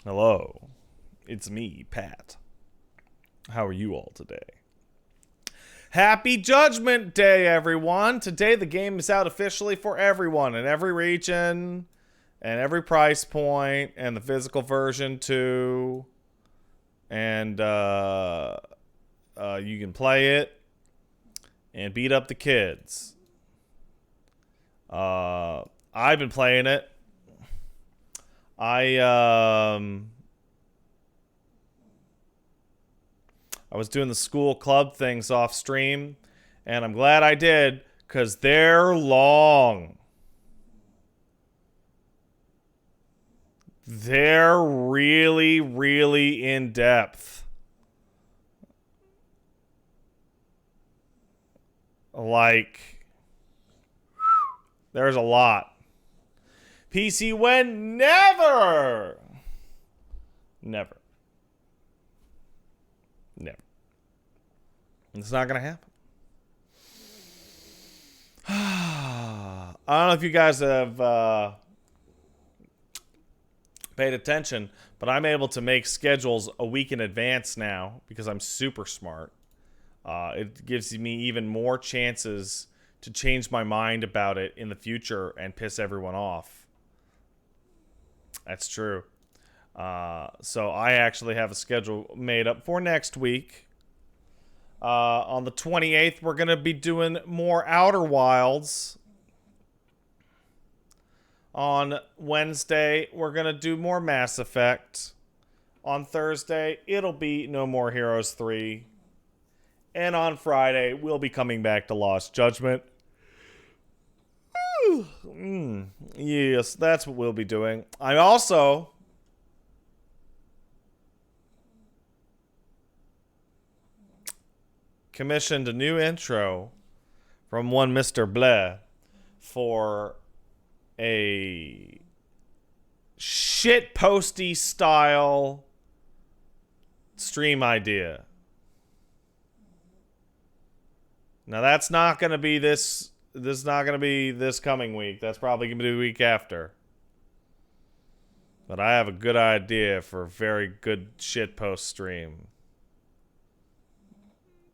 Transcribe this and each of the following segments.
Hello, it's me, Pat. How are you all today? Happy Judgment Day, everyone! Today the game is out officially for everyone in every region and every price point, and the physical version too. And you can play it and beat up the kids. I've been playing it. I was doing the school club things off stream, and I'm glad I did, because they're long. They're really, really in depth. Like, there's a lot. PC when never. Never. Never. It's not going to happen. I don't know if you guys have paid attention, but I'm able to make schedules a week in advance now because I'm super smart. It gives me even more chances to change my mind about it in the future and piss everyone off. That's true. So I actually have a schedule made up for next week. On the 28th, we're going to be doing more Outer Wilds. On Wednesday, we're going to do more Mass Effect. On Thursday, it'll be No More Heroes 3. And on Friday, we'll be coming back to Lost Judgment. Yes, that's what we'll be doing. I also commissioned a new intro from one Mr. Bleh for a shitposty style stream idea. Now that's not going to be this is not going to be this coming week. That's probably going to be the week after. But I have a good idea for a very good shitpost stream.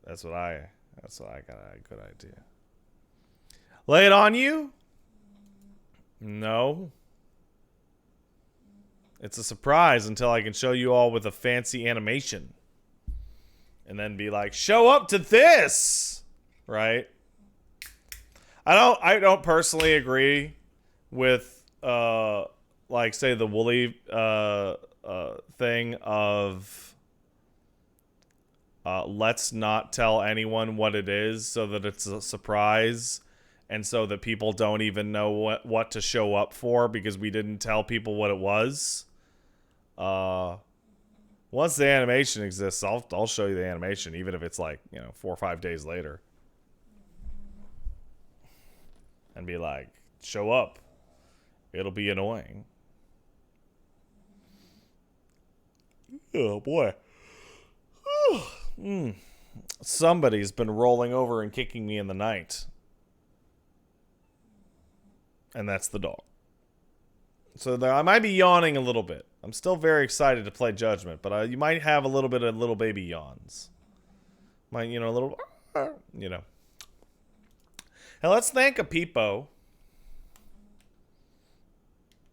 That's what I got a good idea. Lay it on you? No. It's a surprise until I can show you all with a fancy animation. And then be like, show up to this! Right? I don't personally agree with like say the Wooly thing of let's not tell anyone what it is so that it's a surprise and so that people don't even know what to show up for because we didn't tell people what it was. Once the animation exists, I'll show you the animation even if it's like, 4 or 5 days later. And be like, show up. It'll be annoying. Oh, boy. Somebody's been rolling over and kicking me in the night. And that's the dog. So I might be yawning a little bit. I'm still very excited to play Judgment, but you might have a little bit of little baby yawns. A little. Now let's thank a peepo.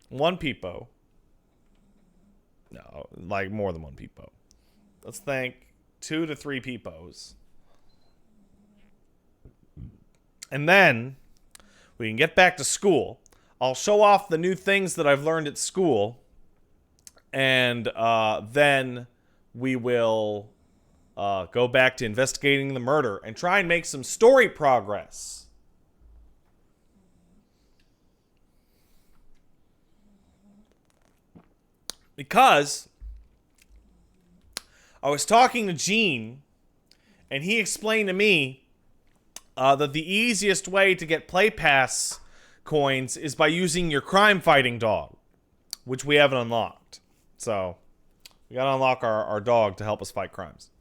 One peepo. No, like more than one peepo. Let's thank 2 to 3 peepos. And then we can get back to school. I'll show off the new things that I've learned at school. And then we will go back to investigating the murder and try and make some story progress. Because I was talking to Gene, and he explained to me that the easiest way to get Play Pass coins is by using your crime fighting dog, which we haven't unlocked. So we gotta unlock our dog to help us fight crimes.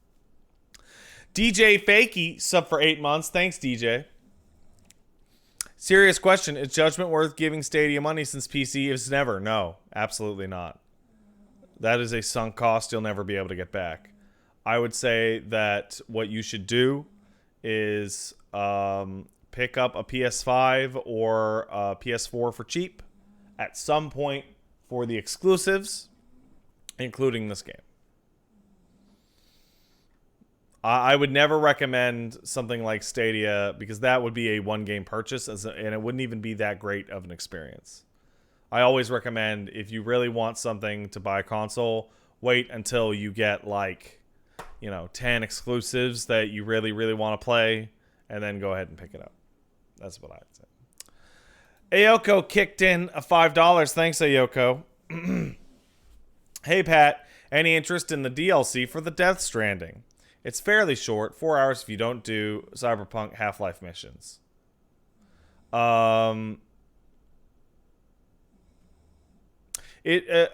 DJ Fakey sub for 8 months. Thanks, DJ. Serious question. Is Judgment worth giving Stadia money since PC is never? No, absolutely not. That is a sunk cost you'll never be able to get back. I would say that what you should do is pick up a PS5 or a PS4 for cheap at some point for the exclusives, including this game. I would never recommend something like Stadia because that would be a one-game purchase, and it wouldn't even be that great of an experience. I always recommend, if you really want something to buy a console, wait until you get, like, 10 exclusives that you really, really want to play, and then go ahead and pick it up. That's what I'd say. Ayoko kicked in a $5. Thanks, Ayoko. Hey, Pat. Any interest in the DLC for the Death Stranding? It's fairly short, 4 hours if you don't do Cyberpunk Half-Life missions. It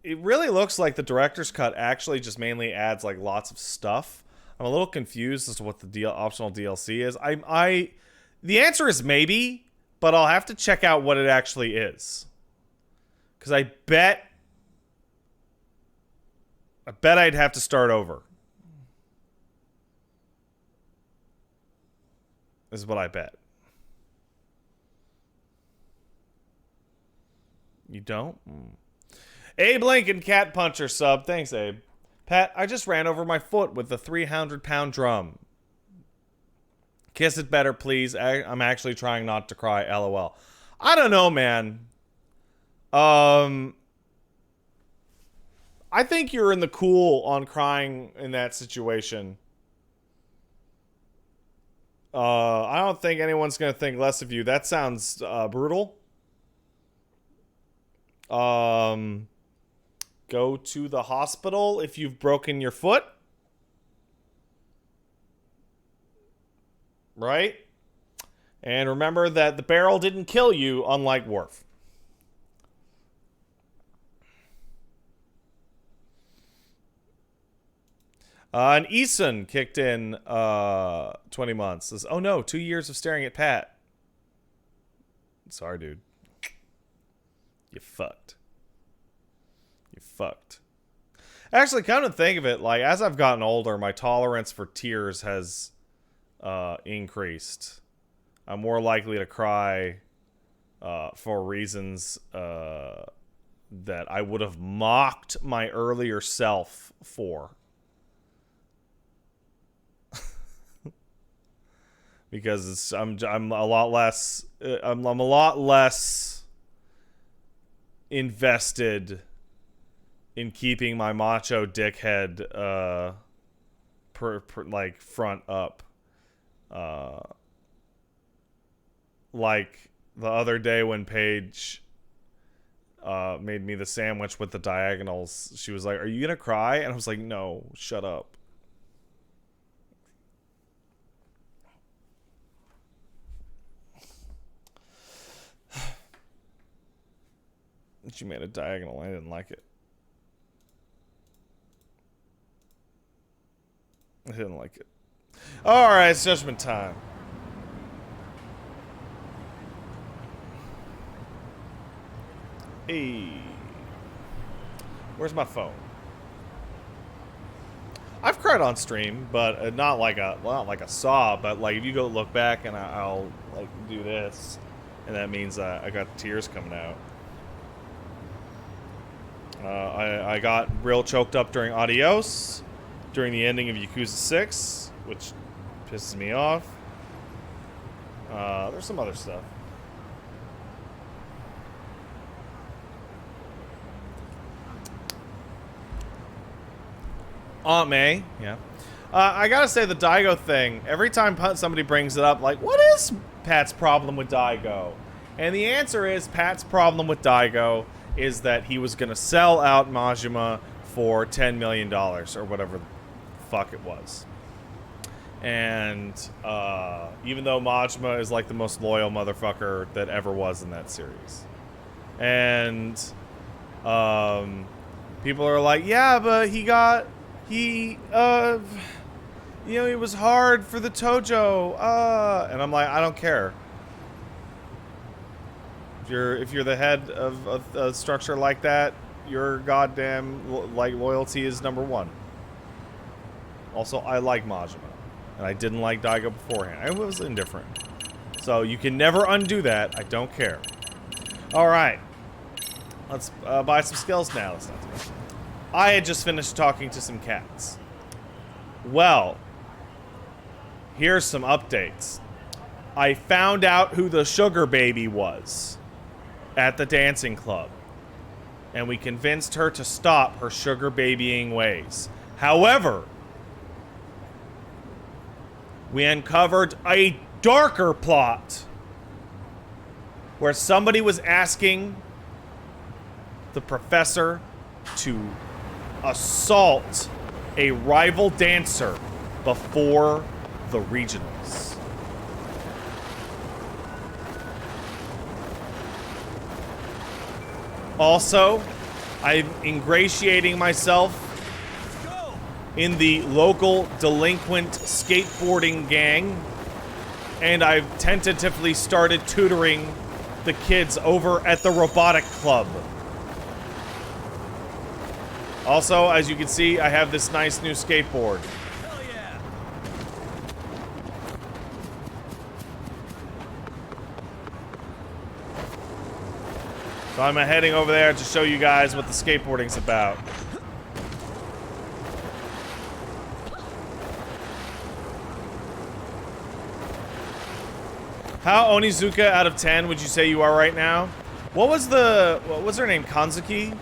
really looks like the director's cut actually just mainly adds like lots of stuff. I'm a little confused as to what the optional DLC is. The answer is maybe, but I'll have to check out what it actually is. Because I bet I'd have to start over. This is what I bet. You don't? Abe Lincoln Cat Puncher sub. Thanks, Abe. Pat, I just ran over my foot with the 300-pound drum. Kiss it better, please. I'm actually trying not to cry. LOL. I don't know, man. I think you're in the cool on crying in that situation. I don't think anyone's going to think less of you. That sounds brutal. Go to the hospital if you've broken your foot. Right? And remember that the barrel didn't kill you, unlike Worf. And Eason kicked in 20 months. Says, oh no, 2 years of staring at Pat. Sorry, dude. You fucked. You fucked. Actually, come to think of it, like, as I've gotten older, my tolerance for tears has increased. I'm more likely to cry for reasons that I would have mocked my earlier self for. Because I'm a lot less invested in keeping my macho dickhead like front up. Like the other day when Paige made me the sandwich with the diagonals, she was like, "Are you gonna cry?" And I was like, "No, shut up." She made a diagonal. I didn't like it. I didn't like it. Alright, it's judgment time. Hey. Where's my phone? I've cried on stream, but not like a sob, but like if you go look back and I'll like do this, and that means I got tears coming out. I got real choked up during Adios, during the ending of Yakuza 6, which pisses me off. There's some other stuff. Aunt May, yeah. I gotta say, the Daigo thing, every time somebody brings it up, like, what is Pat's problem with Daigo? And the answer is, Pat's problem with Daigo is that he was going to sell out Majima for $10 million, or whatever the fuck it was. And even though Majima is like the most loyal motherfucker that ever was in that series. And people are like, yeah, but he was hard for the Tojo, and I'm like, I don't care. If you're the head of a structure like that, your goddamn loyalty is number one. Also, I like Majima, and I didn't like Daigo beforehand. I was indifferent. So you can never undo that. I don't care. All right, let's buy some skills now. Let's not do that. I had just finished talking to some cats. Well, here's some updates. I found out who the sugar baby was at the dancing club, and we convinced her to stop her sugar babying ways. However, we uncovered a darker plot where somebody was asking the professor to assault a rival dancer before the regionals. Also, I'm ingratiating myself in the local delinquent skateboarding gang, and I've tentatively started tutoring the kids over at the robotic club. Also, as you can see, I have this nice new skateboard. Hell yeah. So I'm heading over there to show you guys what the skateboarding's about. How Onizuka out of 10 would you say you are right now? What was her name? Kanzuki?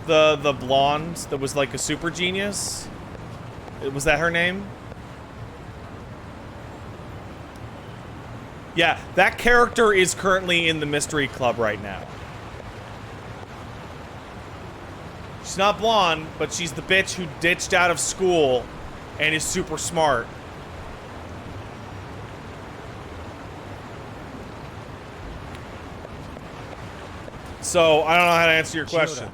The blonde that was like a super genius? Was that her name? Yeah, that character is currently in the mystery club right now. She's not blonde, but she's the bitch who ditched out of school and is super smart. So, I don't know how to answer your question.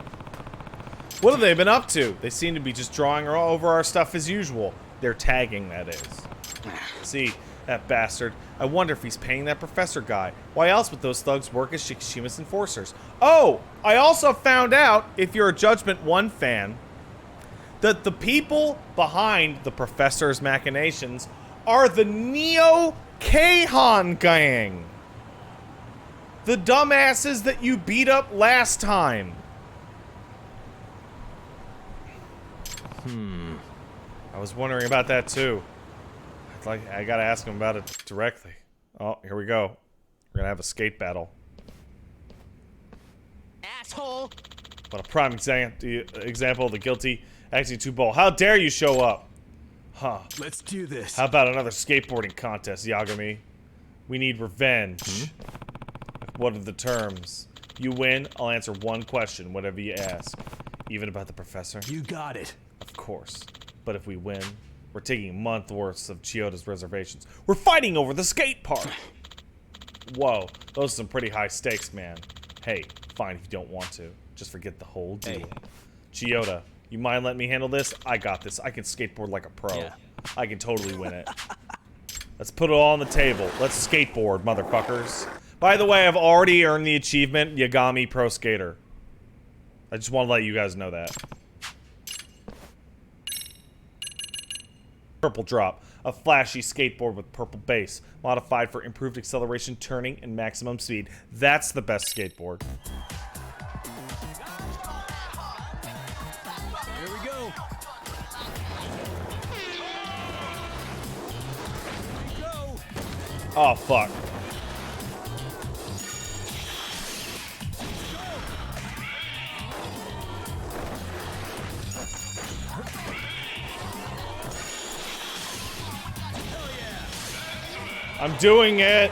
What have they been up to? They seem to be just drawing over our stuff as usual. They're tagging, that is. See, that bastard. I wonder if he's paying that professor guy. Why else would those thugs work as Shikishima's enforcers? Oh! I also found out, if you're a Judgment 1 fan, that the people behind the professor's machinations are the Neo Keihan gang. The dumbasses that you beat up last time. I was wondering about that too. I gotta ask him about it directly. Oh, here we go. We're gonna have a skate battle. Asshole. What a prime example of the guilty acting too bold. How dare you show up? Huh. Let's do this. How about another skateboarding contest, Yagami? We need revenge. What are the terms? You win, I'll answer one question, whatever you ask. Even about the professor? You got it. Of course. But if we win, we're taking a month worth of Chiyoda's reservations. We're fighting over the skate park! Whoa, those are some pretty high stakes, man. Hey, fine if you don't want to. Just forget the whole deal. Hey. Chiyoda, you mind letting me handle this? I got this. I can skateboard like a pro. Yeah. I can totally win it. Let's put it all on the table. Let's skateboard, motherfuckers. By the way, I've already earned the achievement Yagami Pro Skater. I just want to let you guys know that. Purple Drop, a flashy skateboard with purple base, modified for improved acceleration, turning, and maximum speed. That's the best skateboard. Here we go. Oh, fuck. I'm doing it.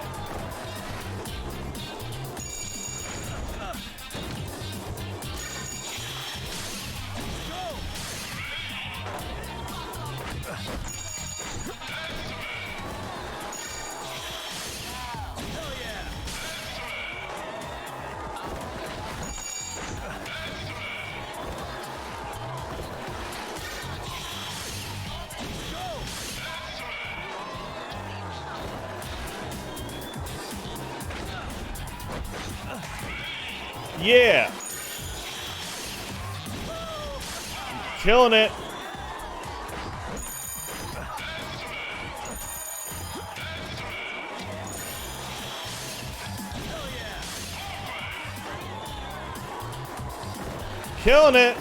Yeah. Killing it. Killing it.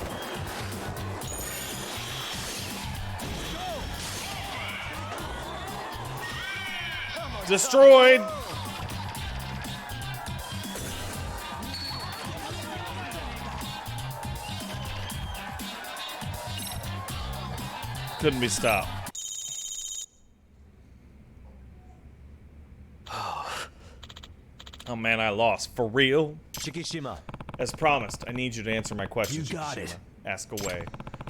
Destroyed. Couldn't be stopped. Oh man, I lost. For real? Shikishima. As promised, I need you to answer my question. You got it. Ask away.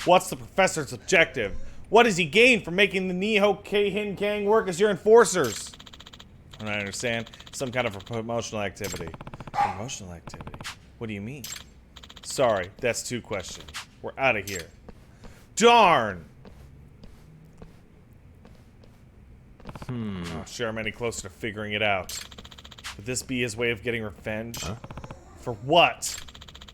What's the professor's objective? What does he gain from making the Nihon Keihin gang work as your enforcers? And I understand, some kind of a promotional activity. Promotional activity? What do you mean? Sorry, that's 2 questions. We're out of here. Darn! Oh, sure, I'm any closer to figuring it out. Would this be his way of getting revenge? Huh? For what?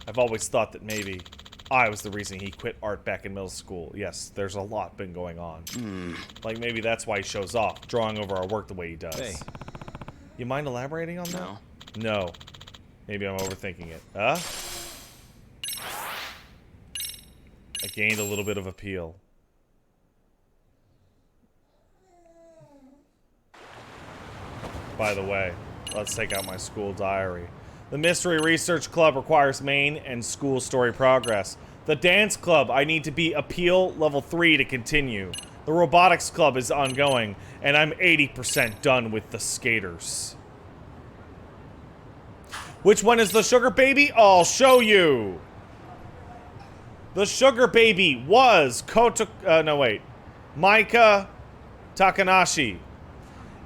I've always thought that maybe I was the reason he quit art back in middle school. Yes, there's a lot been going on. Like maybe that's why he shows off, drawing over our work the way he does. Hey. You mind elaborating on that? No. No. Maybe I'm overthinking it. Huh? I gained a little bit of appeal. By the way, let's take out my school diary. The Mystery Research Club requires main and school story progress. The Dance Club, I need to be appeal level 3 to continue. The Robotics Club is ongoing, and I'm 80% done with the skaters. Which one is the sugar baby? I'll show you. The sugar baby was Maika Takanashi.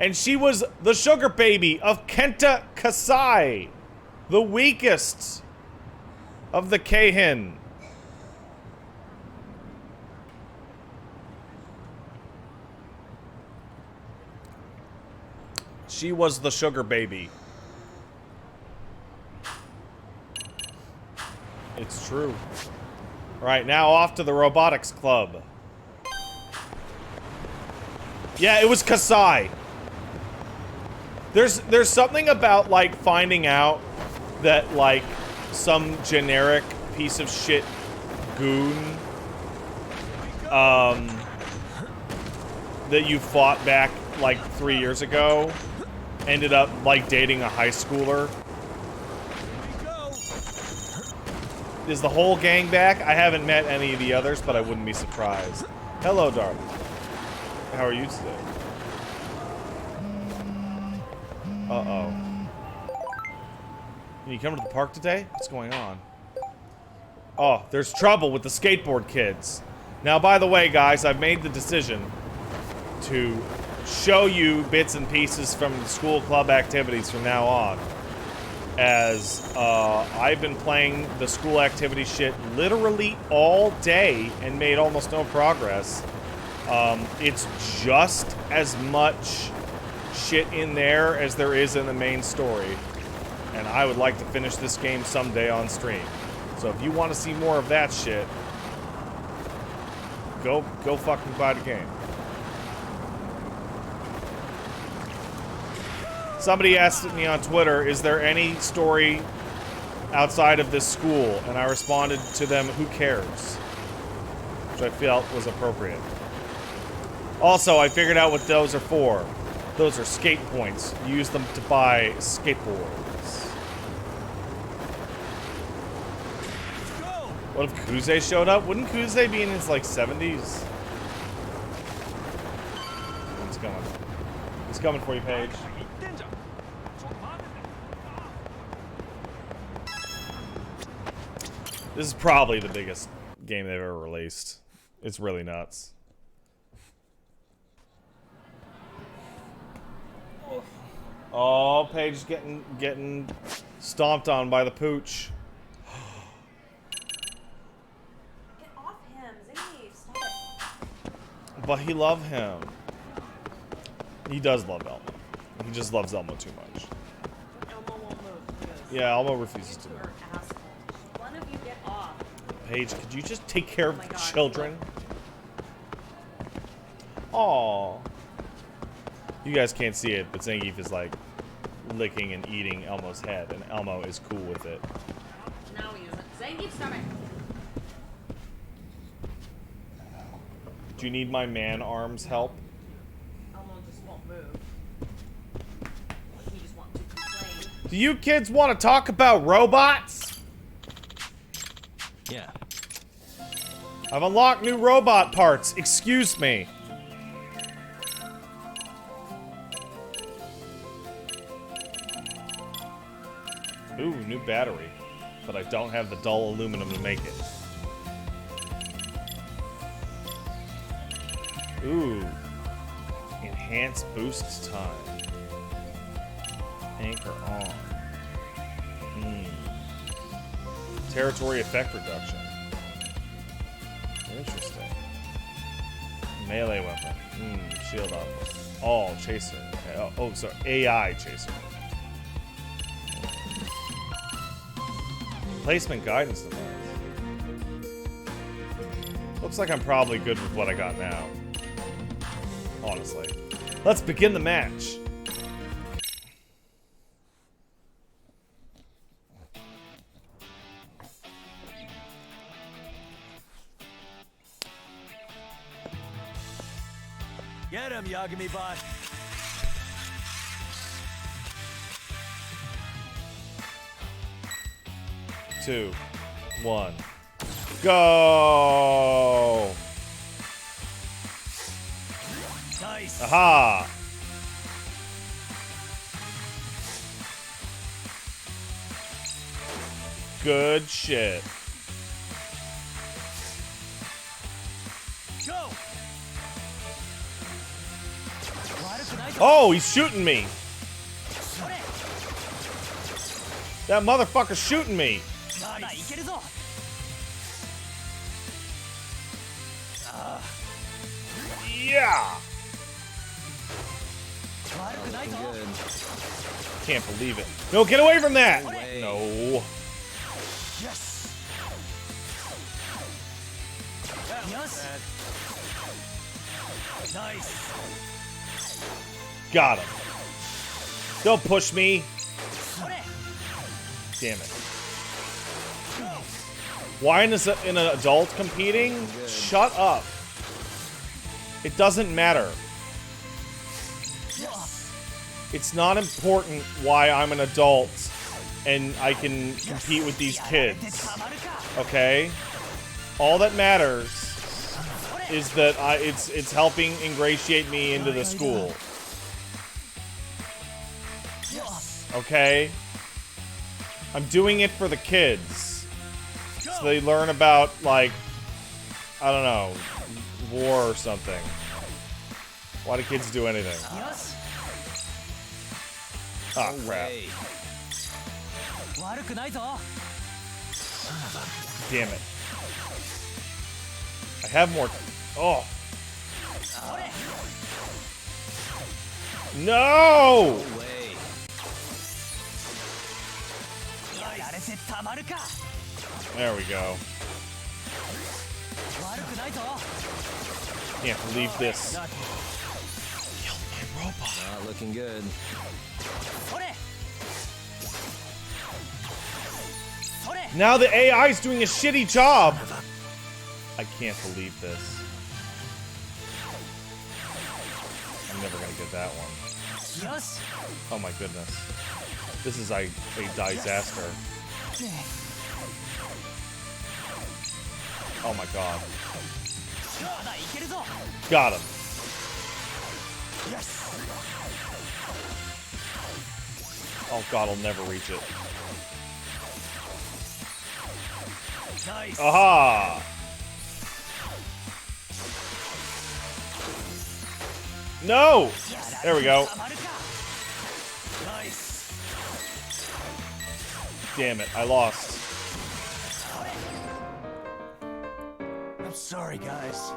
And she was the sugar baby of Kenta Kasai, the weakest of the Keihin. She was the sugar baby. It's true. Right, now off to the Robotics Club. Yeah, it was Kasai. There's something about, like, finding out that, like, some generic piece of shit goon, that you fought back, like, 3 years ago, ended up, like, dating a high schooler. Is the whole gang back? I haven't met any of the others, but I wouldn't be surprised. Hello, darling. How are you today? Uh-oh. Can you come to the park today? What's going on? Oh, there's trouble with the skateboard kids. Now, by the way, guys, I've made the decision to show you bits and pieces from the school club activities from now on. As I've been playing the school activity shit literally all day and made almost no progress. It's just as much shit in there as there is in the main story. And I would like to finish this game someday on stream. So if you want to see more of that shit, go fucking buy the game. Somebody asked me on Twitter, is there any story outside of this school? And I responded to them, who cares? Which I felt was appropriate. Also, I figured out what those are for. Those are skate points. You use them to buy skateboards. What if Kuze showed up? Wouldn't Kuze be in his, like, 70s? He's coming. He's coming for you, Paige. This is probably the biggest game they've ever released. It's really nuts. Oh, Paige is getting stomped on by the pooch. Get off him, Zingy, stop it. But he loves him. He does love Elmo. He just loves Elmo too much. Elmo won't move. He goes, Yeah, Elmo refuses to "You move. are assholes. One of you get off." Paige, could you just take care of my the God. children? Aw. You guys can't see it, but Zangief is like licking and eating Elmo's head, and Elmo is cool with it. No, he isn't. Zangief, stop it. Do you need my man arms help? Elmo just won't move. He just wants to complain. Do you kids want to talk about robots? Yeah. I've unlocked new robot parts. Excuse me. Ooh, new battery. But I don't have the dull aluminum to make it. Ooh. Enhance boost time. Anchor on. Territory effect reduction. Interesting. Melee weapon. Shield up. All chaser. Okay. Oh, sorry. AI chaser. Placement guidance device. Looks like I'm probably good with what I got now. Honestly. Let's begin the match. Get him, Yagami bot. Two, one, go! Nice. Aha! Good shit. Go. Oh, he's shooting me. That motherfucker's shooting me. Yeah. Good. Can't believe it. No, get away from that. way. No. Yes. Nice. Got him. Don't push me. Damn it. Why is an adult competing? Shut up. It doesn't matter. It's not important why I'm an adult and I can compete with these kids. Okay? All that matters is that it's helping ingratiate me into the school. Okay? I'm doing it for the kids. So they learn about, like, I don't know, war or something. Why do kids do anything? Ah, crap. Damn it. I have more. Oh. No! There we go. Can't believe this. Killed my robot. Not looking good. Now the AI's doing a shitty job. I can't believe this. I'm never gonna get that one. Oh my goodness. This is a disaster. Oh my god. Got him. Oh god, I'll never reach it. Nice. Aha! No! There we go. Nice. Damn it, I lost. I'm sorry, guys.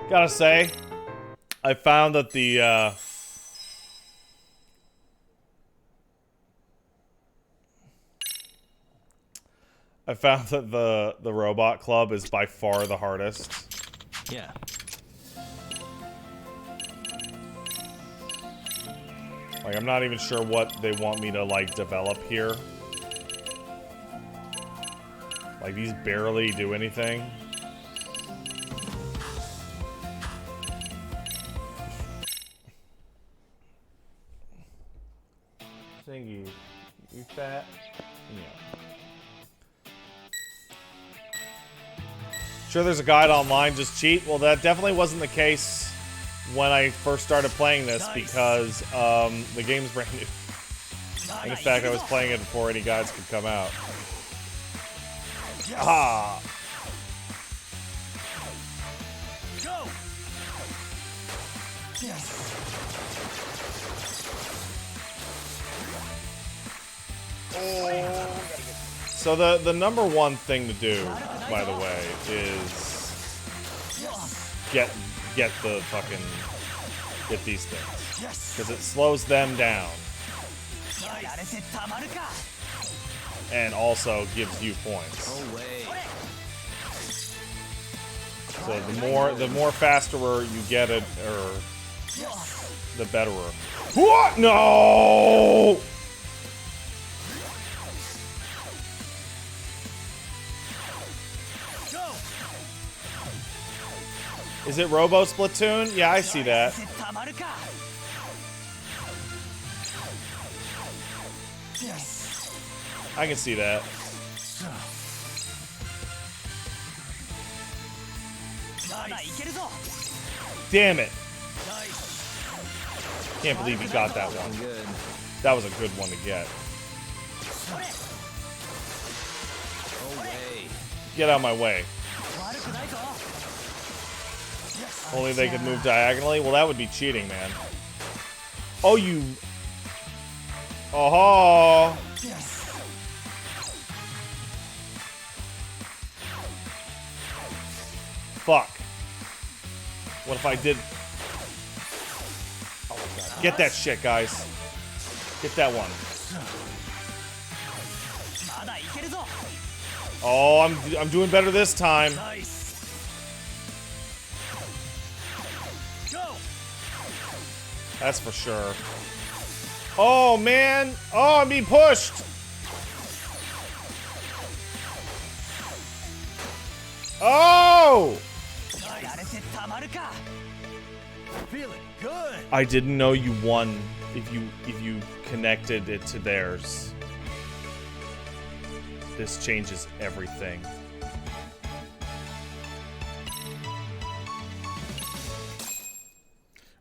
Gotta say, I found that the I found that the robot club is by far the hardest. Yeah. Like, I'm not even sure what they want me to, like, develop here. Like, these barely do anything. Thingy, you fat? Yeah. Sure, there's a guide online, just cheat. Well, that definitely wasn't the case when I first started playing this because the game's brand new. And in fact, I was playing it before any guides could come out. Ah! Go. Yes. So the number one thing to do, by the way, is get these things, because it slows them down and also gives you points. No way. So the more faster you get it, or the better. What? No! Is it Robo Splatoon? Yeah, I see that. I can see that. Damn it. Can't believe he got that one. Good. That was a good one to get. No way. Get out of my way. Only they could move diagonally? Well, that would be cheating, man. Oh, you... Oh-ho! Fuck. What if I did... Oh my god. Get that shit, guys. Get that one. Oh, I'm doing better this time. Nice. That's for sure. Oh, man. Oh, I'm being pushed. Oh! Feeling good. I didn't know you won if you connected it to theirs. This changes everything.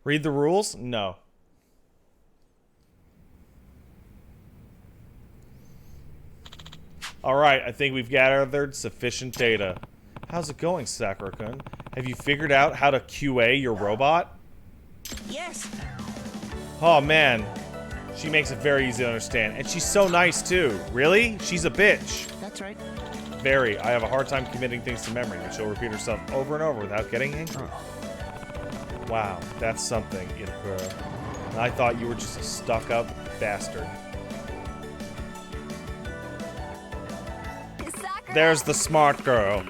Read the rules? No. Alright, I think we've gathered sufficient data. How's it going, Sakura-kun? Have you figured out how to QA your robot? Yes. Oh, man. She makes it very easy to understand. And she's so nice, too. Really? She's a bitch. That's right. Very. I have a hard time committing things to memory, but she'll repeat herself over and over without getting angry. Wow, that's something in her. And I thought you were just a stuck-up bastard. Sakura. There's the smart girl.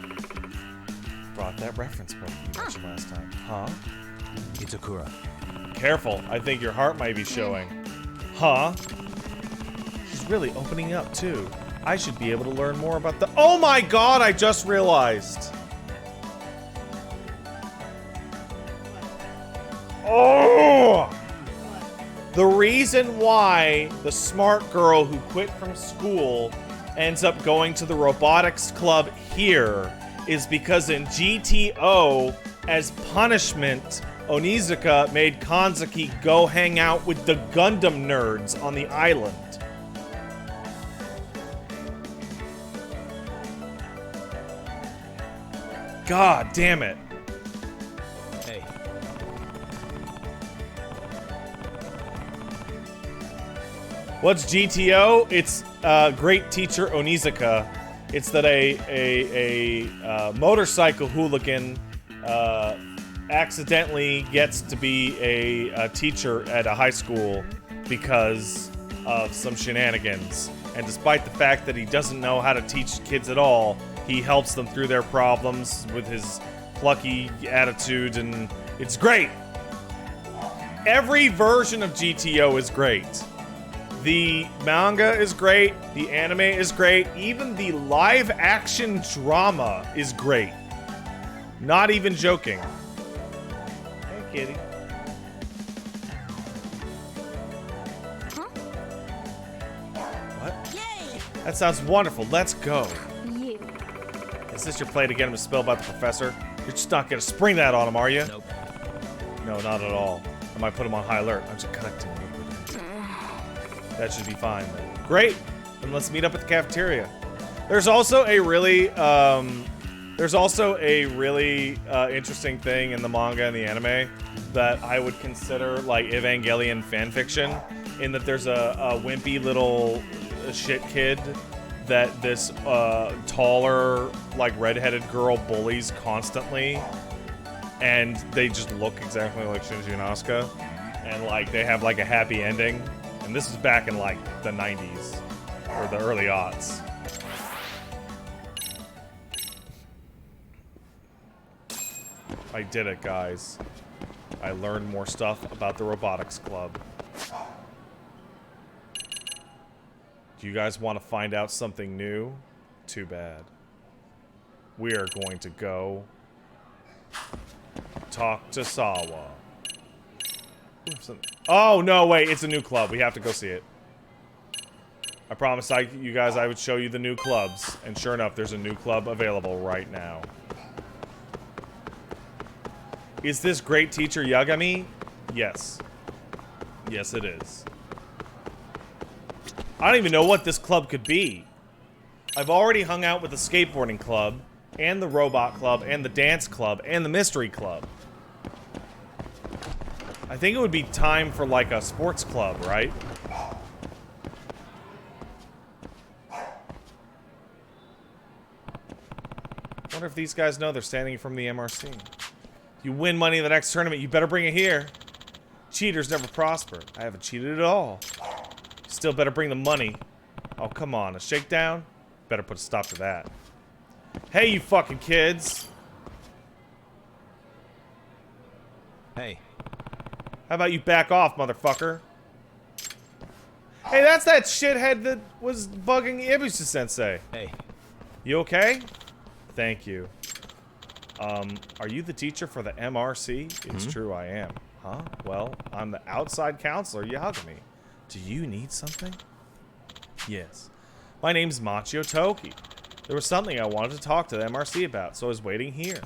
Brought that reference book you mentioned last time. Huh? Itakura. Careful, I think your heart might be showing. Huh? She's really opening up, too. I should be able to learn more about the— Oh my god, I just realized! Oh! The reason why the smart girl who quit from school ends up going to the robotics club here is because in GTO, as punishment, Onizuka made Kanzaki go hang out with the Gundam nerds on the island. God damn it. Hey. What's GTO? It's Great Teacher Onizuka. It's that a motorcycle hooligan accidentally gets to be a teacher at a high school because of some shenanigans. And despite the fact that he doesn't know how to teach kids at all, he helps them through their problems with his plucky attitude, and it's great. Every version of GTO is great. The manga is great, the anime is great, even the live action drama is great. Not even joking. Hey, kitty. What? Yay! That sounds wonderful. Let's go. You. Is this your play to get him to spill about the professor? You're just not gonna spring that on him, are you? Nope. No, not at all. I might put him on high alert. I'm just collecting liquid. That should be fine then. Great. Then let's meet up at the cafeteria. There's also a really, interesting thing in the manga and the anime that I would consider like Evangelion fanfiction, in that there's a wimpy little shit kid that this taller, like redheaded girl bullies constantly, and they just look exactly like Shinji and Asuka, and like they have like a happy ending. And this is back in like the 90s or the early aughts. I did it, guys. I learned more stuff about the robotics club. Do you guys want to find out something new? Too bad. We are going to go talk to Sawa. Oh, no, wait. It's a new club. We have to go see it. I promised you guys I would show you the new clubs. And sure enough, there's a new club available right now. Is this great teacher Yagami? Yes. Yes, it is. I don't even know what this club could be. I've already hung out with the skateboarding club, and the robot club, and the dance club, and the mystery club. I think it would be time for like a sports club, right? Wonder if these guys know they're standing from the MRC. If you win money in the next tournament, you better bring it here. Cheaters never prosper. I haven't cheated at all. Still better bring the money. Oh, come on. A shakedown? Better put a stop to that. Hey, you fucking kids. Hey. How about you back off, motherfucker? Hey, that's that shithead that was bugging Ibisu-sensei. Hey. You okay? Thank you. Are you the teacher for the MRC? It's true, I am. Huh? Well, I'm the outside counselor, Yagami. Do you need something? Yes. My name's Machio Toki. There was something I wanted to talk to the MRC about, so I was waiting here.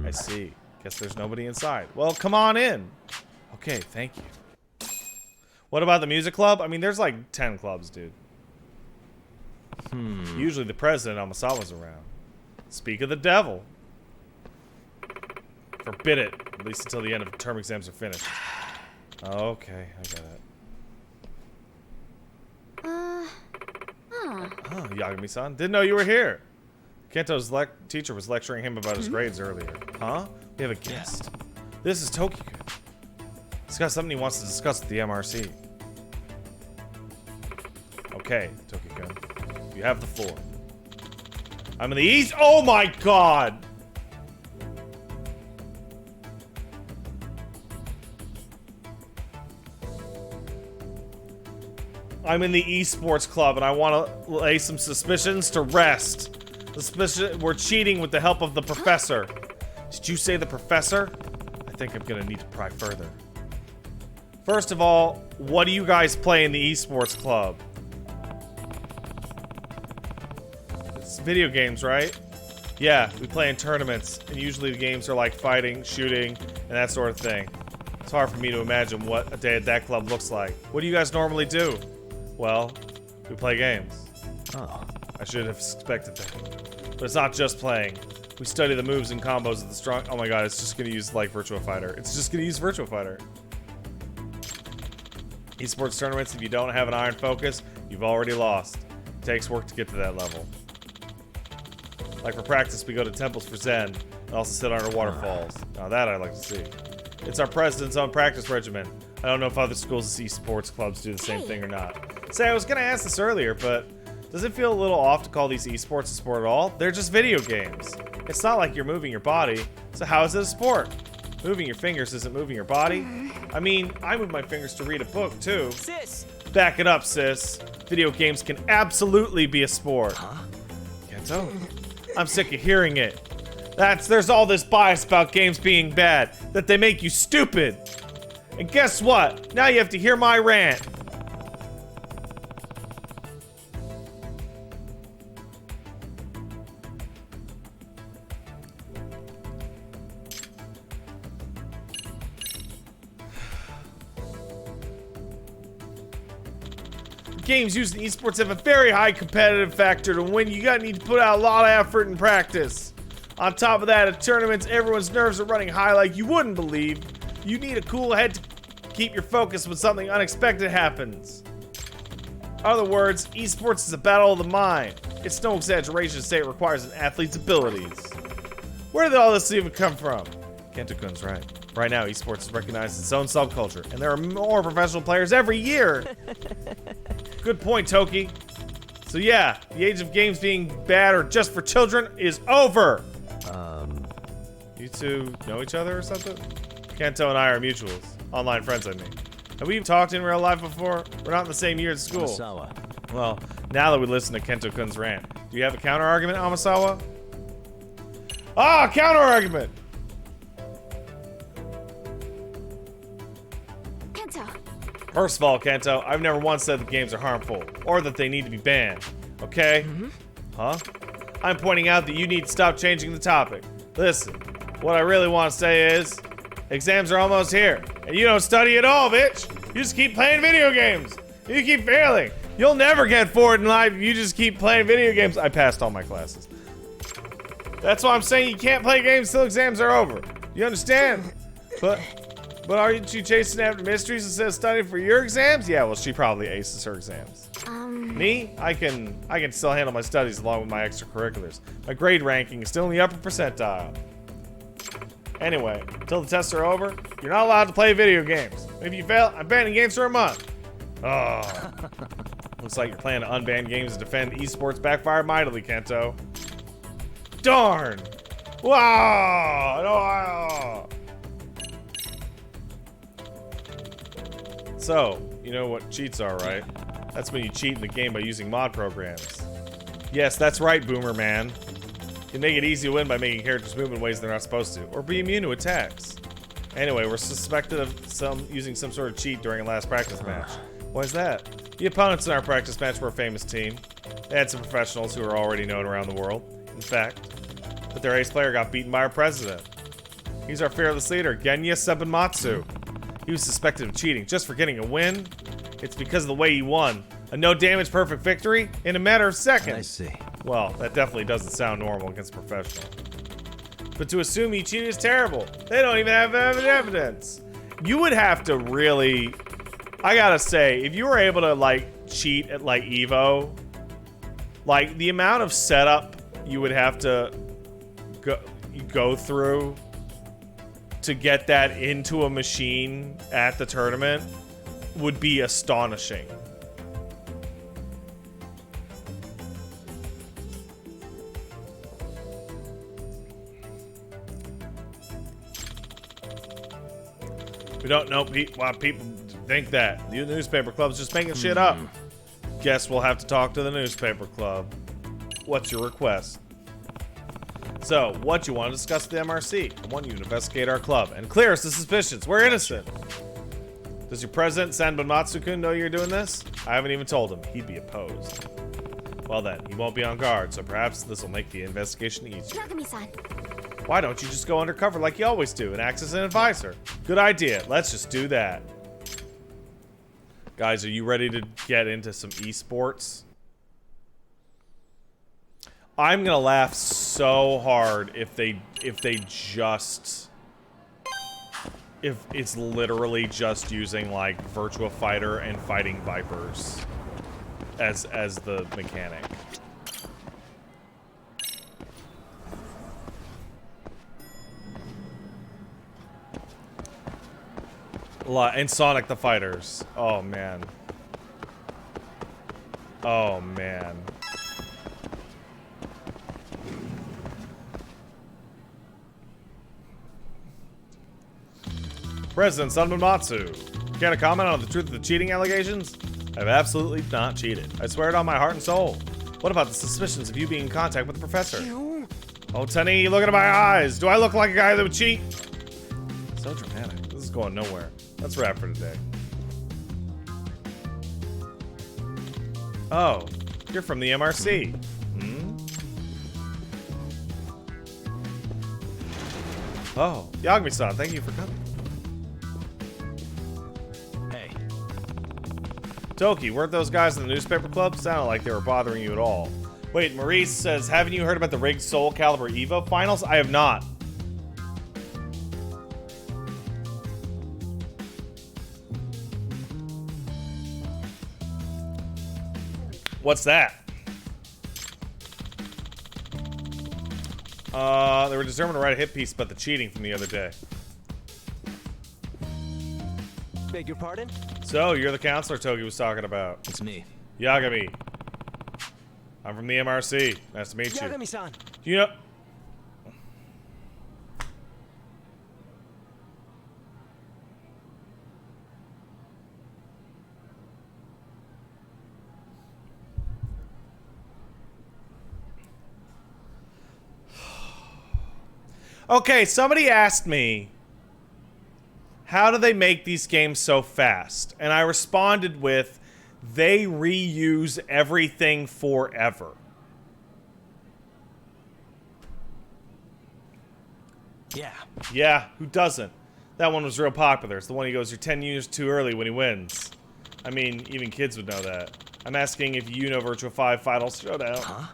I see. Guess there's nobody inside. Well, come on in. Okay, thank you. What about the music club? I mean, there's like 10 clubs, dude. Usually the president, Amasawa's around. Speak of the devil. Forbid it, at least until the end of the term exams are finished. Okay, I got it. Oh, Yagami-san. Didn't know you were here. Kento's teacher was lecturing him about his grades earlier. Huh? We have a guest. This is Toki-kun. He's got something he wants to discuss with the MRC. Okay, Toki-kun. You have the floor. I'm in the east. Oh my god! I'm in the esports club and I want to lay some suspicions to rest. We're cheating with the help of the professor. Did you say the professor? I think I'm gonna need to pry further. First of all, what do you guys play in the esports club? It's video games, right? Yeah, we play in tournaments, and usually the games are like fighting, shooting, and that sort of thing. It's hard for me to imagine what a day at that club looks like. What do you guys normally do? Well, we play games. Oh. I should have expected that. But it's not just playing. We study the moves and combos of the strong... Oh my god, it's just gonna use, like, Virtua Fighter. It's just gonna use Virtua Fighter. Esports tournaments, if you don't have an iron focus, you've already lost. It takes work to get to that level. Like for practice, we go to temples for Zen, and also sit under waterfalls. Now that I'd like to see. It's our president's own practice regimen. I don't know if other schools' esports clubs do the same thing or not. Say, I was gonna ask this earlier, but does it feel a little off to call these esports a sport at all? They're just video games. It's not like you're moving your body, so how is it a sport? Moving your fingers isn't moving your body. I mean, I move my fingers to read a book, too. Sis! Back it up, sis. Video games can absolutely be a sport. Huh? Kento? I'm sick of hearing it. There's all this bias about games being bad, that they make you stupid. And guess what? Now you have to hear my rant. Games used in esports have a very high competitive factor. To win, you need to put out a lot of effort and practice. On top of that, at tournaments, everyone's nerves are running high like you wouldn't believe. You need a cool head to keep your focus when something unexpected happens. In other words, esports is a battle of the mind. It's no exaggeration to say it requires an athlete's abilities. Where did all this even come from? Kento-kun's right. Right now, esports is recognized as its own subculture, and there are more professional players every year. Good point, Toki. So yeah, the age of games being bad or just for children is over. You two know each other or something? Kento and I are mutuals. Online friends, I mean. Have we talked in real life before? We're not in the same year at school. Amasawa. Well, now that we listen to Kento-kun's rant, do you have a counter-argument, Amasawa? Ah, counter-argument! Kento. First of all, Kento, I've never once said that games are harmful, or that they need to be banned, okay? Huh? I'm pointing out that you need to stop changing the topic. Listen, what I really want to say is, exams are almost here, and you don't study at all, bitch! You just keep playing video games! You keep failing! You'll never get forward in life if you just keep playing video games. I passed all my classes. That's why I'm saying you can't play games till exams are over. You understand? But aren't you chasing after mysteries instead of studying for your exams? Yeah, well, she probably aces her exams. Me? I can still handle my studies along with my extracurriculars. My grade ranking is still in the upper percentile. Anyway, until the tests are over, you're not allowed to play video games. If you fail, I'm banning games for a month. Oh. Looks like you're planning to unban games to defend esports backfire mightily, Kento. Darn! Wow! No! So, you know what cheats are, right? That's when you cheat in the game by using mod programs. Yes, that's right, Boomer Man. You can make it easy to win by making characters move in ways they're not supposed to, or be immune to attacks. Anyway, we're suspected of using some sort of cheat during a last practice match. Why is that? The opponents in our practice match were a famous team. They had some professionals who are already known around the world, in fact. But their ace player got beaten by our president. He's our fearless leader, Genya Sebenmatsu. He was suspected of cheating just for getting a win. It's because of the way he won. A no-damage perfect victory in a matter of seconds. I see. Well, that definitely doesn't sound normal against professional. But to assume he cheated is terrible. They don't even have evidence. You would have to really... I gotta say, if you were able to, like, cheat at, like, EVO, like, the amount of setup you would have to go through to get that into a machine at the tournament would be astonishing. We don't know why people think that. The newspaper club's just making shit up. Guess we'll have to talk to the newspaper club. What's your request? So, what you want to discuss with the MRC? I want you to investigate our club and clear us the suspicions. We're innocent. Does your president, Sanban Matsukun, know you're doing this? I haven't even told him. He'd be opposed. Well then, he won't be on guard, so perhaps this will make the investigation easier. Nagami-san. Why don't you just go undercover like you always do and act as an advisor? Good idea. Let's just do that. Guys, are you ready to get into some esports? I'm gonna laugh so hard if it's literally just using like Virtua Fighter and fighting Vipers as the mechanic. And Sonic the Fighters. Oh, man. Oh, man. President Sanmonmatsu, care to comment on the truth of the cheating allegations? I've absolutely not cheated. I swear it on my heart and soul. What about the suspicions of you being in contact with the professor? Oh, Tenny, look into my eyes. Do I look like a guy that would cheat? So dramatic. This is going nowhere. Let's wrap for today. Oh, you're from the MRC. Hmm? Oh, Yagami-san, thank you for coming. Hey. Toki, weren't those guys in the newspaper club? Sounded like they were bothering you at all. Wait, Maurice says, haven't you heard about the rigged Soul Calibur EVO finals? I have not. What's that? They were determined to write a hit piece about the cheating from the other day. Beg your pardon? So, you're the counselor Togi was talking about. It's me. Yagami. I'm from the MRC. Nice to meet you. Yagami-san. Do you know... Okay, somebody asked me, how do they make these games so fast? And I responded with, they reuse everything forever. Yeah. Yeah, who doesn't? That one was real popular. It's the one he goes, you're 10 years too early when he wins. I mean, even kids would know that. I'm asking if you know Virtua 5 Final Showdown.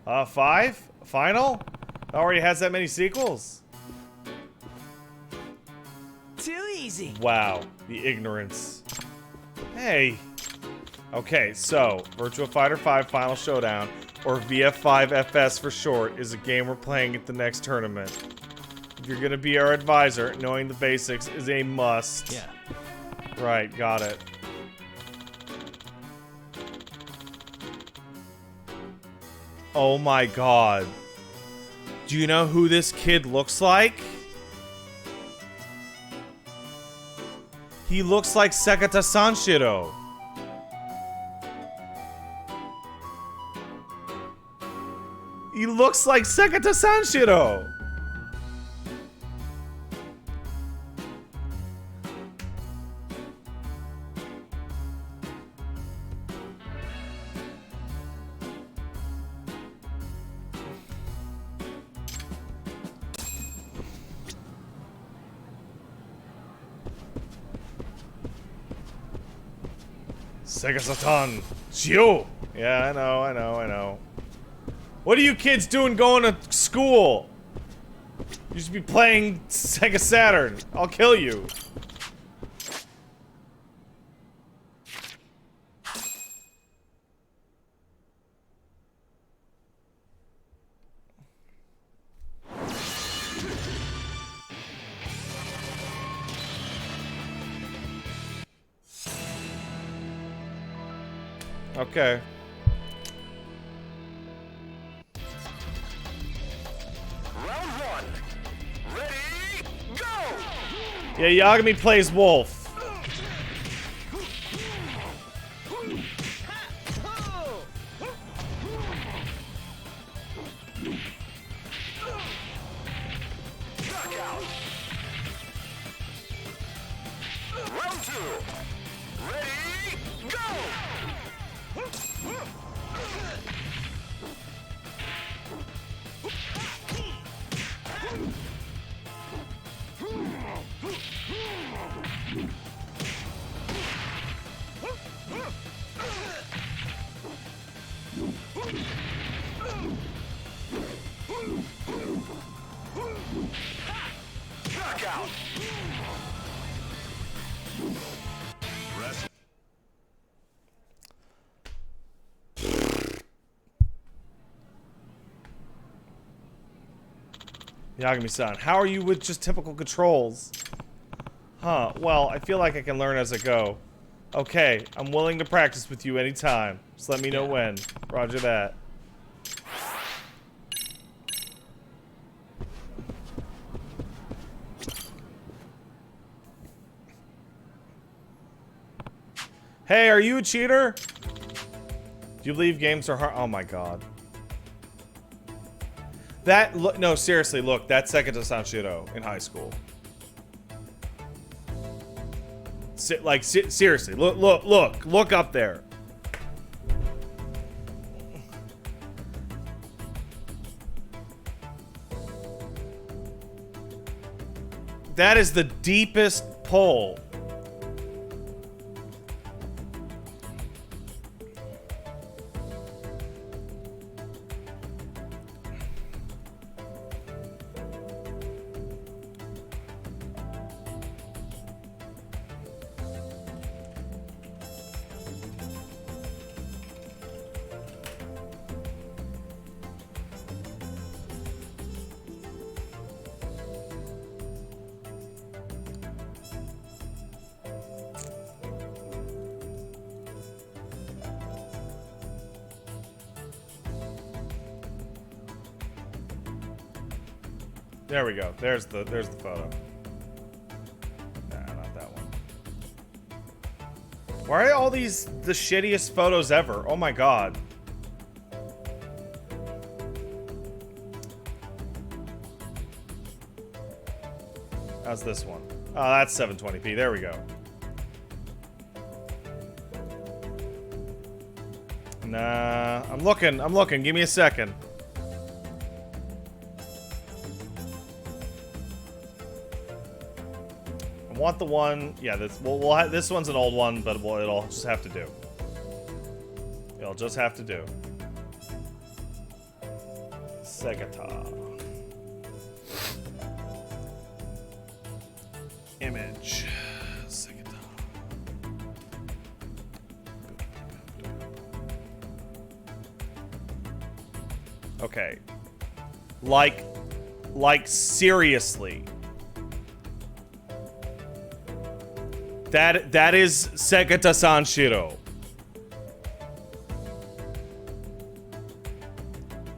Huh? 5? Final? It already has that many sequels? Too easy. Wow, the ignorance. Hey. Okay, so, Virtua Fighter 5 Final Showdown, or VF5FS for short, is a game we're playing at the next tournament. If you're gonna be our advisor, knowing the basics is a must. Yeah. Right, got it. Oh my god. Do you know who this kid looks like? He looks like Sekata Sanshiro. He looks like Sekata Sanshiro. Sega Satan, Shio. Yeah, I know. What are you kids doing going to school? You should be playing Sega Saturn. I'll kill you. Okay. Round one. Ready, go! Yeah, Yagami plays Wolf. Knockout. Round two. Ready, go! Knockout. Yagami-san, how are you with just typical controls? Huh, well, I feel like I can learn as I go. Okay, I'm willing to practice with you anytime. Just let me know when. Roger that. Hey, are you a cheater? Do you believe games are hard? Oh my god. That, look, no, seriously, look, that's Sekita Sanshiro in high school. Seriously, look up there. That is the deepest pull. There we go. There's the photo. Nah, not that one. Why are all these the shittiest photos ever? Oh my god. How's this one? Oh, that's 720p. There we go. Nah, I'm looking. Give me a second. I want the one, yeah, this one's an old one, but it'll just have to do. It'll just have to do. Sekita. Image. Sekita. Okay. Like seriously. That is Sekita Sanshiro.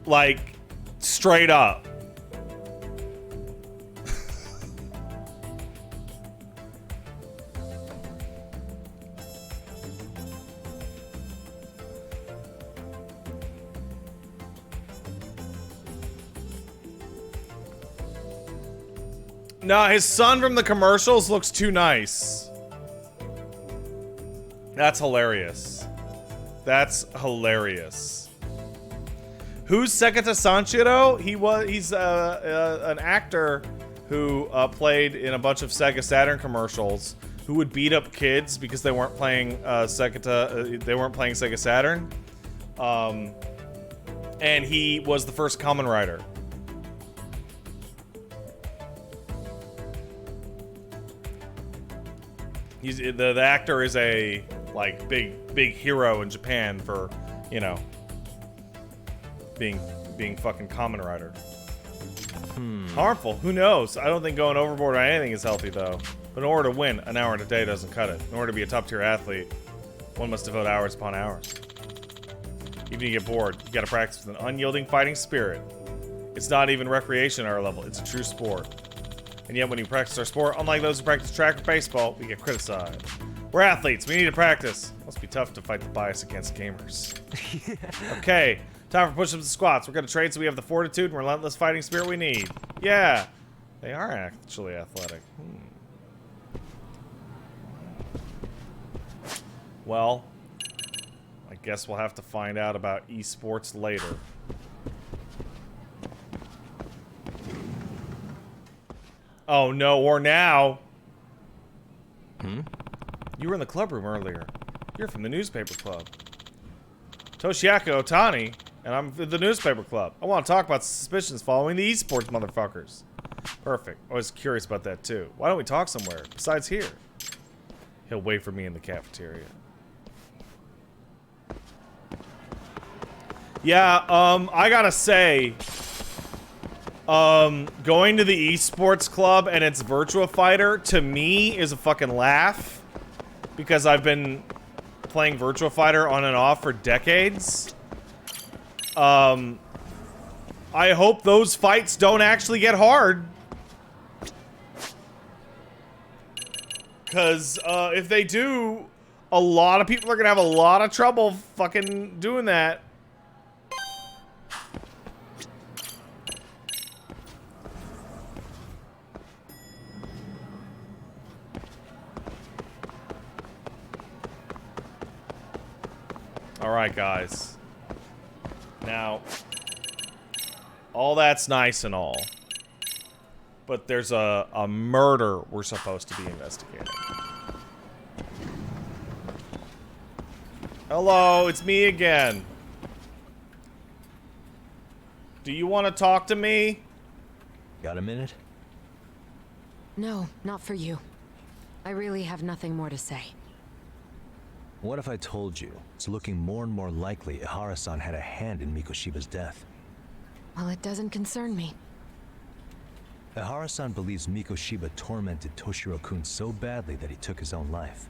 Like, straight up. No, his son from the commercials looks too nice. That's hilarious. That's hilarious. Who's Sekita Sanshiro? He's an actor who played in a bunch of Sega Saturn commercials who would beat up kids because they weren't playing they weren't playing Sega Saturn. And he was the first Kamen Rider. The actor is a like big hero in Japan for, you know, being fucking Kamen Rider. Harmful? Who knows? I don't think going overboard on anything is healthy though. But in order to win, an hour in a day doesn't cut it. In order to be a top tier athlete, one must devote hours upon hours. Even if you get bored, you gotta practice with an unyielding fighting spirit. It's not even recreation at our level, it's a true sport. And yet when you practice our sport, unlike those who practice track or baseball, we get criticized. We're athletes, we need to practice. Must be tough to fight the bias against gamers. Okay, time for push-ups and squats. We're gonna trade so we have the fortitude and relentless fighting spirit we need. Yeah, they are actually athletic. Well, I guess we'll have to find out about esports later. Oh no, or now. You were in the club room earlier. You're from the newspaper club. Toshiaki Otani, and I'm in the newspaper club. I want to talk about suspicions following the esports motherfuckers. Perfect. I was curious about that too. Why don't we talk somewhere besides here? He'll wait for me in the cafeteria. Yeah, I gotta say, Going to the esports club and it's Virtua Fighter, to me, is a fucking laugh. Because I've been playing Virtua Fighter on and off for decades. I hope those fights don't actually get hard. Because, if they do, a lot of people are gonna have a lot of trouble fucking doing that. Alright, guys. Now, all that's nice and all. But there's a murder we're supposed to be investigating. Hello, it's me again. Do you want to talk to me? Got a minute? No, not for you. I really have nothing more to say. What if I told you it's looking more and more likely Ihara-san had a hand in Mikoshiba's death? Well, it doesn't concern me. Ihara-san believes Mikoshiba tormented Toshiro-kun so badly that he took his own life.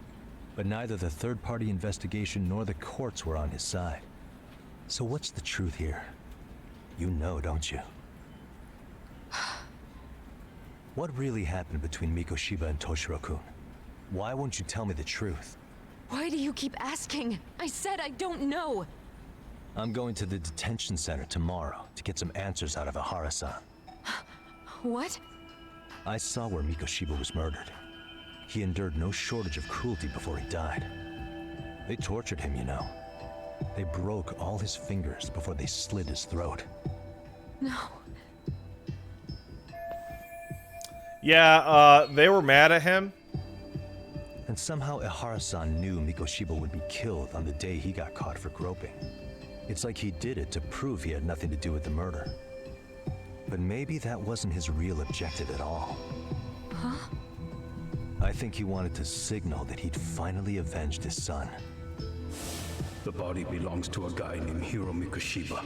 But neither the third-party investigation nor the courts were on his side. So what's the truth here? You know, don't you? What really happened between Mikoshiba and Toshiro-kun? Why won't you tell me the truth? Why do you keep asking? I said I don't know. I'm going to the detention center tomorrow to get some answers out of Ihara-san. What? I saw where Mikoshiba was murdered. He endured no shortage of cruelty before he died. They tortured him, you know. They broke all his fingers before they slit his throat. No. Yeah, they were mad at him. And somehow Ihara-san knew Mikoshiba would be killed on the day he got caught for groping. It's like he did it to prove he had nothing to do with the murder. But maybe that wasn't his real objective at all. Huh? I think he wanted to signal that he'd finally avenged his son. The body belongs to a guy named Hiro Mikoshiba.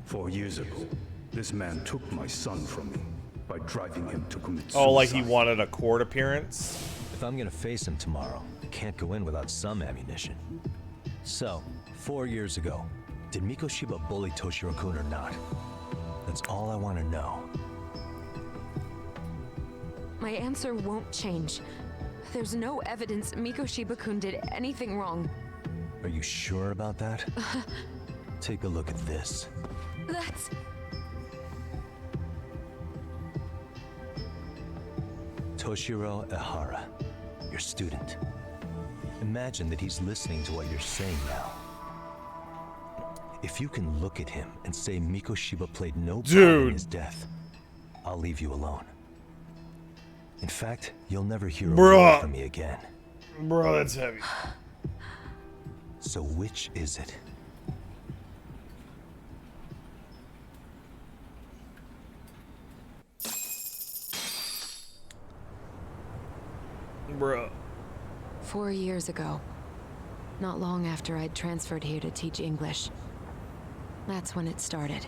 4 years ago, this man took my son from me by driving him to commit suicide. Oh, like he wanted a court appearance? If I'm gonna face him tomorrow, I can't go in without some ammunition. So, 4 years ago, did Mikoshiba bully Toshiro-kun or not? That's all I want to know. My answer won't change. There's no evidence Mikoshiba-kun did anything wrong. Are you sure about that? Take a look at this. That's... Toshiro Ihara, your student. Imagine that he's listening to what you're saying now. If you can look at him and say Mikoshiba played no part in his death, I'll leave you alone. In fact, you'll never hear a word from me again. Bro, that's heavy. So which is it? Bro. 4 years ago. Not long after I'd transferred here to teach English. That's when it started.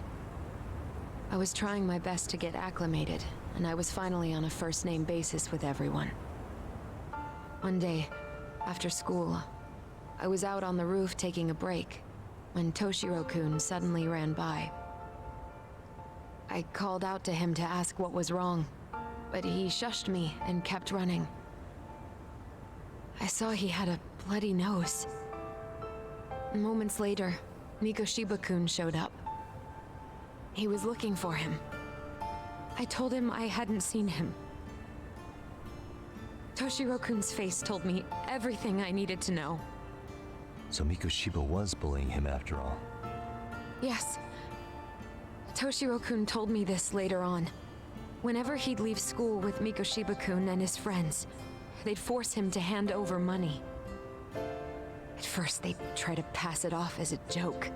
I was trying my best to get acclimated, and I was finally on a first-name basis with everyone. One day, after school, I was out on the roof taking a break, when Toshiro-kun suddenly ran by. I called out to him to ask what was wrong, but he shushed me and kept running. I saw he had a bloody nose. Moments later, Mikoshiba-kun showed up. He was looking for him. I told him I hadn't seen him. Toshiro-kun's face told me everything I needed to know. So Mikoshiba was bullying him after all. Yes. Toshiro-kun told me this later on. Whenever he'd leave school with Mikoshiba-kun and his friends, they'd force him to hand over money. At first, they'd try to pass it off as a joke.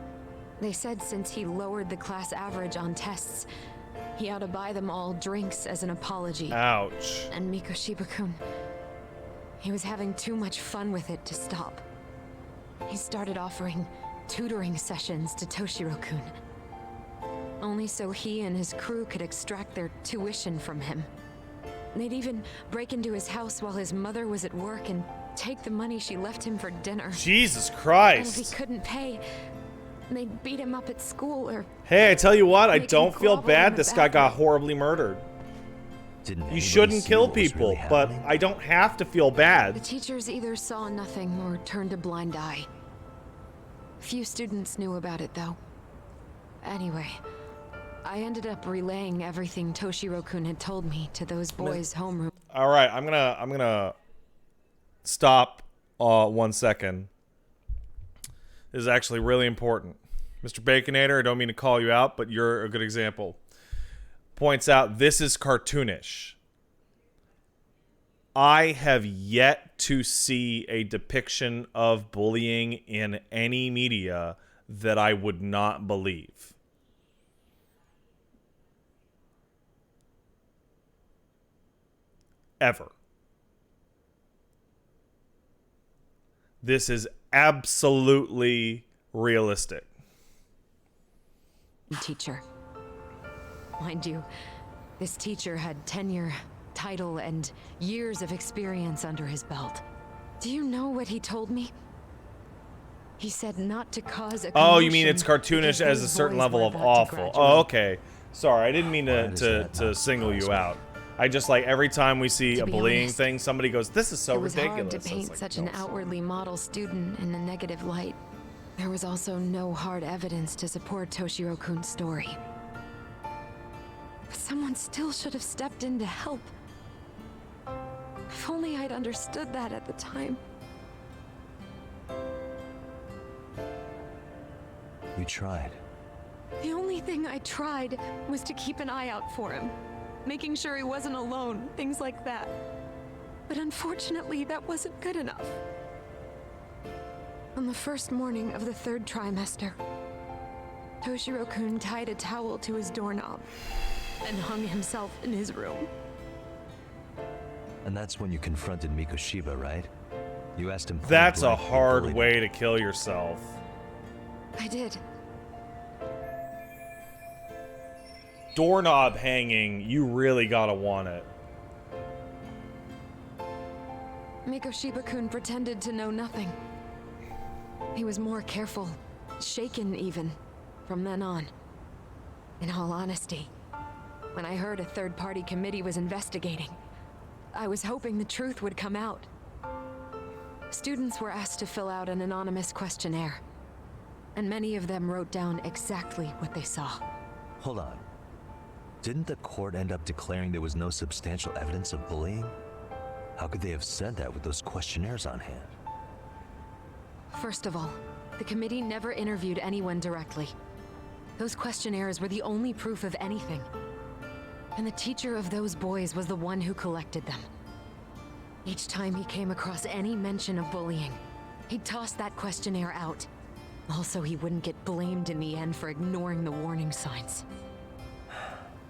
They said since he lowered the class average on tests, he ought to buy them all drinks as an apology. Ouch. And Mikoshiba-kun, he was having too much fun with it to stop. He started offering tutoring sessions to Toshiro-kun. only so he and his crew could extract their tuition from him. They'd even break into his house while his mother was at work and take the money she left him for dinner. Jesus And if he Christ. couldn't pay, they'd beat him up at school or... Hey, I tell you what, I Make him don't feel grovel in bad the this guy got bathroom. horribly murdered. Didn't You anybody shouldn't see kill what was people, really but happening? I don't have to feel The bad. teachers either saw nothing or turned a blind eye. Few students knew about it, though. Anyway, I ended up relaying everything Toshiro-kun had told me to those boys' homeroom. All right, I'm gonna stop 1 second. This is actually really important. Mr. Baconator, I don't mean to call you out, but you're a good example. Points out this is cartoonish. I have yet to see a depiction of bullying in any media that I would not believe. Ever. This is absolutely realistic. Teacher. Mind you, this teacher had tenure, title, and years of experience under his belt. Do you know what he told me? He said not to cause a Oh, you mean commotion it's cartoonish because as a those certain boys level were of about to awful. graduate. Oh, okay. Sorry, I didn't mean Why does that to not single you surprise me? out. I just like every time we see To a be bullying honest, thing, somebody goes, "This is so It was ridiculous." hard to I was paint like, such "No, an it's not." outwardly model student in a negative light. There was also no hard evidence to support Toshiro-kun's story. But someone still should have stepped in to help. If only I'd understood that at the time. You tried. The only thing I tried was to keep an eye out for him, making sure he wasn't alone, things like that. But unfortunately, that wasn't good enough. On the first morning of the 3rd trimester, Toshiro-kun tied a towel to his doorknob and hung himself in his room. And that's when you confronted Mikoshiba, right? You asked him. point That's a blank if he hard bullied way him. to kill yourself. I did. Doorknob hanging, you really gotta want it. Mikoshiba-kun pretended to know nothing. He was more careful, shaken even, from then on. In all honesty, when I heard a third-party committee was investigating, I was hoping the truth would come out. Students were asked to fill out an anonymous questionnaire, and many of them wrote down exactly what they saw. Hold on. Didn't the court end up declaring there was no substantial evidence of bullying? How could they have said that with those questionnaires on hand? First of all, the committee never interviewed anyone directly. Those questionnaires were the only proof of anything. And the teacher of those boys was the one who collected them. Each time he came across any mention of bullying, he'd toss that questionnaire out. Also, he wouldn't get blamed in the end for ignoring the warning signs.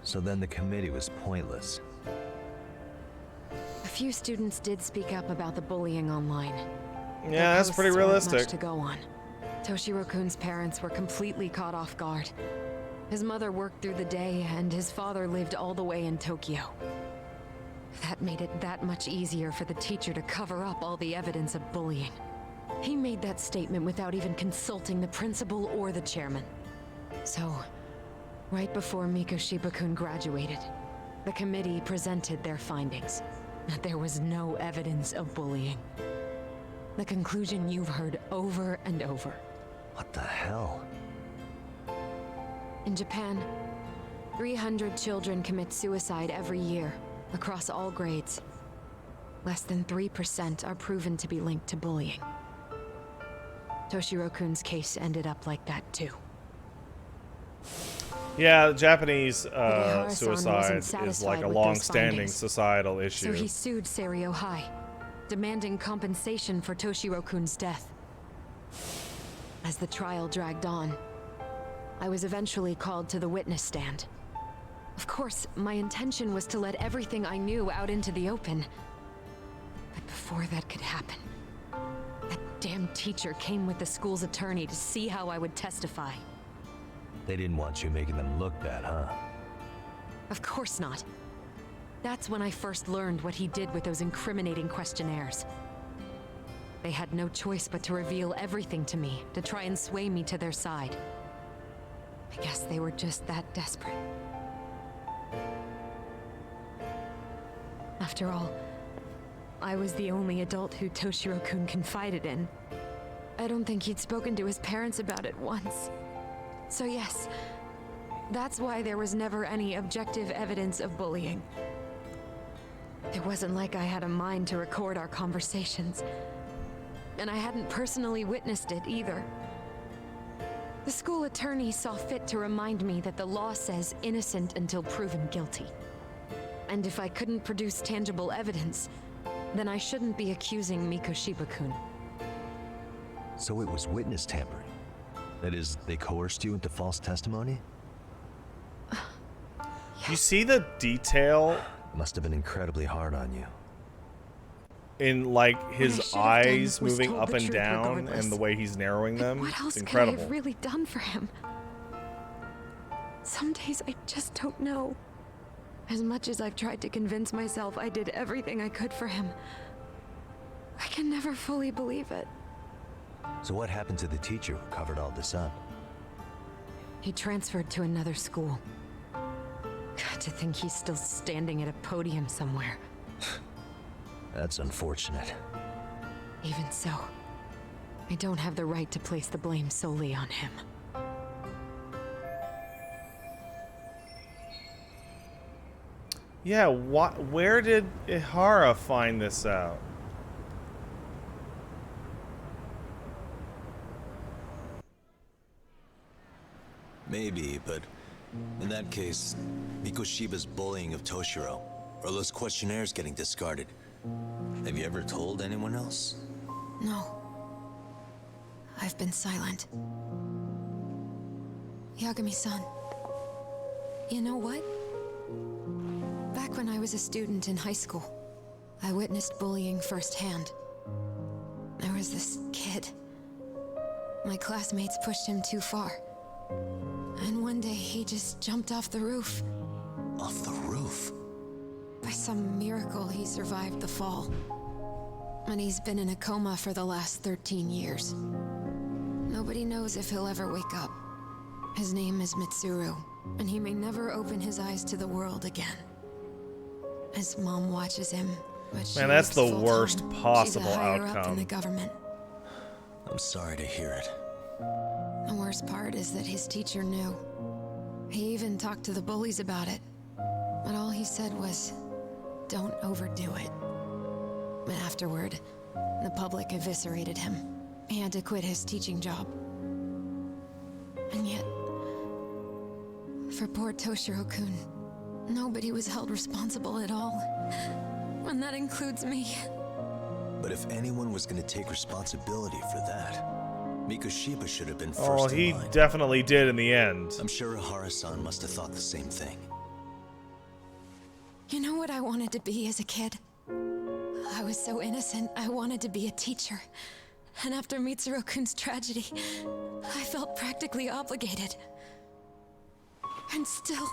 So then the committee was pointless. A few students did speak up about the bullying online. Yeah, Their that's pretty posts weren't realistic. Much to go on. Toshiro-kun's parents were completely caught off guard. His mother worked through the day, and his father lived all the way in Tokyo. That made it that much easier for the teacher to cover up all the evidence of bullying. He made that statement without even consulting the principal or the chairman. So, right before Mikoshiba-kun graduated, the committee presented their findings. That there was no evidence of bullying. The conclusion you've heard over and over. What the hell? In Japan, 300 children commit suicide every year, across all grades. Less than 3% are proven to be linked to bullying. Toshiro-kun's case ended up like that too. Yeah, Japanese Hara-san suicide wasn't is satisfied like a with those long-standing findings. societal issue. So he sued Seiryo High, demanding compensation for Toshiro-kun's death. As the trial dragged on, I was eventually called to the witness stand. Of course, my intention was to let everything I knew out into the open. But before that could happen, that damn teacher came with the school's attorney to see how I would testify. They didn't want you making them look bad, huh? Of course not. That's when I first learned what he did with those incriminating questionnaires. They had no choice but to reveal everything to me, to try and sway me to their side. I guess they were just that desperate. After all, I was the only adult who Toshiro-kun confided in. I don't think he'd spoken to his parents about it once. So yes, that's why there was never any objective evidence of bullying. It wasn't like I had a mind to record our conversations. And I hadn't personally witnessed it either. The school attorney saw fit to remind me that the law says innocent until proven guilty. And if I couldn't produce tangible evidence, then I shouldn't be accusing Mikoshiba-kun. So it was witness tampering. That is, they coerced you into false testimony? You see the detail Must have been incredibly hard on you. in like What I his should have done eyes was moving told up the and truth down regardless. and the way he's narrowing them. What else It's could I incredible. have really done for him? Some days I just don't know. As much as I've tried to convince myself I did everything I could for him, I can never fully believe it. So what happened to the teacher who covered all this up? He transferred to another school. God, to think he's still standing at a podium somewhere. That's unfortunate. Even so, I don't have the right to place the blame solely on him. Yeah, where did Ihara find this out? Maybe, but in that case, Mikoshiba's bullying of Toshiro, or those questionnaires getting discarded. Have you ever told anyone else? No. I've been silent. Yagami-san. You know what? Back when I was a student in high school, I witnessed bullying firsthand. There was this kid. My classmates pushed him too far. And one day he just jumped off the roof. Off the roof? By some miracle, he survived the fall. And he's been in a coma for the last 13 years. Nobody knows if he'll ever wake up. His name is Mitsuru, and he may never open his eyes to the world again. His mom watches him, but she Man, that's works the full-time. worst She's a possible higher up in outcome. the government. I'm sorry to hear it. The worst part is that his teacher knew. He even talked to the bullies about it. But all he said was, don't overdo it. But afterward, the public eviscerated him. He had to quit his teaching job. And yet, for poor Toshiro-kun, nobody was held responsible at all. And that includes me. But if anyone was going to take responsibility for that, Mikoshiba should have been first Oh, in he line. definitely did in the end. I'm sure Ihara-san must have thought the same thing. You know what I wanted to be as a kid? I was so innocent, I wanted to be a teacher. And after Mitsuru-kun's tragedy, I felt practically obligated. And still,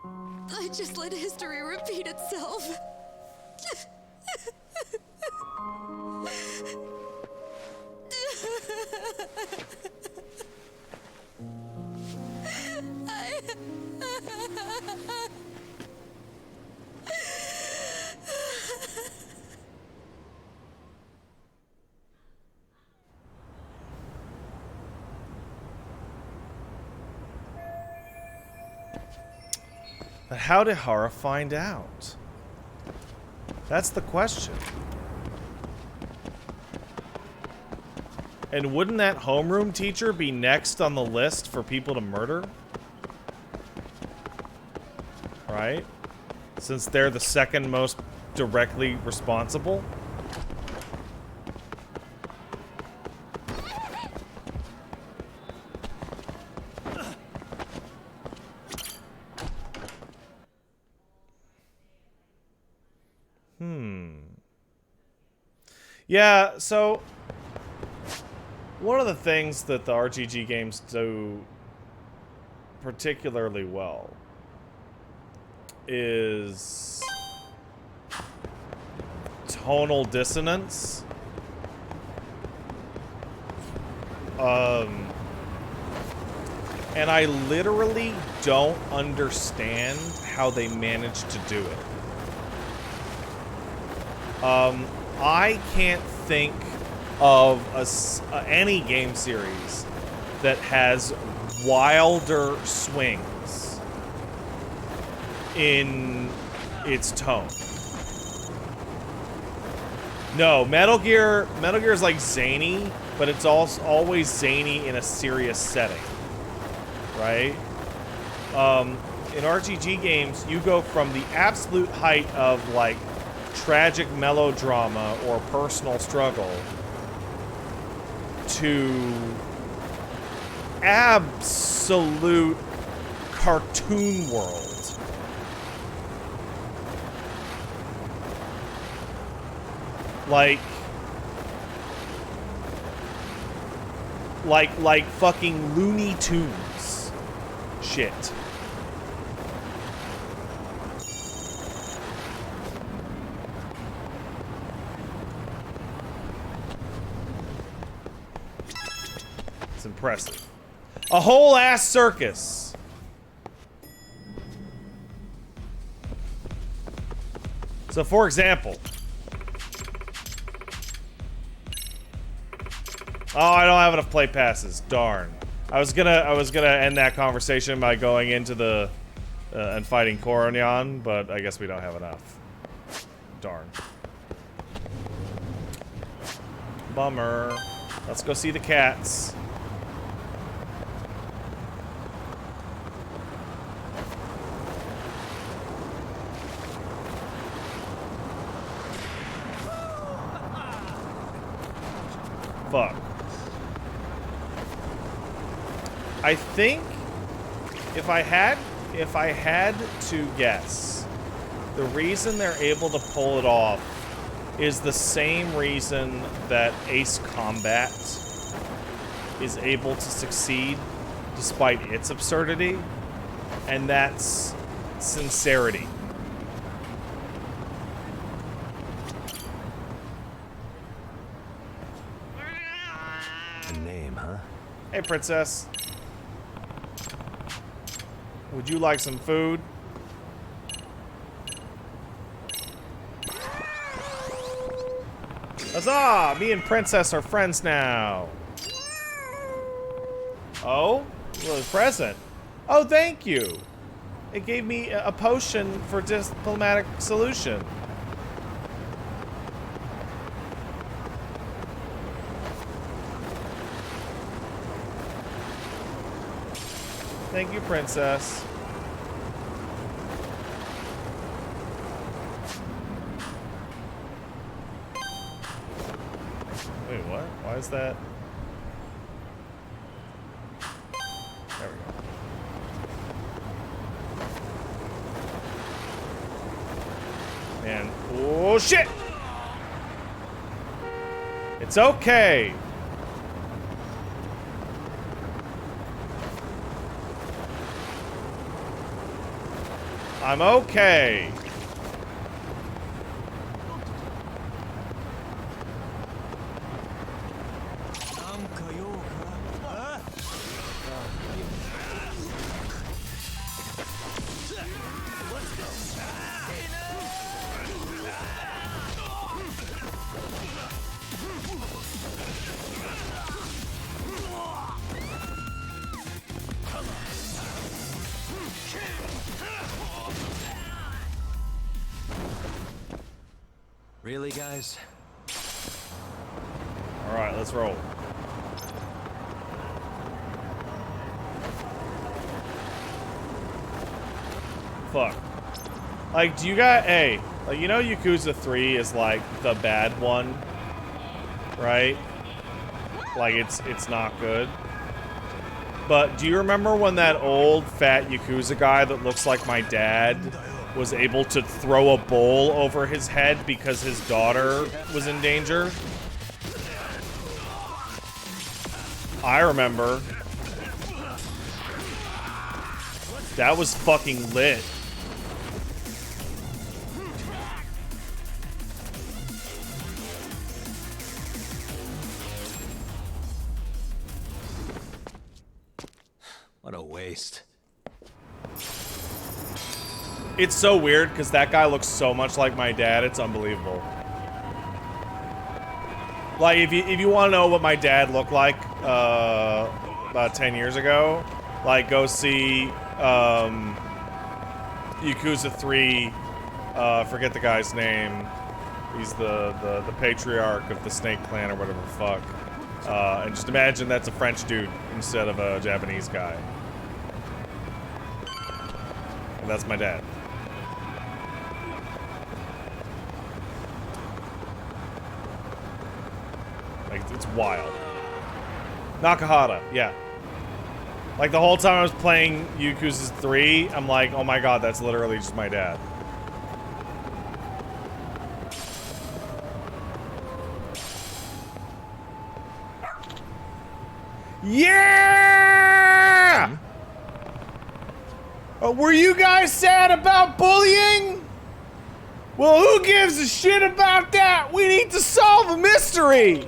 I just let history repeat itself. But how did Hara find out? That's the question. And wouldn't that homeroom teacher be next on the list for people to murder? Right? Since they're the second most directly responsible? Yeah, so one of the things that the RGG games do particularly well is tonal dissonance. And I literally don't understand how they managed to do it. I can't think of any game series that has wilder swings in its tone. No, Metal Gear is like zany, but it's also always zany in a serious setting, right? In RPG games, you go from the absolute height of like tragic melodrama or personal struggle to absolute cartoon world. Like fucking Looney Tunes shit. It's impressive. A whole ass circus. So for example, oh, I don't have enough play passes. Darn. I was gonna end that conversation by going into the and fighting Coronion, but I guess we don't have enough. Darn. Bummer. Let's go see the cats. Fuck. I think if I had to guess, the reason they're able to pull it off is the same reason that Ace Combat is able to succeed despite its absurdity, and that's sincerity. A name, huh? Hey, princess. Would you like some food? Huzzah! Me and Princess are friends now. Oh? Well, a present. Oh, thank you. It gave me a potion for diplomatic solution. Thank you, Princess. Wait, what? Why is that? There we go. Man. Oh, shit! It's okay. I'm okay. Really, guys? All right, let's roll. Fuck. Like, do you got hey, like, you know Yakuza 3 is like the bad one, right? Like it's not good. But do you remember when that old fat Yakuza guy that looks like my dad was able to throw a bowl over his head because his daughter was in danger? I remember. That was fucking lit. What a waste. It's so weird because that guy looks so much like my dad. It's unbelievable. Like, if you want to know what my dad looked like about 10 years ago, like, go see Yakuza 3. Forget the guy's name. He's the patriarch of the Snake Clan or whatever the fuck. And just imagine that's a French dude instead of a Japanese guy. And that's my dad. Like, it's wild. Nakahara, yeah. Like, the whole time I was playing Yakuza 3, I'm like, oh my god, that's literally just my dad. Yeah! Were you guys sad about bullying? Well, who gives a shit about that? We need to solve a mystery!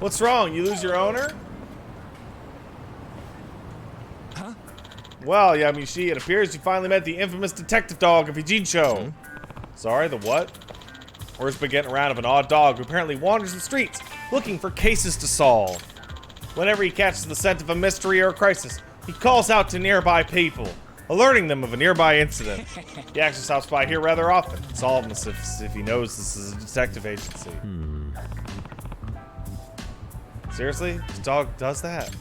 What's wrong? You lose your owner? Huh? Well, Yamishi, it appears you finally met the infamous detective dog of Ijincho. Sorry, the what? Word's been getting around of an odd dog who apparently wanders the streets looking for cases to solve. Whenever he catches the scent of a mystery or a crisis, he calls out to nearby people, alerting them of a nearby incident. He actually stops by here rather often, solving this if he knows this is a detective agency. Seriously? This dog does that?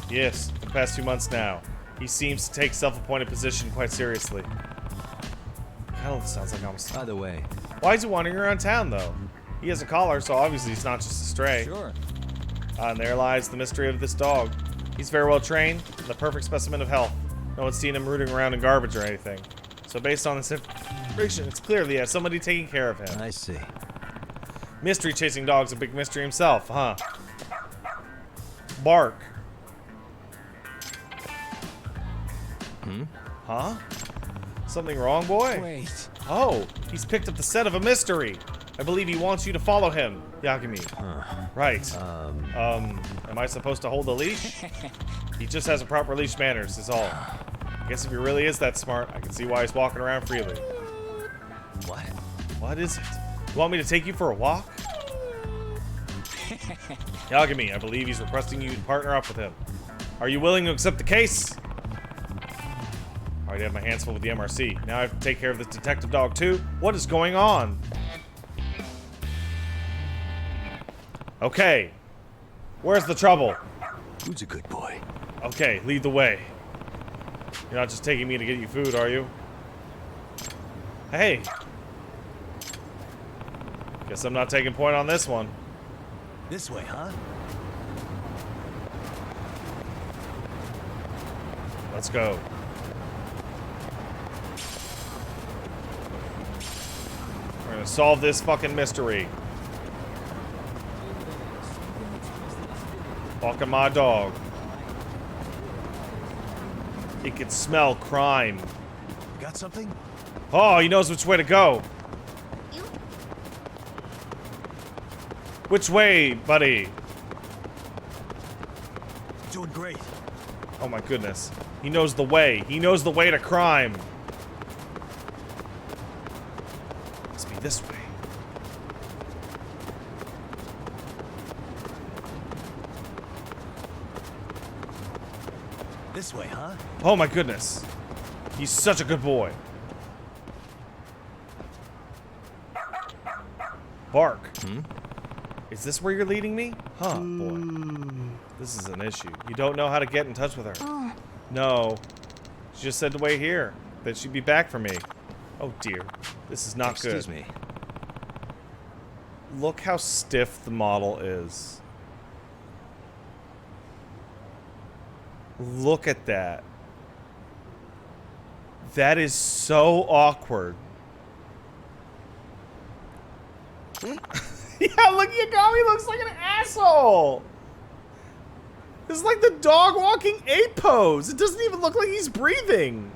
Yes, for the past 2 months now. He seems to take self-appointed position quite seriously. Hell, it sounds like I'm... By the way, Why is he wandering around town, though? He has a collar, so obviously he's not just a stray. Sure. And there lies the mystery of this dog. He's very well trained, and the perfect specimen of health. No one's seen him rooting around in garbage or anything. So based on this information, it's clear that he has somebody taking care of him. I see. Mystery chasing dog's a big mystery himself, huh? Bark. Huh? Something wrong, boy? Wait. Oh, he's picked up the scent of a mystery. I believe he wants you to follow him, Yagami. Right. Am I supposed to hold the leash? He just has a proper leash manners, is all. I guess if he really is that smart, I can see why he's walking around freely. What? What is it? You want me to take you for a walk? Yagami, I believe he's requesting you to partner up with him. Are you willing to accept the case? I already have my hands full with the MRC. Now I have to take care of this detective dog too? What is going on? Okay. Where's the trouble? Who's a good boy? Okay, lead the way. You're not just taking me to get you food, are you? Hey. Guess I'm not taking point on this one. This way, huh? Let's go. We're gonna solve this fucking mystery. Walking my dog. It can smell crime. Got something? Oh, he knows which way to go. Which way, buddy? Doing great. Oh my goodness. He knows the way. He knows the way to crime. Must be this way. This way, huh? Oh my goodness. He's such a good boy. Bark. Is this where you're leading me? Huh, boy. This is an issue. You don't know how to get in touch with her. No. She just said to wait here. That she'd be back for me. Oh dear. This is not good. Excuse me. Look how stiff the model is. Look at that. That is so awkward. Yeah, look, Yagami looks like an asshole. This is like the dog walking ape pose. It doesn't even look like he's breathing.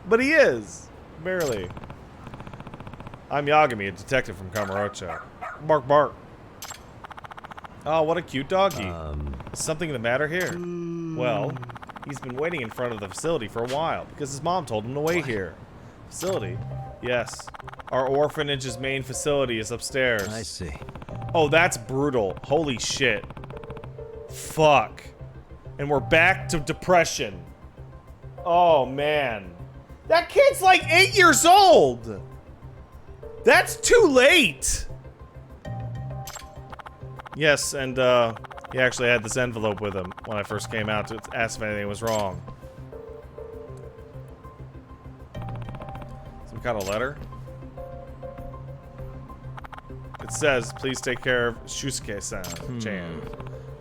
But he is. Barely. I'm Yagami, a detective from Kamurocho. Bark, bark. Oh, what a cute doggy. Is something the matter here? Well, he's been waiting in front of the facility for a while because his mom told him to wait here. Facility? Yes. Our orphanage's main facility is upstairs. I see. Oh, that's brutal. Holy shit. Fuck. And we're back to depression. Oh, man. That kid's like 8 years old. That's too late. Yes, and he actually had this envelope with him when I first came out to ask if anything was wrong. Some kind of letter? It says, please take care of Shusuke-san, Chan.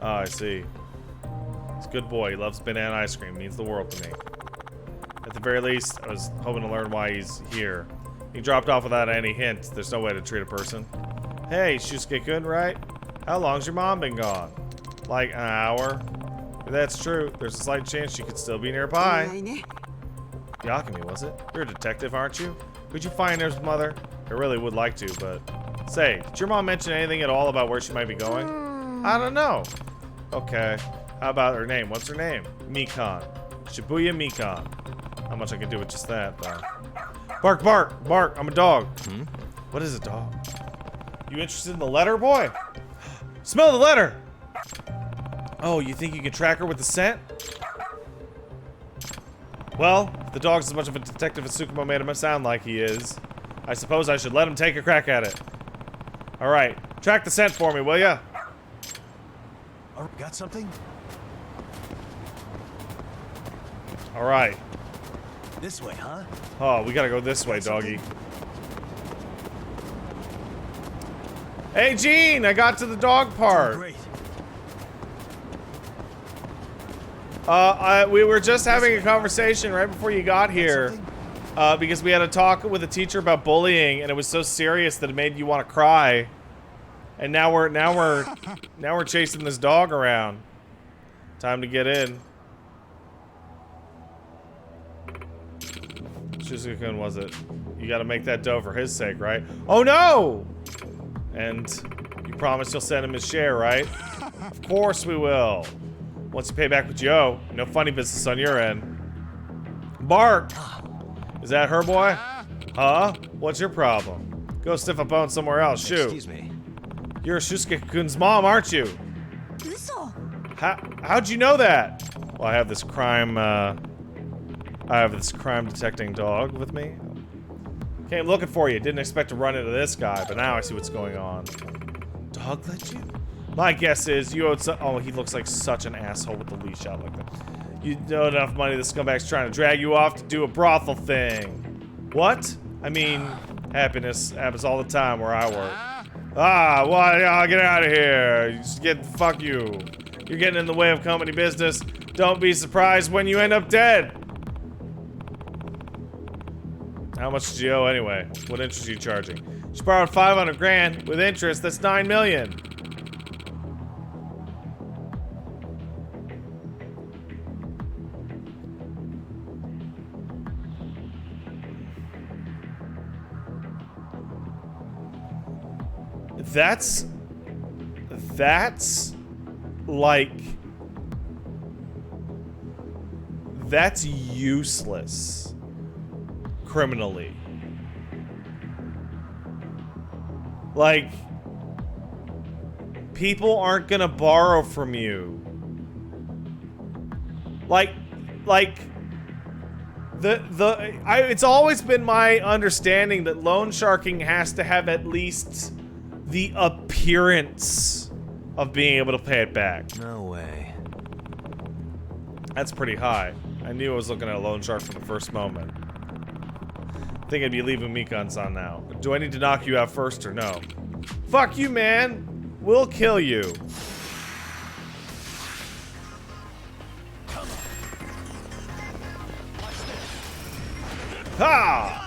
Oh, I see. He's a good boy. He loves banana ice cream. Means the world to me. At the very least, I was hoping to learn why he's here. He dropped off without any hint. There's no way to treat a person. Hey, Shusuke-kun, right? How long's your mom been gone? Like an hour? If that's true, there's a slight chance she could still be nearby. Yakami, was it? You're a detective, aren't you? Could you find her mother? I really would like to, but... Say, did your mom mention anything at all about where she might be going? I don't know. Okay. How about her name? What's her name? Mikan. Shibuya Mikan. How much I can do with just that, though. Bark, bark, bark. I'm a dog. What is a dog? You interested in the letter, boy? Smell the letter! Oh, you think you can track her with the scent? Well, if the dog's as much of a detective as Tsukumo made him sound like he is, I suppose I should let him take a crack at it. Alright, track the scent for me, will ya? Oh, got something? Alright. This way, huh? Oh, we gotta go this way, doggy. Hey, Gene! I got to the dog part. Great. We were just having a conversation right before you got here. Because we had a talk with a teacher about bullying, and it was so serious that it made you want to cry. And now we're chasing this dog around. Time to get in. Shizuka-kun, was it? You gotta make that dough for his sake, right? Oh no! And you promise you'll send him his share, right? Of course we will. Once you pay back what you owe, no funny business on your end. Bark! Is that her boy? Huh? What's your problem? Go stiff a bone somewhere else, shoot. Excuse me. You're Shusuke-kun's mom, aren't you? How'd you know that? Well, I have this crime detecting dog with me. Came looking for you. Didn't expect to run into this guy, but now I see what's going on. Dog let you? My guess is you owed some— oh, he looks like such an asshole with the leash out like that. You know enough money, the scumbag's trying to drag you off to do a brothel thing. What? I mean, happiness happens all the time where I work. Ah, what? Get out of here. Fuck you. You're getting in the way of company business. Don't be surprised when you end up dead. How much did you owe anyway? What interest are you charging? She borrowed 500 grand. With interest, that's 9 million. That's useless criminally. Like, people aren't gonna borrow from you. It's always been my understanding that loan sharking has to have at least the appearance of being able to pay it back. No way. That's pretty high. I knew I was looking at a loan shark from the first moment. I think I'd be leaving Mikan-san now. Do I need to knock you out first or no? Fuck you, man! We'll kill you. Ha!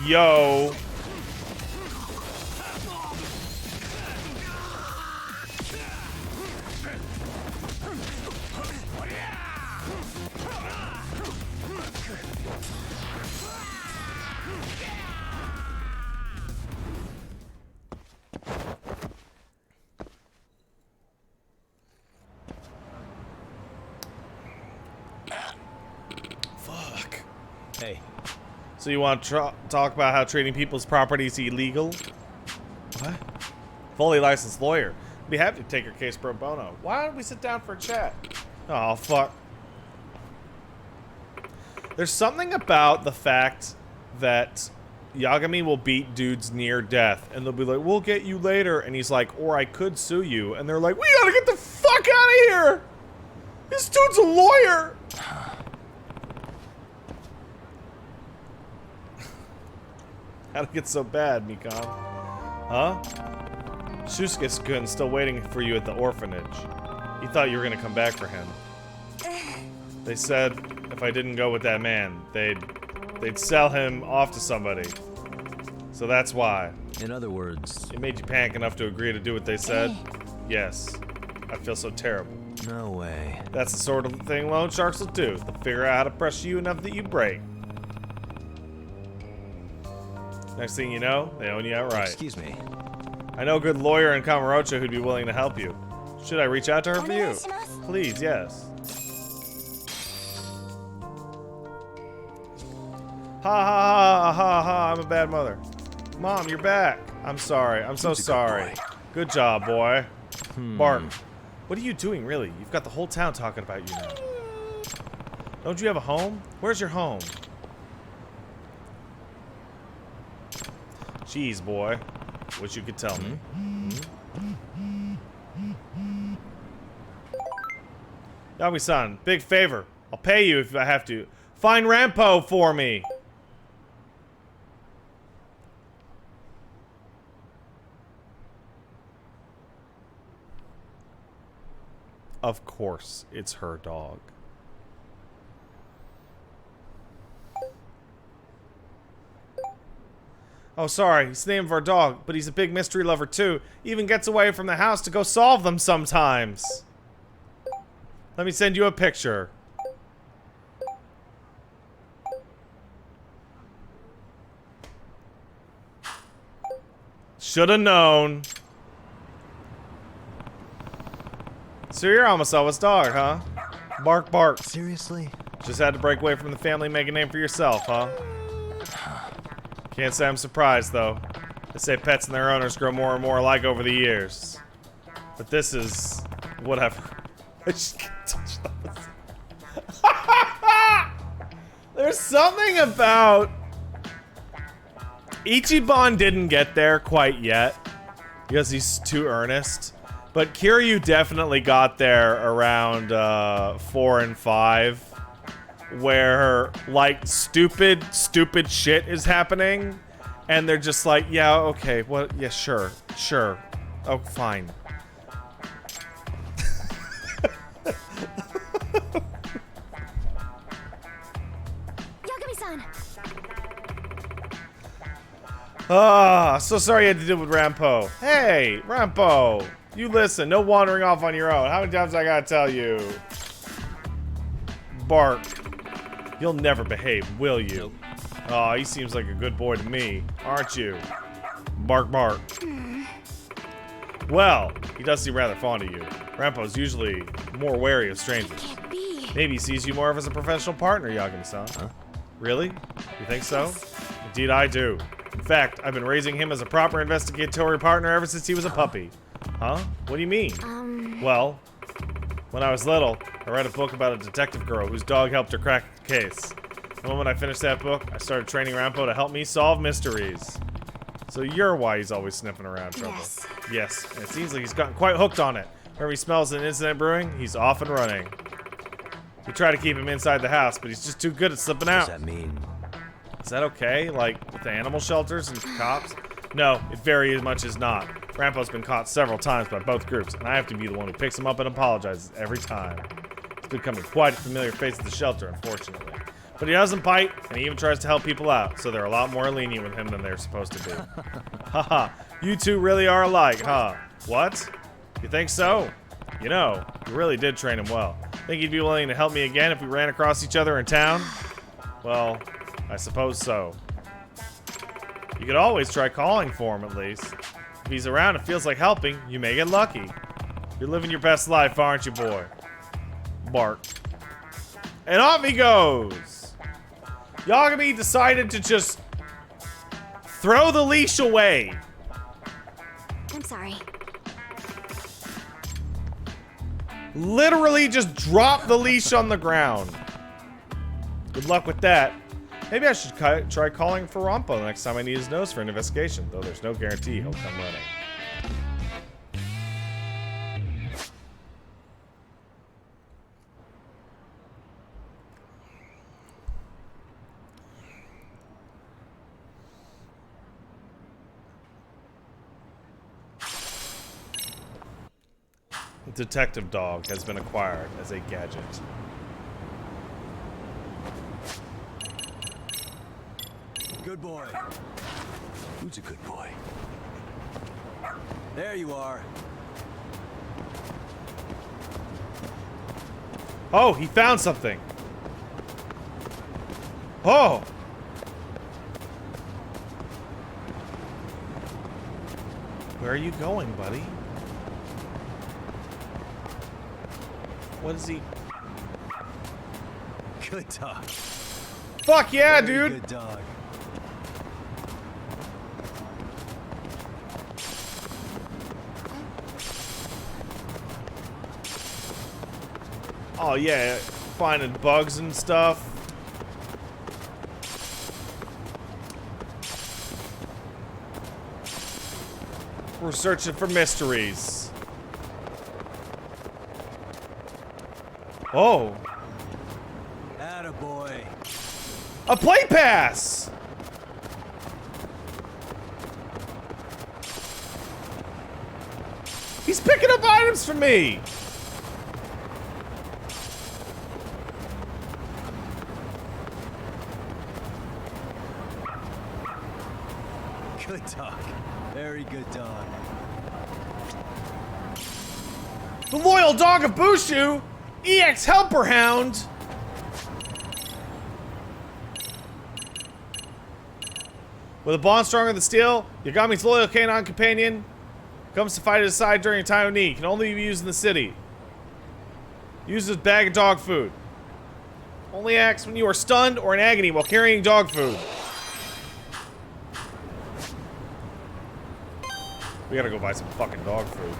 Yo. Fuck. Hey, So you want to talk about how trading people's property is illegal? What? Fully licensed lawyer. Be happy to take your case pro bono. Why don't we sit down for a chat? Oh, fuck. There's something about the fact that Yagami will beat dudes near death, and they'll be like, we'll get you later. And he's like, or I could sue you. And they're like, we gotta get the fuck out of here! This dude's a lawyer! How'd it get so bad, Mikon? Huh? Shusuke-kun still waiting for you at the orphanage. He thought you were gonna come back for him. They said if I didn't go with that man, they'd sell him off to somebody. So that's why. in other words, It made you panic enough to agree to do what they said? Yes. I feel so terrible. no way. That's the sort of thing loan sharks will do. They'll figure out how to pressure you enough that you break. Next thing you know, they own you outright. Excuse me. I know a good lawyer in Kamurocho who'd be willing to help you. Should I reach out to her for you? Please, yes. Ha ha ha ha ha, I'm a bad mother. Mom, you're back. I'm sorry. I'm so sorry. Good job, boy. Bark. What are you doing, really? You've got the whole town talking about you now. Don't you have a home? Where's your home? Jeez, boy. Wish you could tell me. Yagami-san, big favor. I'll pay you if I have to. Find Rampo for me. Of course, it's her dog. Oh, sorry, he's the name of our dog, but he's a big mystery lover too. He even gets away from the house to go solve them sometimes. Let me send you a picture. Shoulda known. So you're Amasawa's dog, huh? Bark, bark. Seriously? Just had to break away from the family and make a name for yourself, huh? Can't say I'm surprised, though. They say pets and their owners grow more and more alike over the years. But this is... whatever. I just can't touch that. There's something about... Ichiban didn't get there quite yet. Because he's too earnest. But Kiryu definitely got there around 4 and 5. Where, like, stupid shit is happening. And they're just like, yeah, okay, well, yeah, sure. Oh, fine. Yagami-san! Ah, so sorry you had to deal with Rampo. Hey, Rampo, you listen. No wandering off on your own. How many times I gotta tell you? Bark. You'll never behave, will you? Aw, he seems like a good boy to me, aren't you? Bark, bark. Well, he does seem rather fond of you. Rampo's usually more wary of strangers. Can't be. Maybe he sees you more as a professional partner, Yagami-san. Huh? Really? You think so? Indeed I do. In fact, I've been raising him as a proper investigatory partner ever since he was a puppy. Huh? What do you mean? Well, when I was little, I read a book about a detective girl whose dog helped her crack the case. The moment I finished that book, I started training Rampo to help me solve mysteries. So you're why he's always sniffing around trouble. Yes. Yes, and it seems like he's gotten quite hooked on it. Whenever he smells an incident brewing, he's off and running. We try to keep him inside the house, but he's just too good at slipping What out. does that mean? Is that okay? Like, with the animal shelters and cops? No, it very much is not. Rampo's been caught several times by both groups, and I have to be the one who picks him up and apologizes every time. He's becoming quite a familiar face at the shelter, unfortunately. But he doesn't bite, and he even tries to help people out, so they're a lot more lenient with him than they're supposed to be. Haha, you two really are alike, huh? What? You think so? You know, you really did train him well. Think he'd be willing to help me again if we ran across each other in town? Well, I suppose so. You could always try calling for him, at least. If he's around and feels like helping, you may get lucky. You're living your best life, aren't you, boy? Bark. And off he goes! Yagami decided to just throw the leash away. I'm sorry. Literally just drop the leash on the ground. Good luck with that. Maybe I should try calling for Rampo the next time I need his nose for an investigation, though there's no guarantee he'll come running. Detective dog has been acquired as a gadget. Good boy. Who's a good boy? There you are. Oh, he found something. Oh! Where are you going, buddy? What is he? Good dog. Fuck yeah, Very dude! Good dog. Oh yeah, finding bugs and stuff. We're searching for mysteries. Oh, Attaboy. a play pass! He's picking up items for me! Good dog. Very good dog. The loyal dog of Bushu! EX Helper Hound! With a bond stronger than steel, Yagami's loyal canine companion comes to fight at his side during a time of need. Can only be used in the city. Use as bag of dog food. Only acts when you are stunned or in agony while carrying dog food. We gotta go buy some fucking dog food.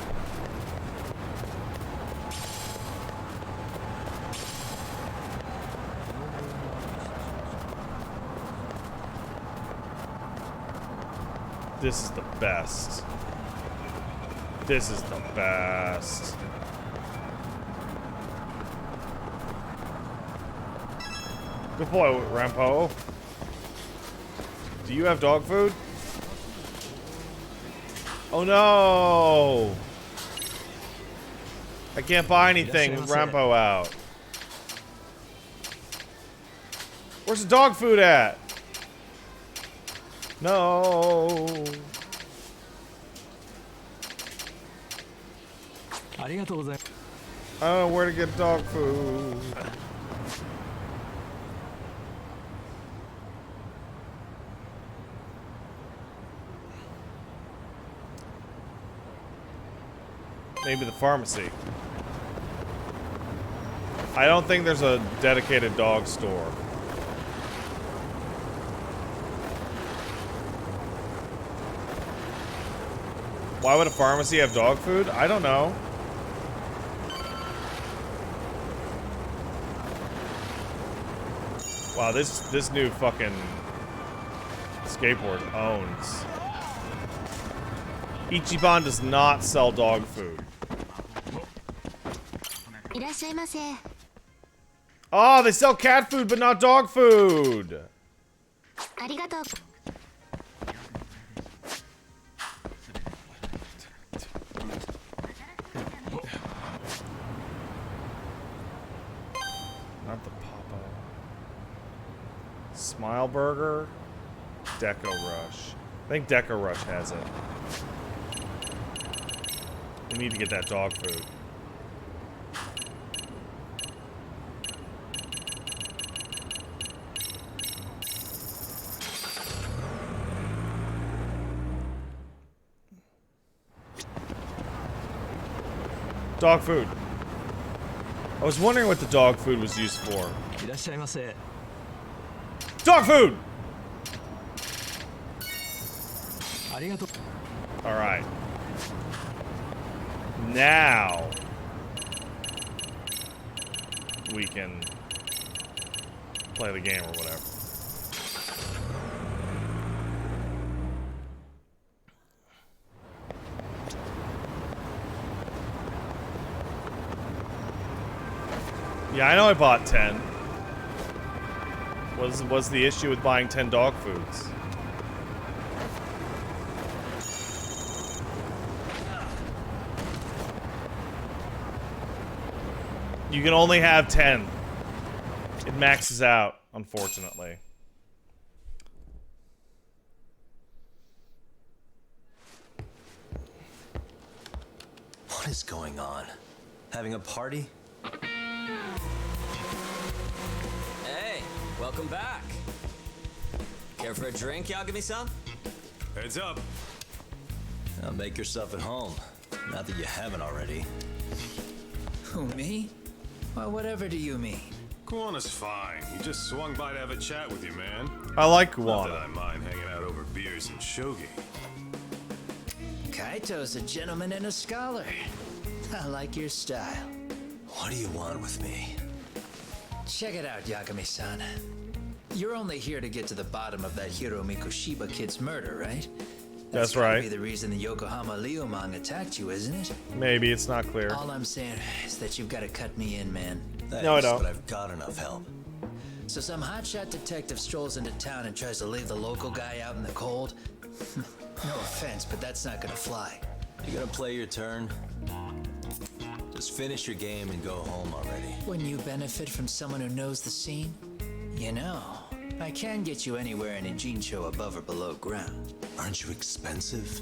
This is the best. This is the best. Good boy, Rampo. Do you have dog food? Oh no! I can't buy anything with Rampo out. Where's the dog food at? No. I don't know where to get dog food. Maybe the pharmacy. I don't think there's a dedicated dog store. Why would a pharmacy have dog food? I don't know. Wow, this new fucking skateboard owns. Ichiban does not sell dog food. Oh, they sell cat food but not dog food. Smile Burger. Deco Rush. I think Deco Rush has it. We need to get that dog food. Dog food. I was wondering what the dog food was used for. いらっしゃいませ。 Dog food! ありがとう。 Alright. Now we can play the game or whatever. Yeah, I know I bought 10. Was the issue with buying 10 dog foods? You can only have 10. It maxes out, unfortunately. What is going on? Having a party? Hey, welcome back. Care for a drink, Yagami-san? Heads up. Now make yourself at home. Not that you haven't already. Who, me? Well, whatever do you mean? Kuwana's fine. He just swung by to have a chat with you, man. I like Not that Kuwana. I mind hanging out over beers and shogi. Kaito's a gentleman and a scholar. I like your style. What do you want with me? Check it out, Yagami-san. You're only here to get to the bottom of that Hiro Mikoshiba kid's murder, right? That's gotta right. Be the reason the Yokohama Liumang attacked you, isn't it? Maybe it's not clear. All I'm saying is that you've got to cut me in, man. No, I Thanks, don't. But I've got enough help. So some hotshot detective strolls into town and tries to leave the local guy out in the cold? No offense, but that's not gonna fly. You gonna play your turn? Just finish your game and go home already. When you benefit from someone who knows the scene, you know, I can get you anywhere in Ijincho above or below ground. Aren't you expensive?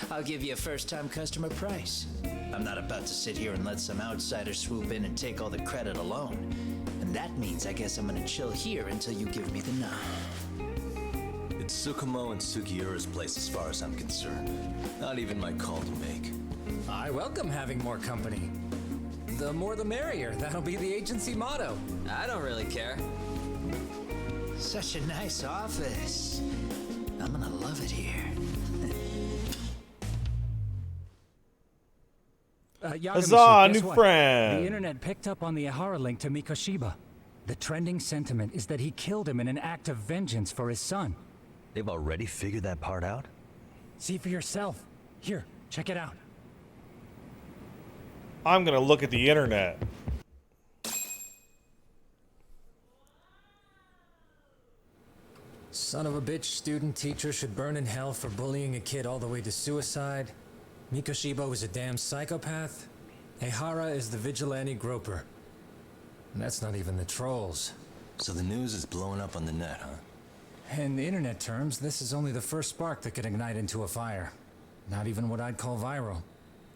I'll give you a first-time customer price. I'm not about to sit here and let some outsider swoop in and take all the credit alone. And that means I guess I'm gonna chill here until you give me the nod. It's Tsukumo and Sugiura's place as far as I'm concerned. Not even my call to make. I welcome having more company. The more the merrier. That'll be the agency motto. I don't really care. Such a nice office. I'm gonna love it here. Huzzah, new friend! The internet picked up on the Ihara link to Mikoshiba. The trending sentiment is that he killed him in an act of vengeance for his son. They've already figured that part out? See for yourself. Here, check it out. I'm gonna look at the internet. Son of a bitch student teacher should burn in hell for bullying a kid all the way to suicide. Mikoshiba was a damn psychopath. Ehara is the vigilante groper. And that's not even the trolls. So the news is blowing up on the net, huh? In internet terms, this is only the first spark that could ignite into a fire. Not even what I'd call viral.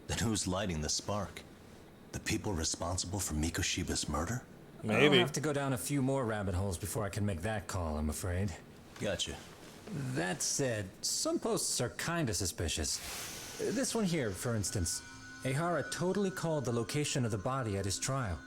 Then who's lighting the spark? The people responsible for Mikoshiba's murder? Maybe. I'll have to go down a few more rabbit holes before I can make that call, I'm afraid. Gotcha. That said, some posts are kinda suspicious. This one here, for instance. Ehara totally called the location of the body at his trial.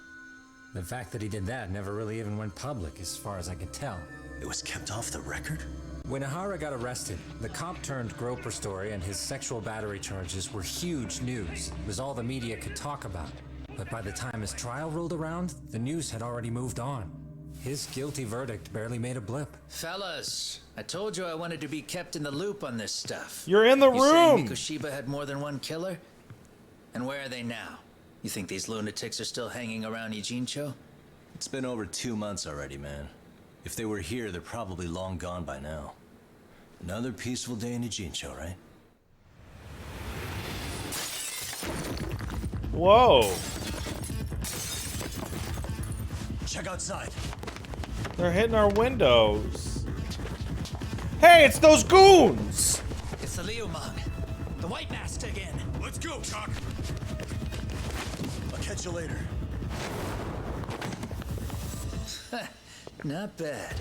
The fact that he did that never really even went public, as far as I can tell. It was kept off the record? When Ehara got arrested, the cop-turned-groper story and his sexual battery charges were huge news. It was all the media could talk about. But by the time his trial rolled around, the news had already moved on. His guilty verdict barely made a blip. Fellas, I told you I wanted to be kept in the loop on this stuff. You're in the You room! saying Mikoshiba had more than one killer? And where are they now? You think these lunatics are still hanging around Ijincho? It's been over 2 months already, man. If they were here, they're probably long gone by now. Another peaceful day in Ijincho, right? Whoa! Check outside! They're hitting our windows. Hey, it's those goons! It's the Liumang. The White Mask again. Let's go, Chuck. I'll catch you later. Not bad.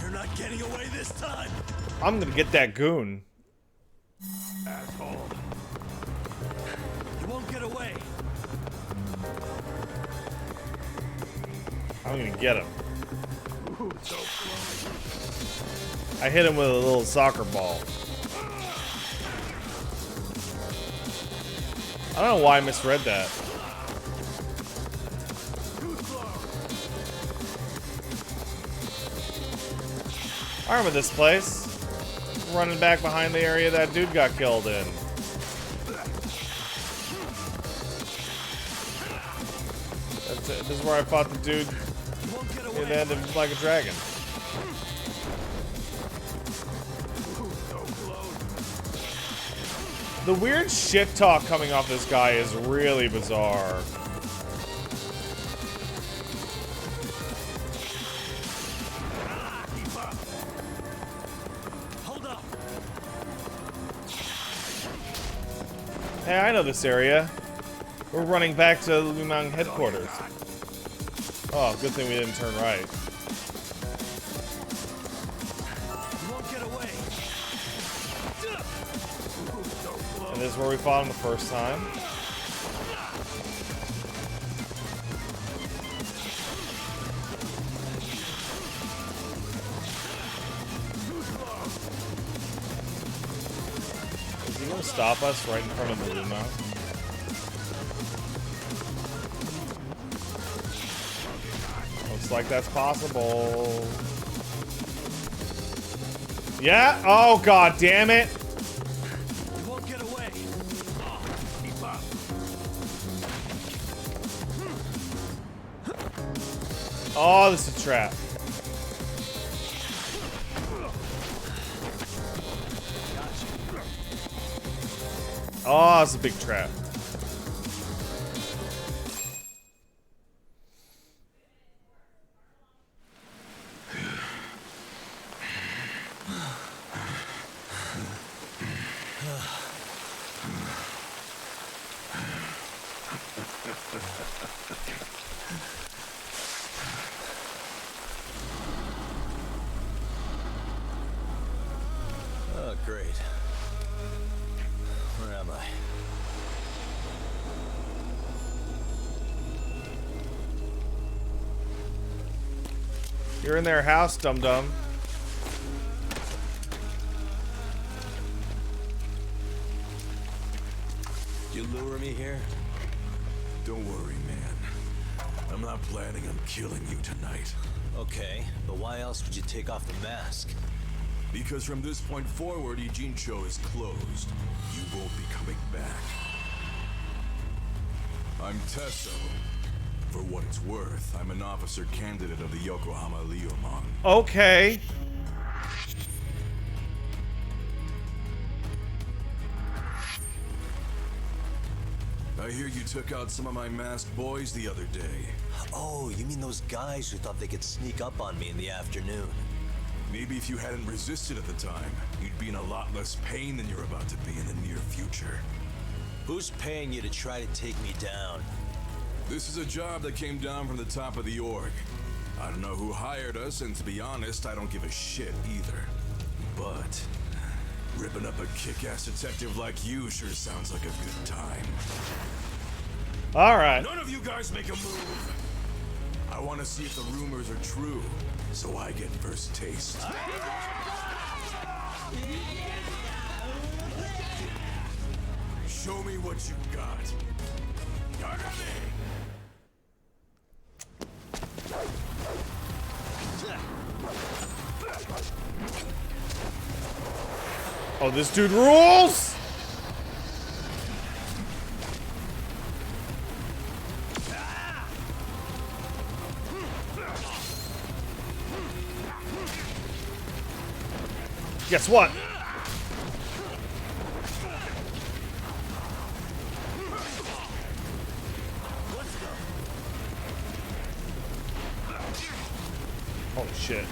You're not getting away this time. I'm gonna get that goon. Asshole. You won't get away. I'm gonna get him. Ooh, so close. I hit him with a little soccer ball. I don't know why I misread that. I remember this place. Running back behind the area that dude got killed in. This is where I fought the dude at the end of Like a Dragon. The weird shit talk coming off this guy is really bizarre. Hold up. Hey, I know this area. We're running back to Liumang headquarters. Oh, good thing we didn't turn right. You won't get away. And this is where we fought him the first time. Is he gonna stop us right in front of the Liumang? Looks like that's possible. Yeah? Oh, god damn it. You won't get away. Oh, this is a trap. Oh, it's a big trap. Oh, great. Where am I? You're in their house, dum-dum. You lure me here? Don't worry, man. I'm not planning on killing you tonight. Okay, but why else would you take off the mask? Because from this point forward, Ijincho is closed. You won't be coming back. I'm Tesso. For what it's worth, I'm an officer candidate of the Yokohama Liumang. Okay. I hear you took out some of my masked boys the other day. Oh, you mean those guys who thought they could sneak up on me in the afternoon? Maybe if you hadn't resisted at the time, you'd be in a lot less pain than you're about to be in the near future. Who's paying you to try to take me down? This is a job that came down from the top of the org. I don't know who hired us, and to be honest, I don't give a shit either. But ripping up a kick-ass detective like you sure sounds like a good time. All right. None of you guys make a move. I want to see if the rumors are true, so I get first taste. Show me what you got. Oh, this dude rules! Guess what? Holy shit.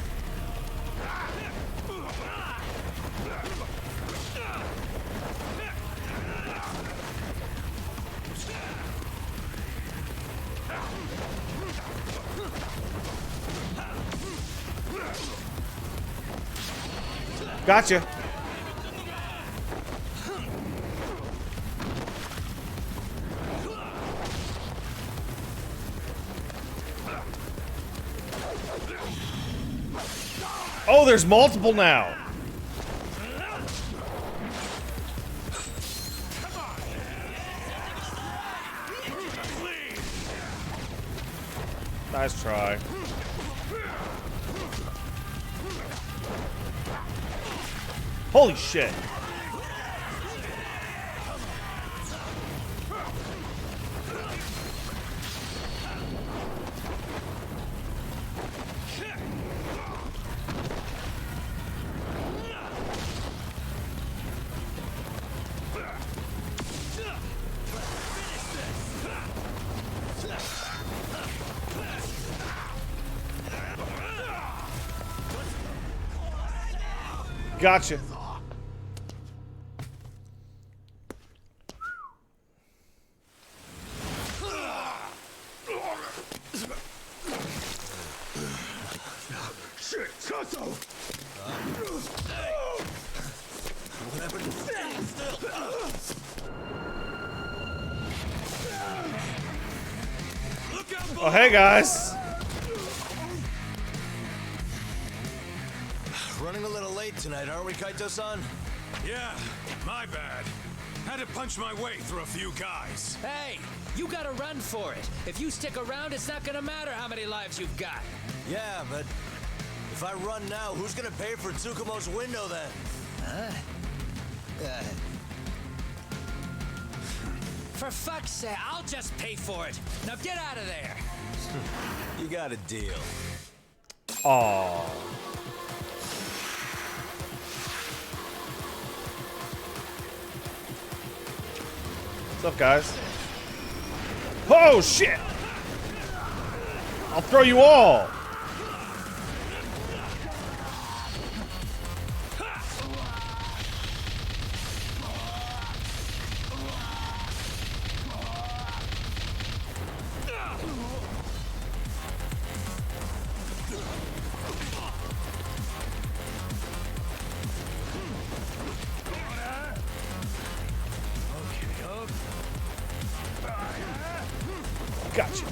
Gotcha. Oh, there's multiple now. Nice try. Holy shit. Gotcha. Shit, Kato! Oh, hey guys. Running a little late tonight, aren't we, Kaito-san? Yeah, my bad. Had to punch my way through a few guys. Hey, you gotta run for it. If you stick around, it's not gonna matter how many lives you've got. Yeah, but if I run now, who's gonna pay for Tsukumo's window then? Huh? For fuck's sake, I'll just pay for it. Now get out of there. You got a deal. Aww. What's up, guys? Oh, shit! I'll throw you all! Gotcha.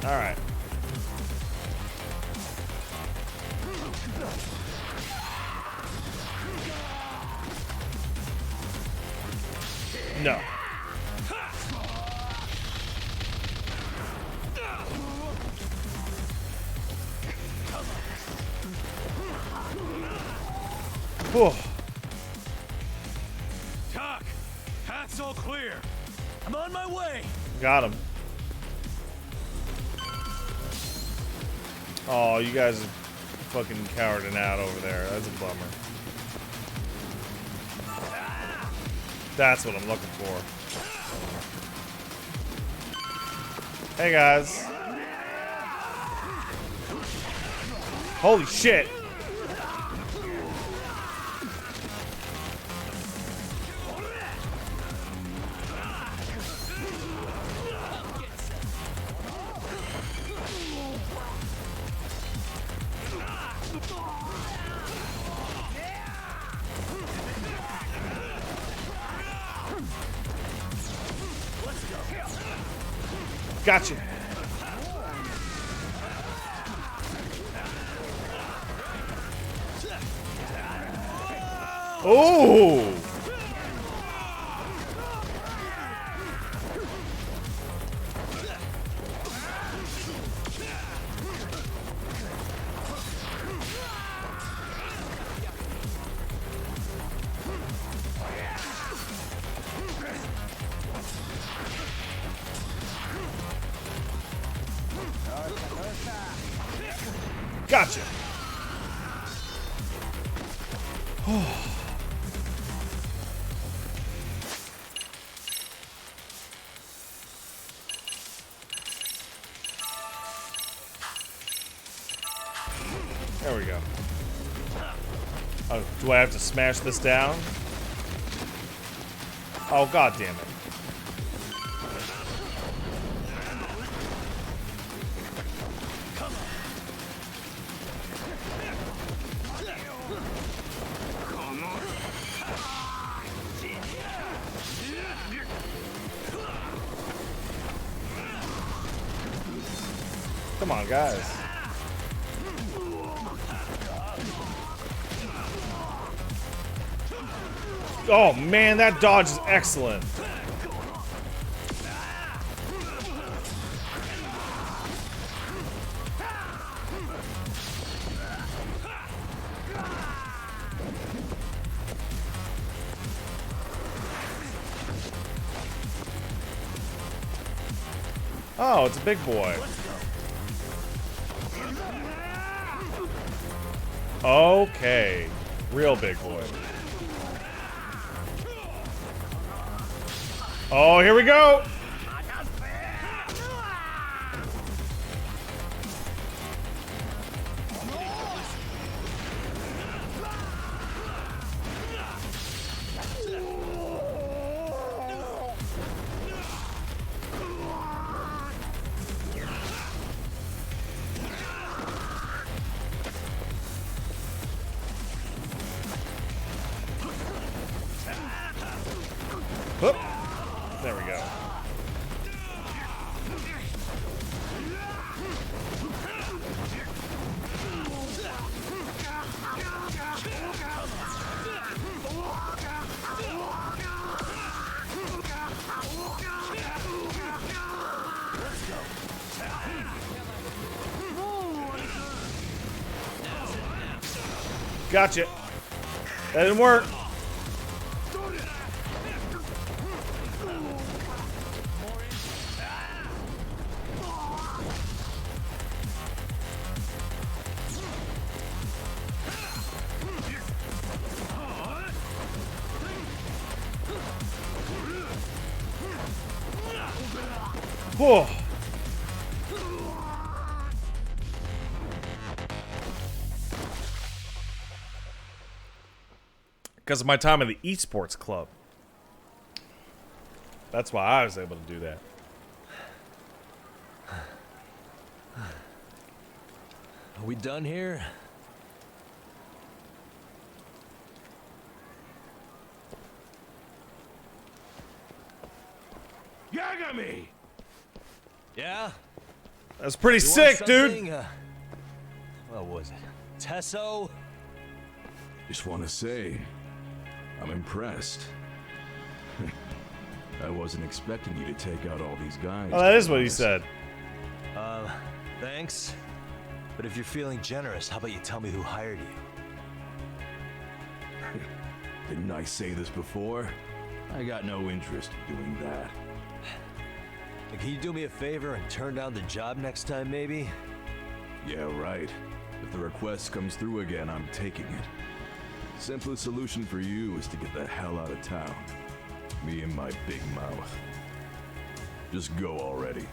All right. No. Whew. Talk! Path's all clear. I'm on my way. Got him. Oh, you guys are fucking cowarding out over there. That's a bummer. That's what I'm looking for. Hey, guys. Holy shit. Gotcha. Oh! Gotcha. There we go. Do I have to smash this down? Oh, god damn it. Come on, guys. Oh man, that dodge is excellent. Oh, it's a big boy. Okay. Real big boy. Oh, here we go! Whoop. There we go. Gotcha. That didn't work. Whoa. Because of my time in the esports club. That's why I was able to do that. Are we done here? Yagami! Yeah? That's pretty You sick, want dude. something? What was it? Tesso? Just want to say, I'm impressed. I wasn't expecting you to take out all these guys. Oh, that is what he said. Thanks. But if you're feeling generous, how about you tell me who hired you? Didn't I say this before? I got no interest in doing that. Can you do me a favor and turn down the job next time, maybe? Yeah, right. If the request comes through again, I'm taking it. Simplest solution for you is to get the hell out of town. Me and my big mouth. Just go already.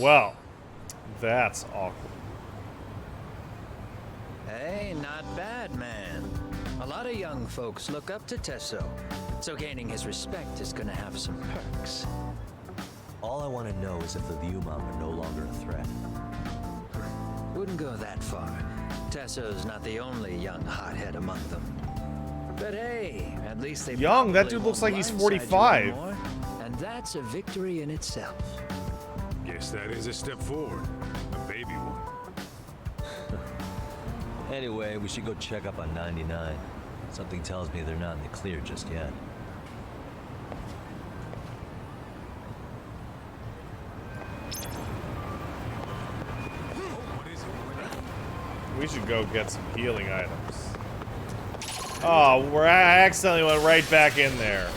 Well, that's awkward. Hey, not bad, man. A lot of young folks look up to Tesso, so gaining his respect is gonna have some perks. All I want to know is if the Liumang are no longer a threat. Wouldn't go that far. Tesso's not the only young hothead among them. But hey, at least they Young? That probably dude looks won't like he's blindside you 45. anymore, and that's a victory in itself. Guess that is a step forward. A baby one. Anyway, we should go check up on 99. Something tells me they're not in the clear just yet. We should go get some healing items. Oh, I accidentally went right back in there.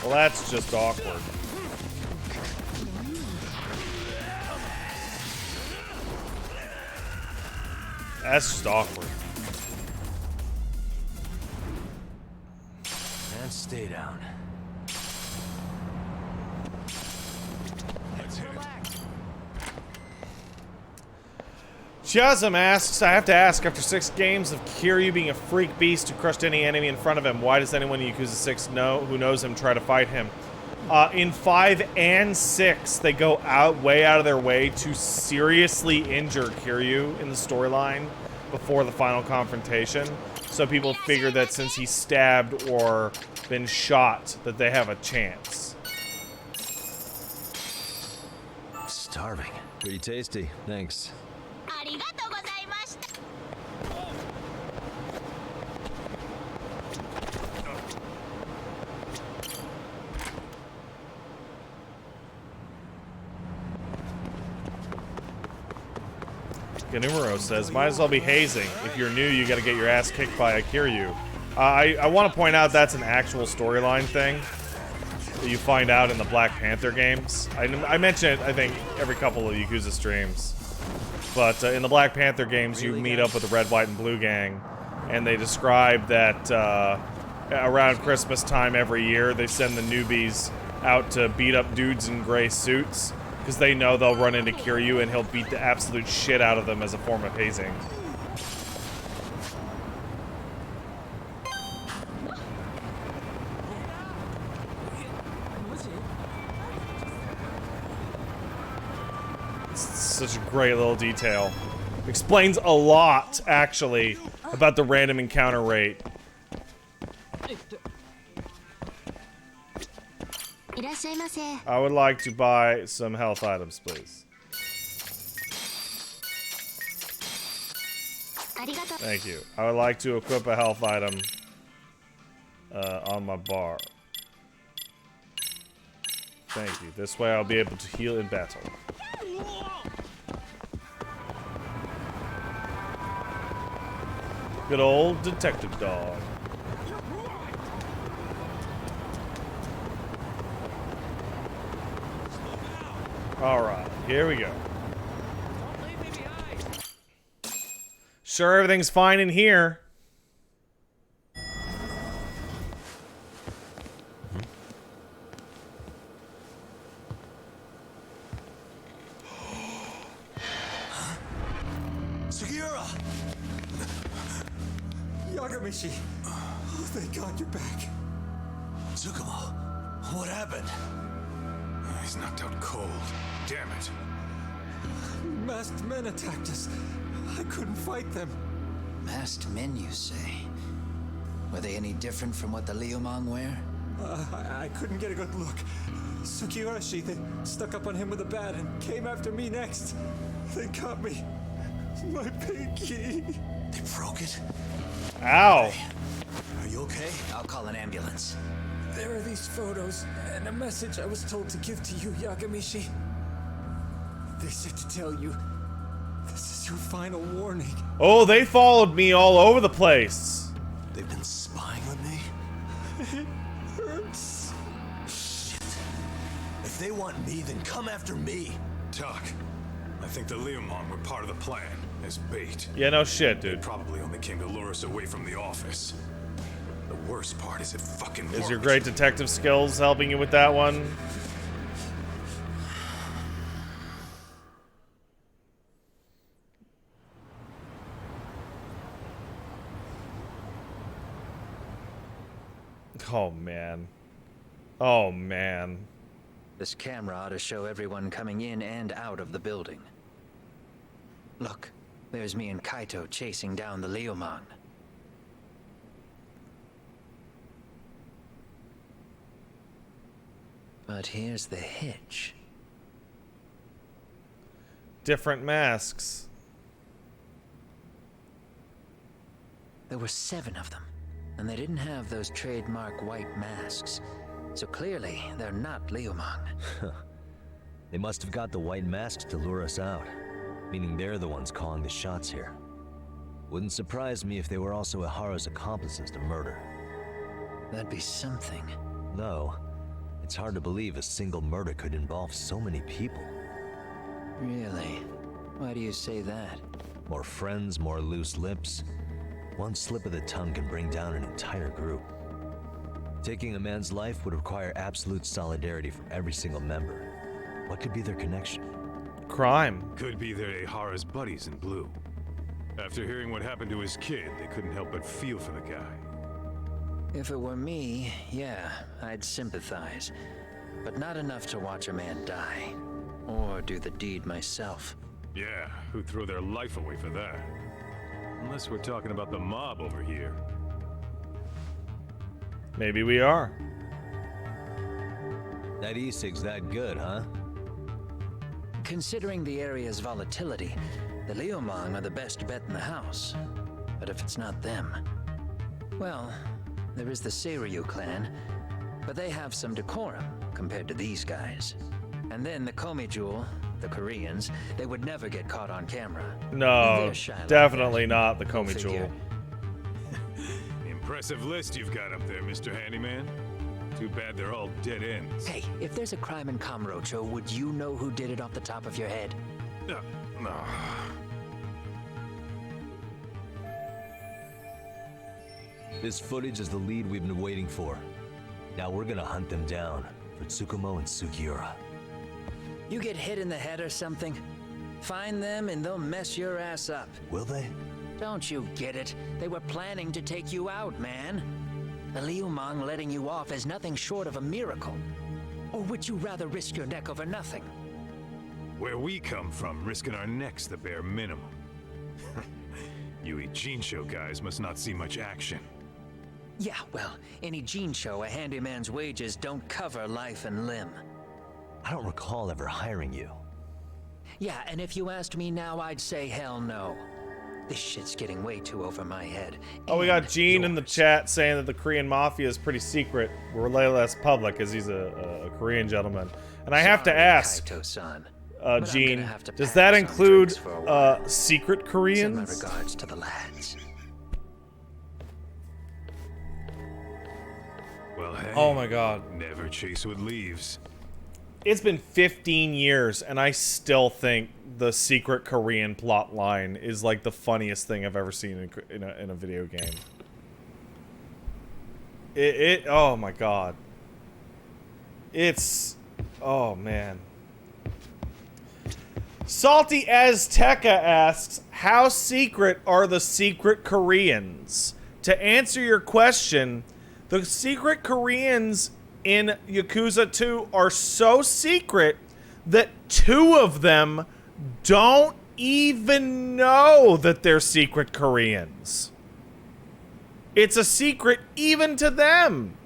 Well, that's just awkward. That's just awkward. And stay down. Chasm asks, I have to ask, after 6 games of Kiryu being a freak beast who crushed any enemy in front of him, why does anyone in Yakuza 6 who knows him try to fight him? In 5 and 6, they go way out of their way to seriously injure Kiryu in the storyline before the final confrontation. So people figure that since he's stabbed or been shot, that they have a chance. Starving. Pretty tasty. Thanks. Ganumero says, might as well be hazing. If you're new, you gotta get your ass kicked by a Kiryu. I want to point out that's an actual storyline thing that you find out in the Black Panther games. I mention it, I think, every couple of Yakuza streams. But in the Black Panther games, you meet up with the Red, White, and Blue gang, and they describe that around Christmas time every year, they send the newbies out to beat up dudes in gray suits, because they know they'll run into Kiryu and he'll beat the absolute shit out of them as a form of hazing. It's such a great little detail. Explains a lot, actually, about the random encounter rate. I would like to buy some health items, please. Thank you. I would like to equip a health item on my bar. Thank you. This way I'll be able to heal in battle. Good old detective dog. Alright, here we go. Sure, everything's fine in here. Sugiura! Yagamishi! Oh, thank God you're back. Tsukumo, what happened? He's knocked out cold. Damn it. Masked men attacked us. I couldn't fight them. Masked men, you say? Were they any different from what the Liumang wear? I couldn't get a good look. Sugiurashi, they stuck up on him with a bat and came after me next. They caught me. My pinky. They broke it? Ow. Hey, are you okay? I'll call an ambulance. There are these photos and a message I was told to give to you, Yagamishi. They said to tell you, this is your final warning. Oh, they followed me all over the place. They've been spying on me? It hurts. Shit. If they want me, then come after me. Doc, I think the Liumang were part of the plan, as bait. Yeah, no shit, They dude. probably only came to lure us away from the office. The worst part is it fucking worked. Is your great detective skills helping you with that one? Oh, man. Oh, man. This camera ought to show everyone coming in and out of the building. Look, there's me and Kaito chasing down the Liumang. But here's the hitch. Different masks. There were 7 of them, and they didn't have those trademark white masks. So clearly, they're not Liumang. They must have got the white masks to lure us out, meaning they're the ones calling the shots here. Wouldn't surprise me if they were also Ihara's accomplices to murder. That'd be something. Though, it's hard to believe a single murder could involve so many people. Really? Why do you say that? More friends, more loose lips. One slip of the tongue can bring down an entire group. Taking a man's life would require absolute solidarity from every single member. What could be their connection? Crime. Could be they're Ihara's buddies in blue. After hearing what happened to his kid, they couldn't help but feel for the guy. If it were me, yeah, I'd sympathize. But not enough to watch a man die. Or do the deed myself. Yeah, who'd throw their life away for that? Unless we're talking about the mob over here. Maybe we are. That e-cig's that good, huh? Considering the area's volatility, the Liumang are the best bet in the house. But if it's not them... Well, there is the Seiryu clan, but they have some decorum compared to these guys. And then the Komijul, the Koreans, they would never get caught on camera. No, They're shy like definitely that. not the Go Komi figure. Jewel. Impressive list you've got up there, Mr. Handyman. Too bad they're all dead ends. Hey, if there's a crime in Kamurocho, would you know who did it off the top of your head? No. This footage is the lead we've been waiting for. Now we're gonna hunt them down for Tsukumo and Sugiura. You get hit in the head or something? Find them and they'll mess your ass up. Will they? Don't you get it? They were planning to take you out, man. The Liumang letting you off is nothing short of a miracle. Or would you rather risk your neck over nothing? Where we come from, risking our necks the bare minimum. You Jinsho guys must not see much action. Yeah, well, in Jinsho, a handyman's wages don't cover life and limb. I don't recall ever hiring you. Yeah, and if you asked me now, I'd say hell no. This shit's getting way too over my head. Oh, we got And Gene in the chat saying that the Korean mafia is pretty secret, way less public, as he's a Korean gentleman. And I have to Sorry, ask, Kaito-san, but I'm Gene, gonna have to does pass that on include drinks for a while. secret Send my Koreans? regards to the lads. Well, hey. Oh my God. Never chase what leaves. It's been 15 years, and I still think the secret Korean plot line is like the funniest thing I've ever seen in a video game. Oh my God. Oh man. Salty Azteca asks, how secret are the secret Koreans? To answer your question, the secret Koreans in Yakuza 2 are so secret that 2 of them don't even know that they're secret Koreans. It's a secret even to them.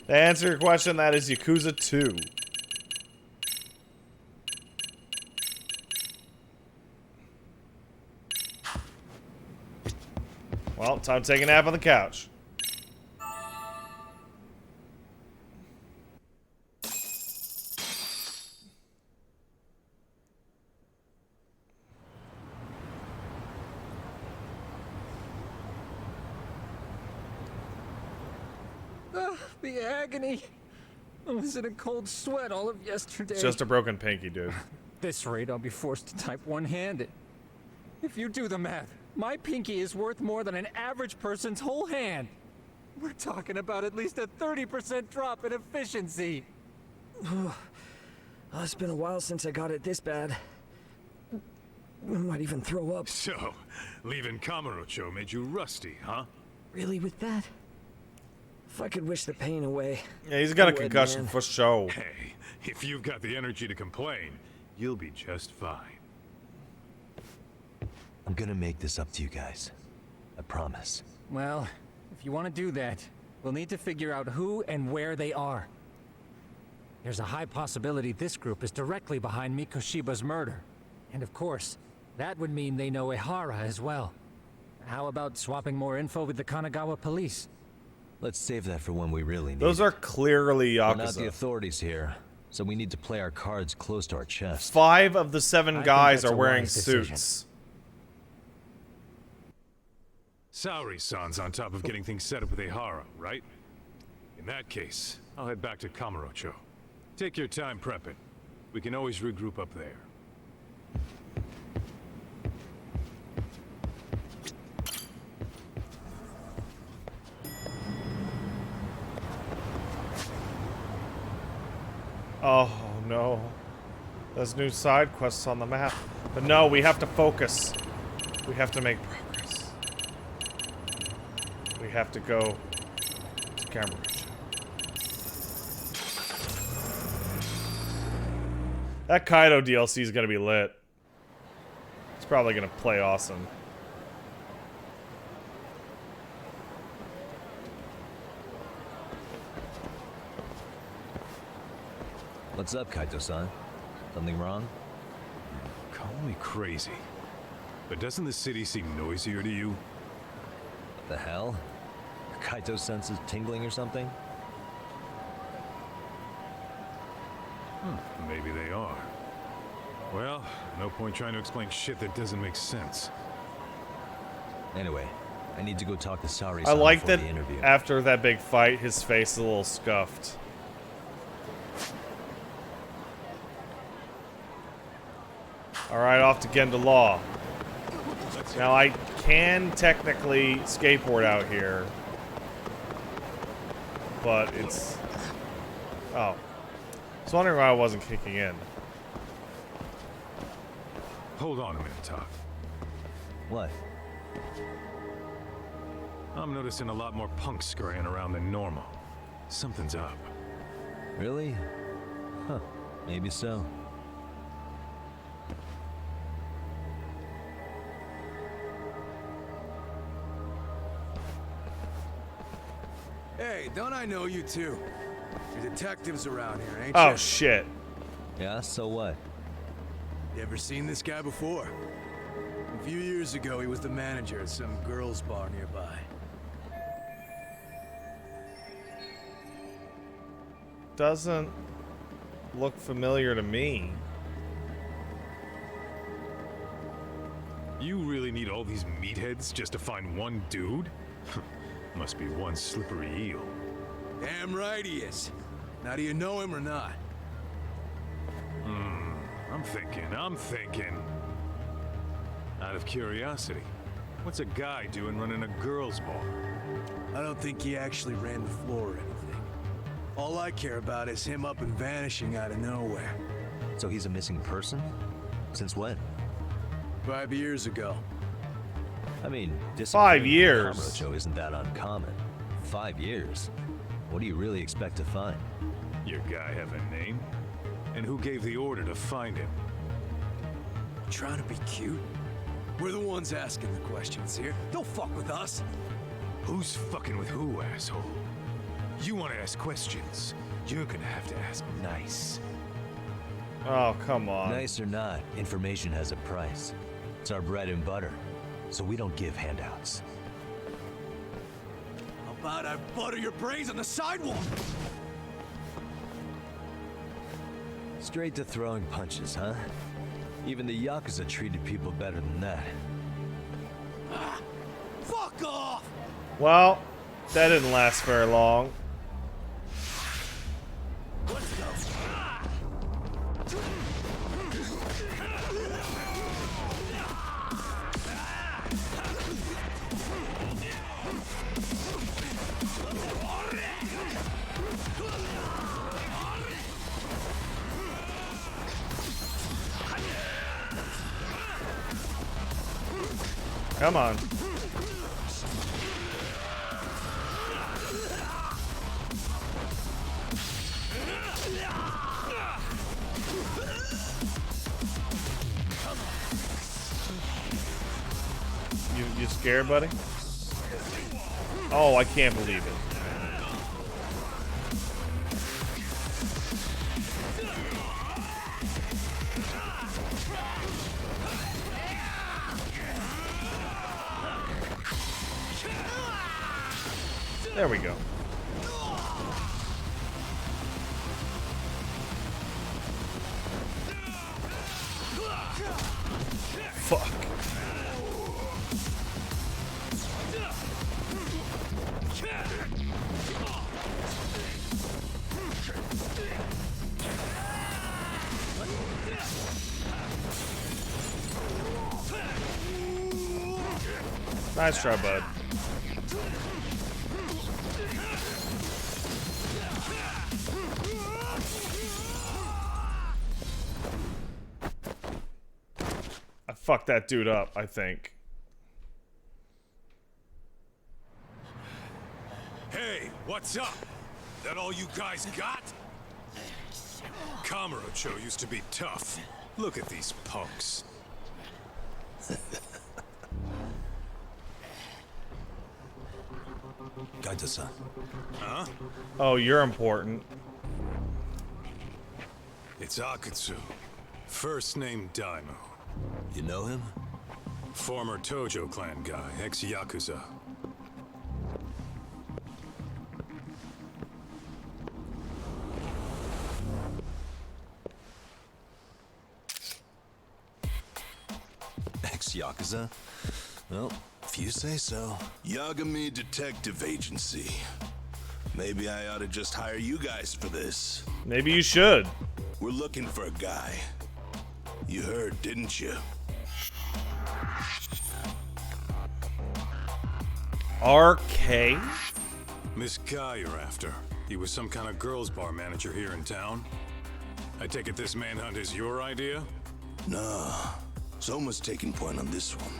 To answer your question, that is Yakuza 2. Well, time to take a nap on the couch. The agony. I was in a cold sweat all of yesterday. It's just a broken pinky, dude. This rate, I'll be forced to type one-handed. If you do the math, my pinky is worth more than an average person's whole hand. We're talking about at least a 30% drop in efficiency. Well, it's been a while since I got it this bad. I might even throw up. So, leaving Kamurocho made you rusty, huh? Really, with that? If I could wish the pain away. Yeah, he's got I a would, concussion man. for show. Hey, if you've got the energy to complain, you'll be just fine. I'm gonna make this up to you guys. I promise. Well, if you want to do that, we'll need to figure out who and where they are. There's a high possibility this group is directly behind Mikoshiba's murder. And of course, that would mean they know Ehara as well. How about swapping more info with the Kanagawa police? Let's save that for when we really need Those it. are clearly We're not the Yakuza. authorities here, so we need to play our cards close to our chest. 5 of the 7 think guys that's are a wearing wise decision. suits. Saori-san's on top of getting things set up with Ehara, right? In that case, I'll head back to Kamurocho. Take your time prepping. We can always regroup up there. Oh, no. There's new side quests on the map. But no, we have to focus. We have to make progress. We have to go to Cambridge. That Kaido DLC is going to be lit. It's probably going to play awesome. What's up, Kaito-san? Something wrong? Call me crazy, but doesn't the city seem noisier to you? What the hell? Your Kaito senses tingling or something? Maybe they are. Well, no point trying to explain shit that doesn't make sense. Anyway, I need to go talk to Sari. I like before that the interview. after that big fight, his face is a little scuffed. Alright, off to Genda Law. Now, I can technically skateboard out here. But it's... Oh. I was wondering why I wasn't kicking in. Hold on a minute, Todd. What? I'm noticing a lot more punks scurrying around than normal. Something's up. Really? Huh. Maybe so. Hey, don't I know you two? You're detectives around here, ain't Oh, you? shit. Yeah, so what? You ever seen this guy before? A few years ago, he was the manager at some girls' bar nearby. Doesn't look familiar to me. You really need all these meatheads just to find one dude? Must be one slippery eel. Damn right he is. Now, do you know him or not? I'm thinking. Out of curiosity, what's a guy doing running a girls' bar? I don't think he actually ran the floor or anything. All I care about is him up and vanishing out of nowhere. So he's a missing person? Since when? 5 years ago. I mean, 5 years. Kamurocho isn't that uncommon. 5 years. What do you really expect to find? Your guy have a name? And who gave the order to find him? Trying to be cute? We're the ones asking the questions here. Don't fuck with us. Who's fucking with who, asshole? You want to ask questions? You're gonna have to ask nice. Oh, come on. Nice or not, information has a price. It's our bread and butter, so we don't give handouts. How about I butter your brains on the sidewalk? Straight to throwing punches, huh? Even the Yakuza treated people better than that. Fuck off! Well, that didn't last very long. Let's go. Come on. You scared, buddy? Oh, I can't believe it. There we go. Fuck. Nice try, bud. fuck that dude up, I think. Hey, what's up? That all you guys got? Kamurocho used to be tough. Look at these punks. Kaito-san. Huh? Oh, you're important. It's Akutsu. First name Daimyo. You know him? Former Tojo clan guy, ex-Yakuza. Ex-Yakuza? Well, if you say so. Yagami Detective Agency. Maybe I ought to just hire you guys for this. Maybe you should. We're looking for a guy. You heard, didn't you? RK? This guy you're after. He was some kind of girls' bar manager here in town. I take it this manhunt is your idea? Nah. Soma's taking point on this one.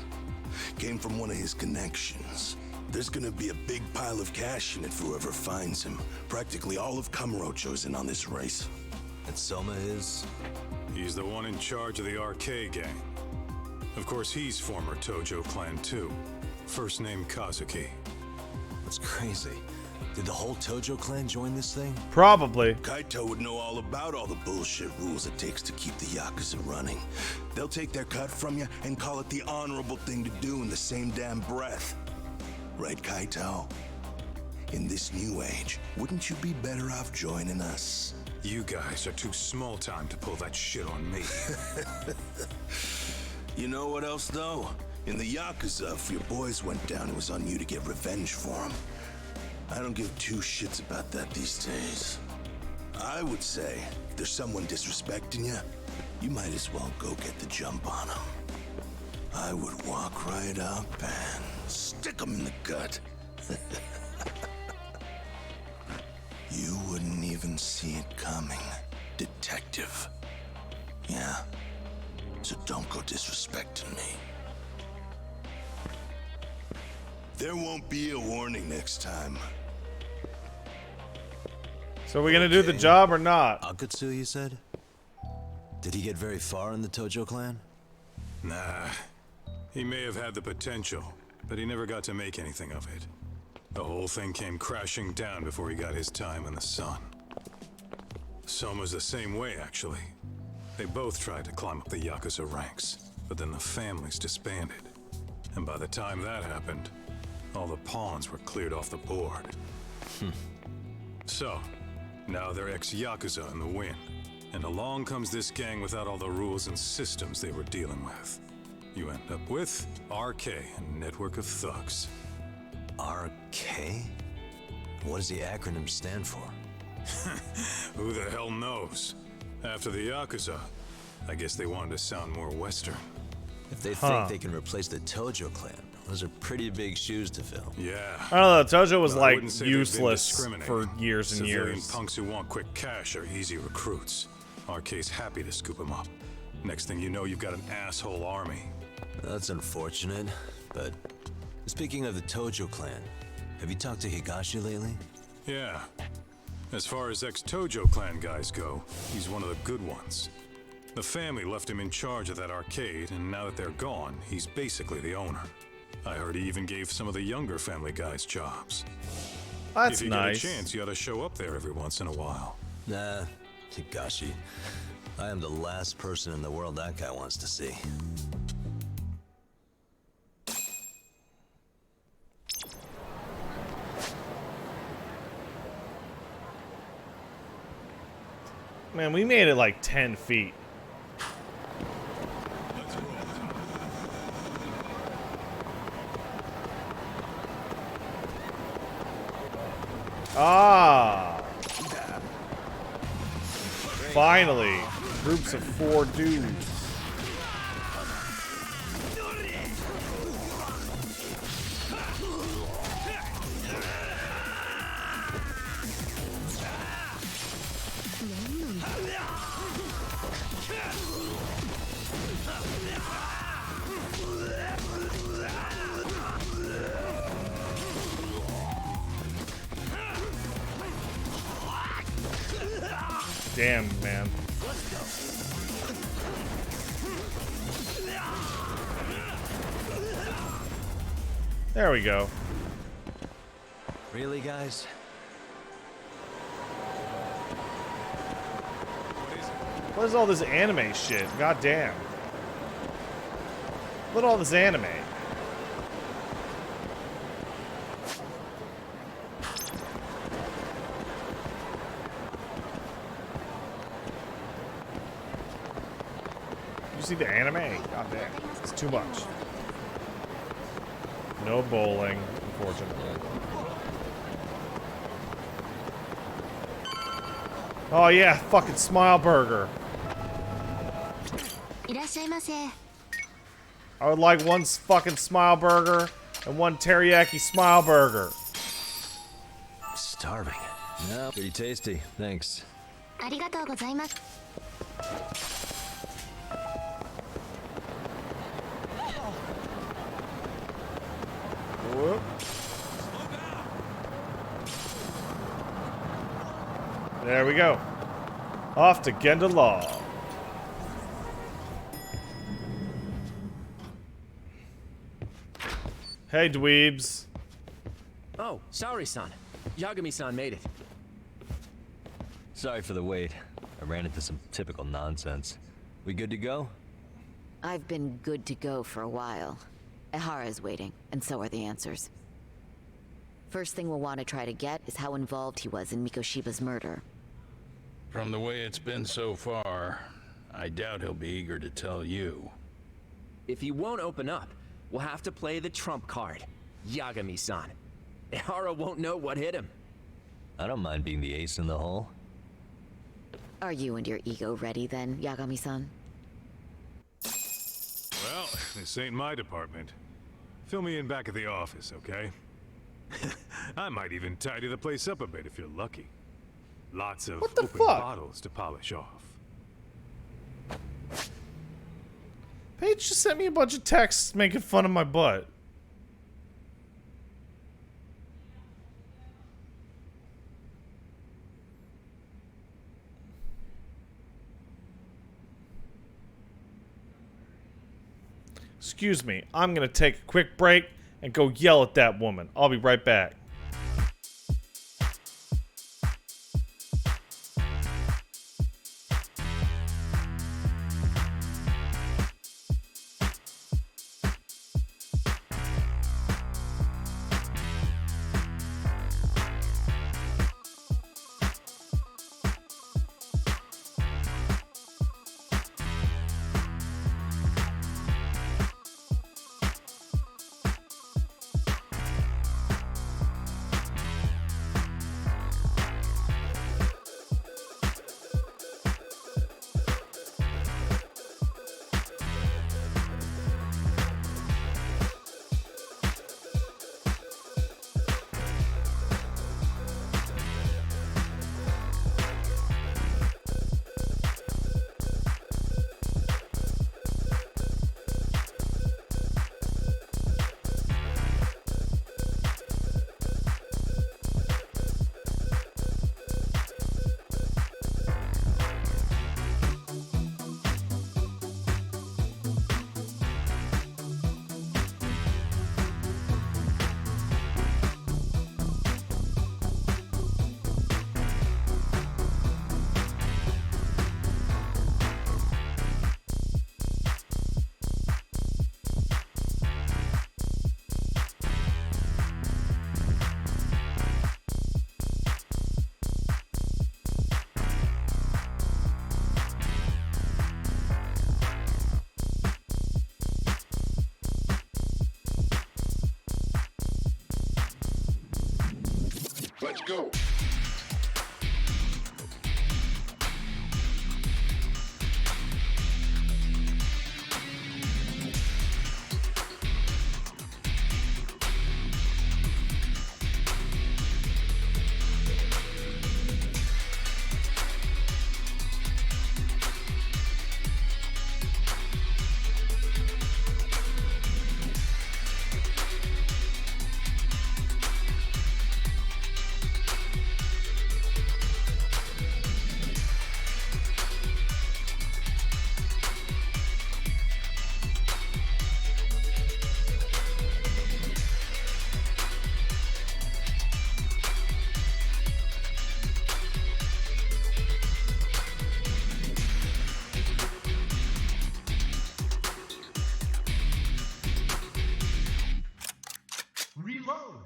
Came from one of his connections. There's gonna be a big pile of cash in it for whoever finds him. Practically all of Kamurocho's in on this race. And Soma is? He's the one in charge of the RK gang. Of course, he's former Tojo clan too. First name Kazuki. That's crazy. Did the whole Tojo clan join this thing? Probably. Kaito would know all about all the bullshit rules it takes to keep the Yakuza running. They'll take their cut from you and call it the honorable thing to do in the same damn breath. Right, Kaito? In this new age, wouldn't you be better off joining us? You guys are too small time to pull that shit on me. You know what else, though? In the Yakuza, if your boys went down, it was on you to get revenge for them. I don't give two shits about that these days. I would say, if there's someone disrespecting you, you might as well go get the jump on them. I would walk right up and stick them in the gut. You wouldn't even see it coming, detective. Yeah, so don't go disrespecting me. There won't be a warning next time. So are we gonna do the job or not? Akutsu, you said? Did he get very far in the Tojo clan? Nah. He may have had the potential, but he never got to make anything of it. The whole thing came crashing down before he got his time in the sun. Soma's the same way, actually. They both tried to climb up the Yakuza ranks, but then the families disbanded. And by the time that happened, all the pawns were cleared off the board. So, now they're ex-Yakuza in the wind. And along comes this gang without all the rules and systems they were dealing with. You end up with RK, a network of thugs. RK? What does the acronym stand for? Who the hell knows? After the Yakuza, I guess they wanted to sound more Western. If they think they can replace the Tojo clan, those are pretty big shoes to fill. Yeah. I don't know, Tojo was But I like wouldn't say they've been useless discriminating. for years and Civilian years. punks who want quick cash are easy recruits. RK's happy to scoop them up. Next thing you know, you've got an asshole army. That's unfortunate, but speaking of the Tojo clan, have you talked to Higashi lately? Yeah. As far as ex-Tojo clan guys go, he's one of the good ones. The family left him in charge of that arcade, and now that they're gone, he's basically the owner. I heard he even gave some of the younger family guys jobs. That's if you nice. get a chance, you ought to show up there every once in a while. Nah, Higashi. I am the last person in the world that guy wants to see. Man, we made it like 10 feet. Ah! Finally, groups of 4 dudes. Damn, man. There we go. Really, guys? What is all this anime shit? God damn. What all this anime? You see the anime? God damn. It's too much. No bowling, unfortunately. Oh yeah, fucking Smile Burger. I would like one fucking Smile Burger and one teriyaki Smile Burger. Starving. Yeah, pretty tasty. Thanks. Whoop. There we go. Off to Genda Law. Hey, dweebs. Oh, sorry, son. Yagami-san made it. Sorry for the wait. I ran into some typical nonsense. We good to go? I've been good to go for a while. Ehara is waiting, and so are the answers. First thing we'll want to try to get is how involved he was in Mikoshiba's murder. From the way it's been so far, I doubt he'll be eager to tell you. If he won't open up, we'll have to play the trump card. Yagami-san. Ehara won't know what hit him. I don't mind being the ace in the hole. Are you and your ego ready then, Yagami-san? Well, this ain't my department. Fill me in back at the office, okay? I might even tidy the place up a bit if you're lucky. Lots of open bottles to polish off. Paige just sent me a bunch of texts making fun of my butt. Excuse me, I'm gonna take a quick break and go yell at that woman. I'll be right back. Let's go. Reload!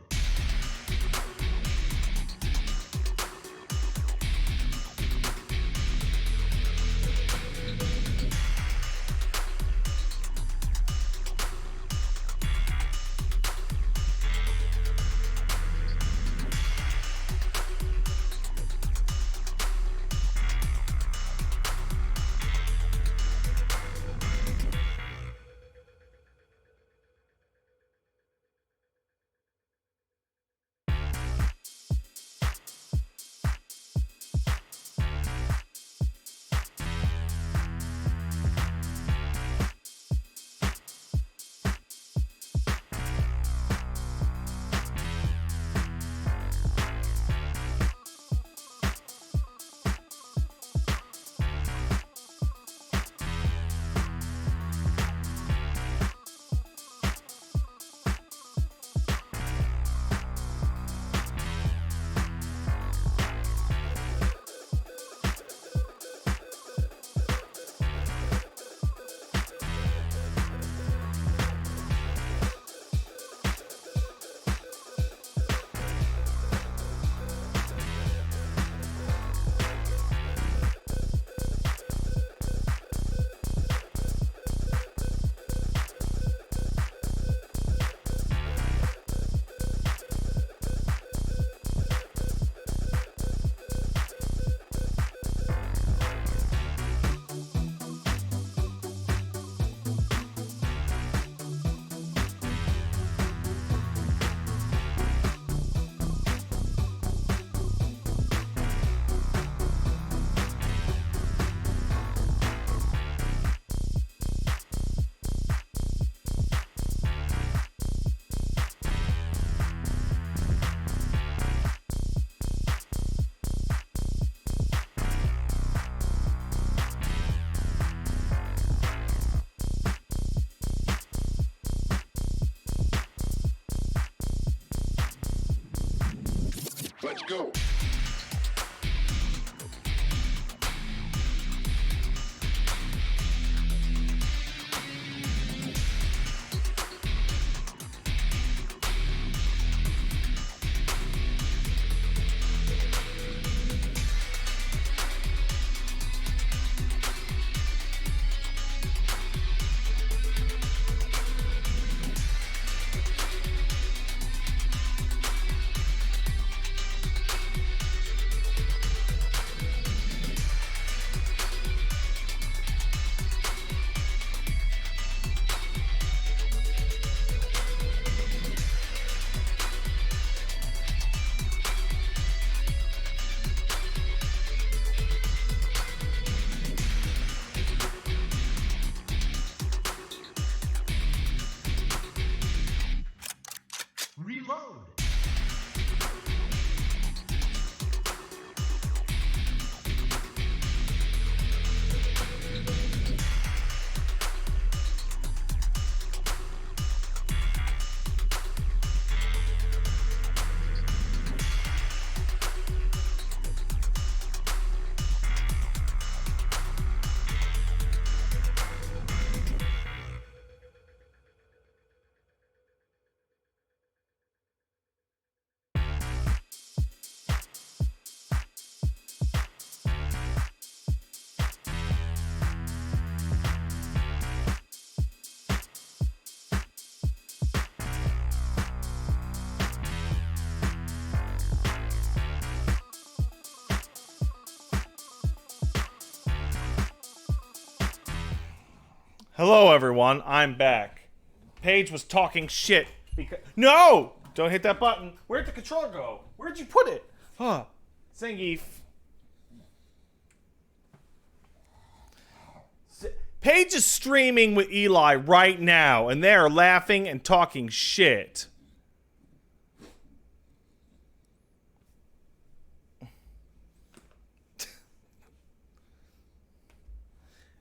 Let's go. Reload! Hello, everyone. I'm back. Paige was talking shit because... No! Don't hit that button. Where'd the controller go? Where'd you put it? Huh. Zangief. Paige is streaming with Eli right now, and they're laughing and talking shit.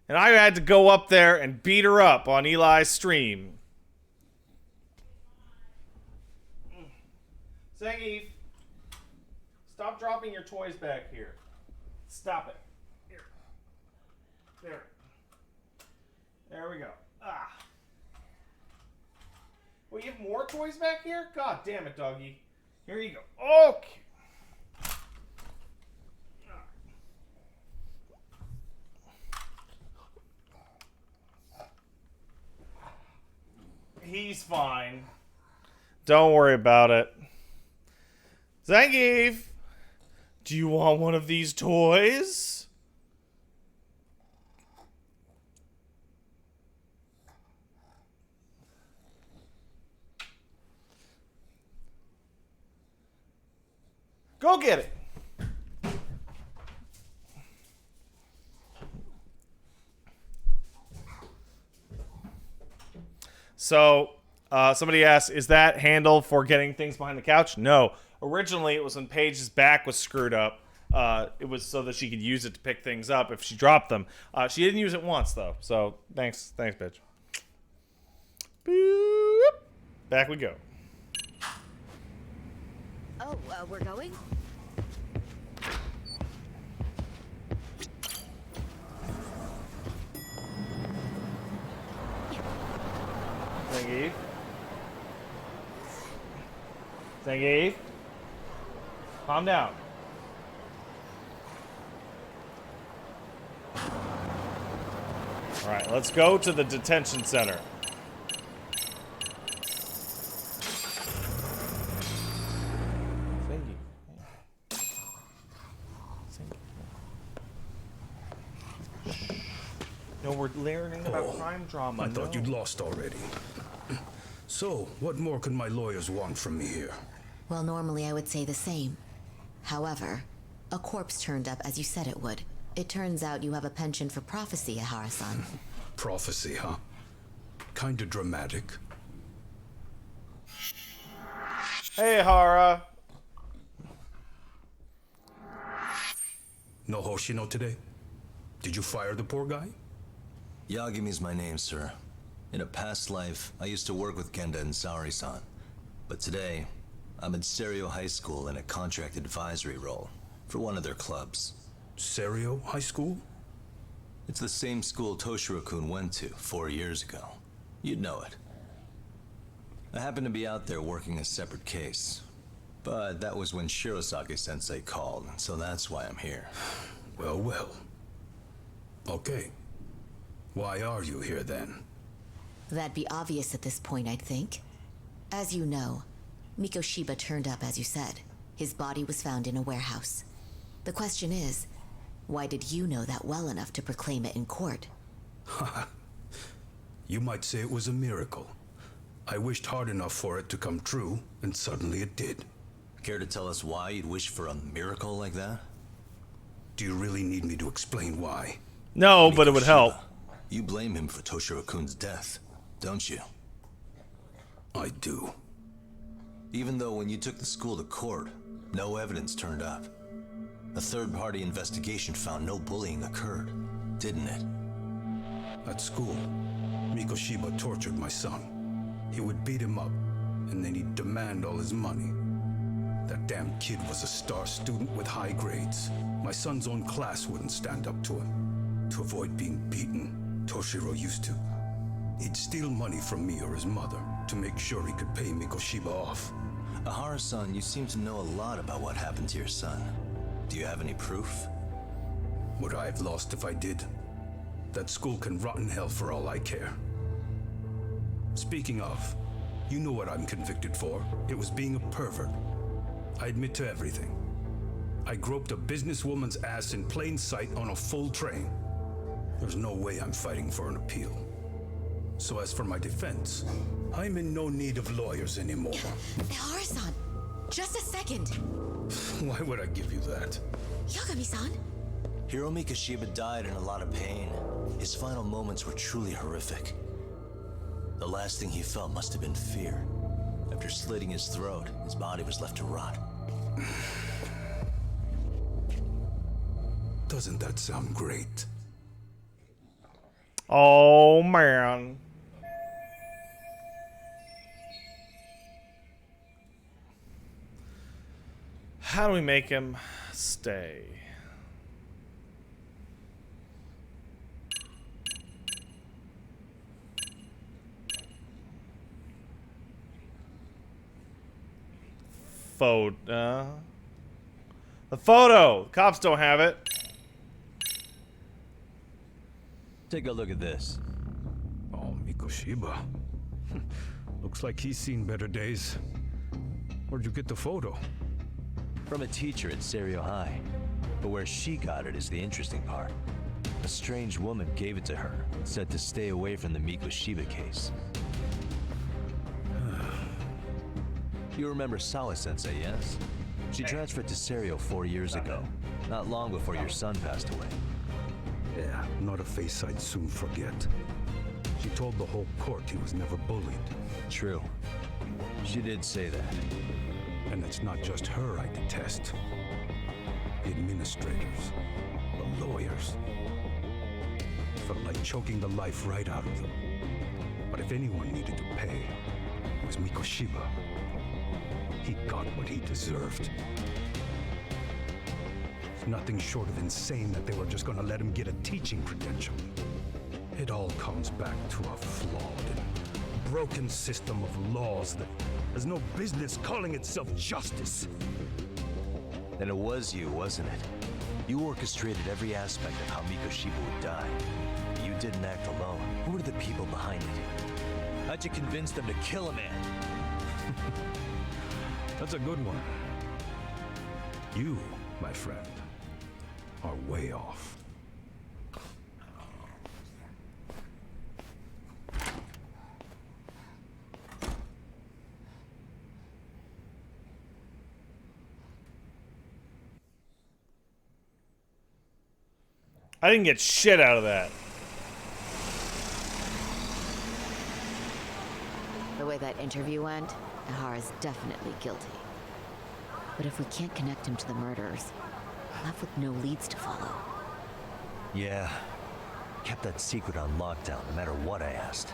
And I had to go up there and beat her up on Eli's stream. Zangief, stop dropping your toys back here. Stop it. Here. There. There we go. Ah. Well, you have more toys back here? God damn it, doggy. Here you go. Okay. He's fine. Don't worry about it. Zangief, do you want one of these toys? Go get it. So, somebody asked, is that handle for getting things behind the couch? No. Originally, it was when Paige's back was screwed up. It was so that she could use it to pick things up if she dropped them. She didn't use it once, though. So, thanks, bitch. Boop. Back we go. Oh, we're going? Zangief. Zangief. Calm down. Alright, let's go to the detention center. No, we're learning about crime drama. I thought you'd lost already. So, what more could my lawyers want from me here? Well, normally I would say the same. However, a corpse turned up as you said it would. It turns out you have a penchant for prophecy, Ihara-san. Prophecy, huh? Kinda dramatic. Hey, Hara. No Hoshino today? Did you fire the poor guy? Yagami's my name, sir. In a past life, I used to work with Genda and Saori-san. But today, I'm at Serio High School in a contract advisory role for one of their clubs. Serio High School? It's the same school Toshiro-kun went to 4 years ago. You'd know it. I happened to be out there working a separate case. But that was when Shirosaki-sensei called, so that's why I'm here. Well, well. Okay. Why are you here then? That'd be obvious at this point, I'd think. As you know, Mikoshiba turned up as you said. His body was found in a warehouse. The question is, why did you know that well enough to proclaim it in court? You might say it was a miracle. I wished hard enough for it to come true, and suddenly it did. Care to tell us why you'd wish for a miracle like that? Do you really need me to explain why? No, but it would help. You blame him for Toshiro-kun's death, don't you? I do. Even though when you took the school to court, no evidence turned up. A third-party investigation found no bullying occurred, didn't it? At school, Mikoshiba tortured my son. He would beat him up, and then he'd demand all his money. That damn kid was a star student with high grades. My son's own class wouldn't stand up to him. To avoid being beaten, Toshiro used to. He'd steal money from me or his mother to make sure he could pay Mikoshiba off. Ihara-san, you seem to know a lot about what happened to your son. Do you have any proof? Would I have lost if I did? That school can rot in hell for all I care. Speaking of, you know what I'm convicted for. It was being a pervert. I admit to everything. I groped a businesswoman's ass in plain sight on a full train. There's no way I'm fighting for an appeal. So as for my defense, I'm in no need of lawyers anymore. Ihara-san, just a second. Why would I give you that? Yagami-san? Hiro Mikoshiba died in a lot of pain. His final moments were truly horrific. The last thing he felt must have been fear. After slitting his throat, his body was left to rot. Doesn't that sound great? Oh, man. How do we make him stay? photo. The photo. Cops don't have it. Take a look at this. Oh, Mikoshiba. Looks like he's seen better days. Where'd you get the photo? From a teacher at Serio High. But where she got it is the interesting part. A strange woman gave it to her and said to stay away from the Mikoshiba case. You remember Sawa-sensei, yes? She transferred to Serio 4 years ago, not long before your son passed away. Yeah, not a face I'd soon forget. She told the whole court he was never bullied. True. She did say that. And it's not just her I detest. The administrators, the lawyers. Felt like choking the life right out of them. But if anyone needed to pay, it was Mikoshiba. He got what he deserved. It's nothing short of insane that they were just gonna let him get a teaching credential. It all comes back to a flawed and broken system of laws that has no business calling itself justice. Then it was you, wasn't it? You orchestrated every aspect of how Mikoshiba would die. You didn't act alone. Who were the people behind it? How'd you convince them to kill a man? That's a good one. You, my friend, are way off. I didn't get shit out of that. The way that interview went, Ihara's definitely guilty. But if we can't connect him to the murderers, we're left with no leads to follow. Yeah. Kept that secret on lockdown no matter what I asked.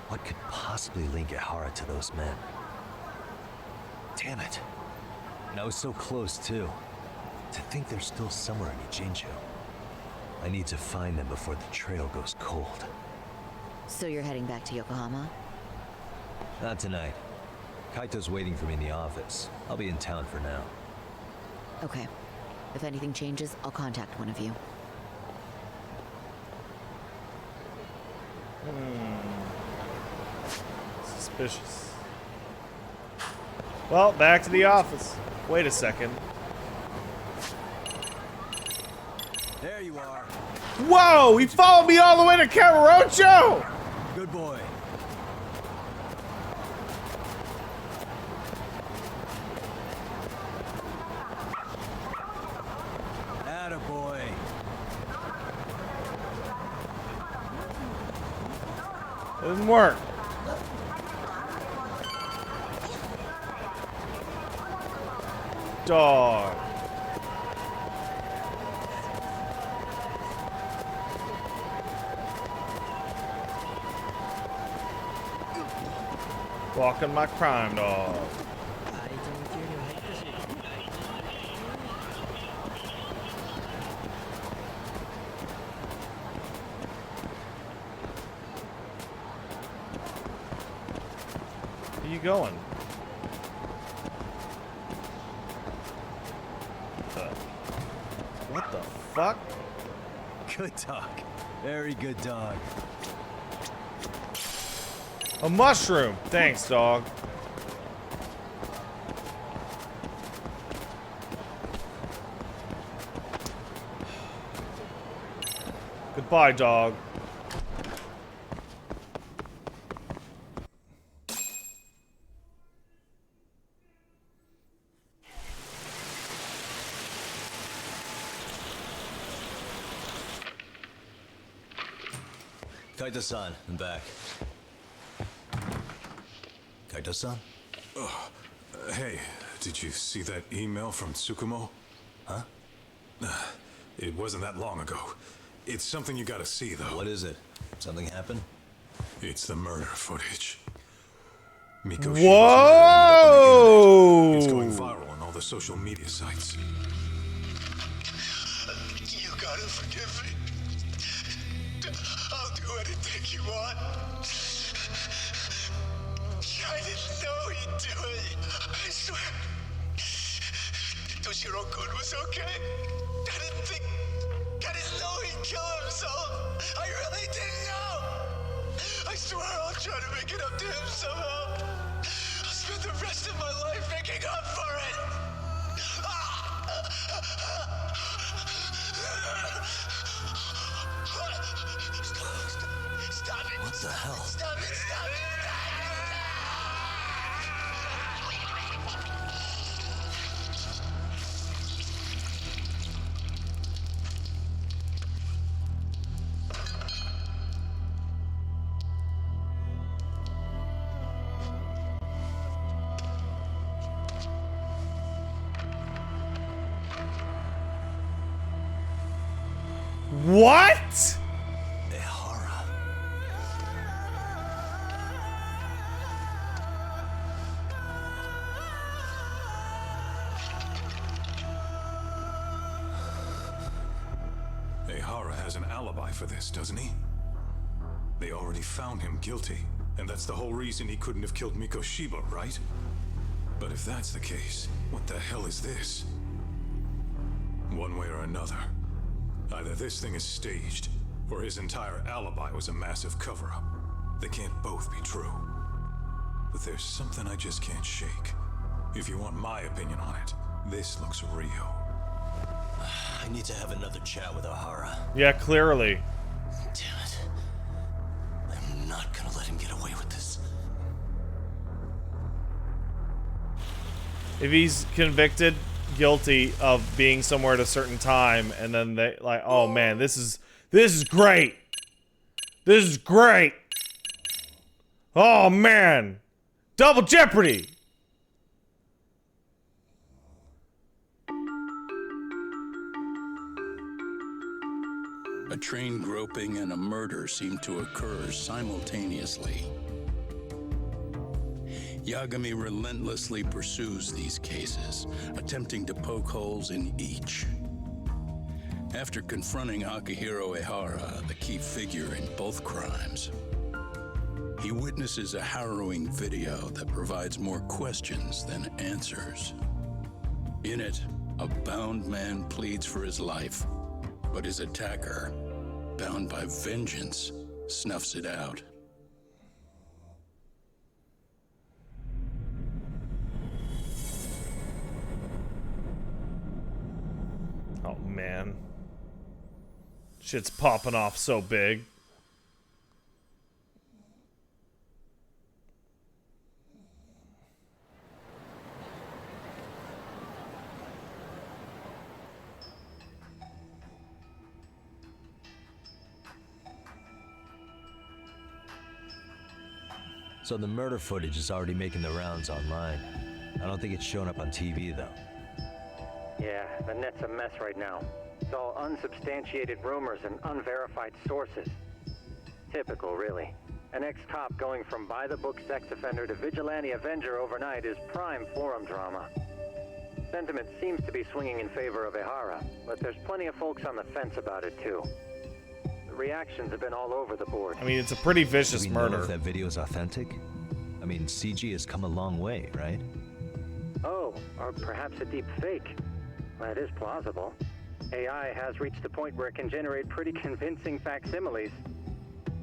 What could possibly link Ihara to those men? Damn it. And I was so close too. To think they're still somewhere in Ijincho. I need to find them before the trail goes cold. So you're heading back to Yokohama? Not tonight. Kaito's waiting for me in the office. I'll be in town for now. Okay. If anything changes, I'll contact one of you. Suspicious. Well, back to the office. Wait a second. There you are. Whoa! He followed me all the way to Kamurocho! Good boy. Attaboy. Didn't work. Dog. Walking my crime dog. Where you going? What the fuck? Good dog. Very good dog. A mushroom. Thanks, dog. Goodbye, dog. Kaito-san, I'm back. Kaito-san? Hey, did you see that email from Tsukumo? Huh? It wasn't that long ago. It's something you gotta see, though. What is it? Something happened? It's the murder footage. Miko Whoa! It's going viral on all the social media sites. You gotta forgive me. I'll do anything you want. I didn't know he'd do Toshiro-kun was okay. I didn't know he'd kill himself. I really didn't know. I swear I'll try to make it up to him somehow. I'll spend the rest of my life making up for it. Stop it. What the hell? Stop it. Stop it. What? Ehara. Ehara has an alibi for this, doesn't he? They already found him guilty, and that's the whole reason he couldn't have killed Mikoshiba, right? But if that's the case, what the hell is this? One way or another, either this thing is staged, or his entire alibi was a massive cover-up. They can't both be true. But there's something I just can't shake. If you want my opinion on it, this looks real. I need to have another chat with Ehara. Yeah, clearly. Damn it. I'm not gonna let him get away with this. If he's convicted guilty of being somewhere at a certain time, and then they like, oh man, this is great. This is great. Oh man, double jeopardy. A train groping and a murder seem to occur simultaneously. Yagami relentlessly pursues these cases, attempting to poke holes in each. After confronting Akihiro Ehara, the key figure in both crimes, he witnesses a harrowing video that provides more questions than answers. In it, a bound man pleads for his life, but his attacker, bound by vengeance, snuffs it out. Oh man. Shit's popping off so big. So the murder footage is already making the rounds online. I don't think it's showing up on TV, though. Yeah, the net's a mess right now. It's all unsubstantiated rumors and unverified sources. Typical, really. An ex-cop going from by-the-book sex offender to vigilante avenger overnight is prime forum drama. Sentiment seems to be swinging in favor of Ehara, but there's plenty of folks on the fence about it, too. The reactions have been all over the board. I mean, it's a pretty vicious Do we murder. know if that video is authentic? I mean, CG has come a long way, right? Oh, or perhaps a deep fake. That is plausible. AI has reached the point where it can generate pretty convincing facsimiles.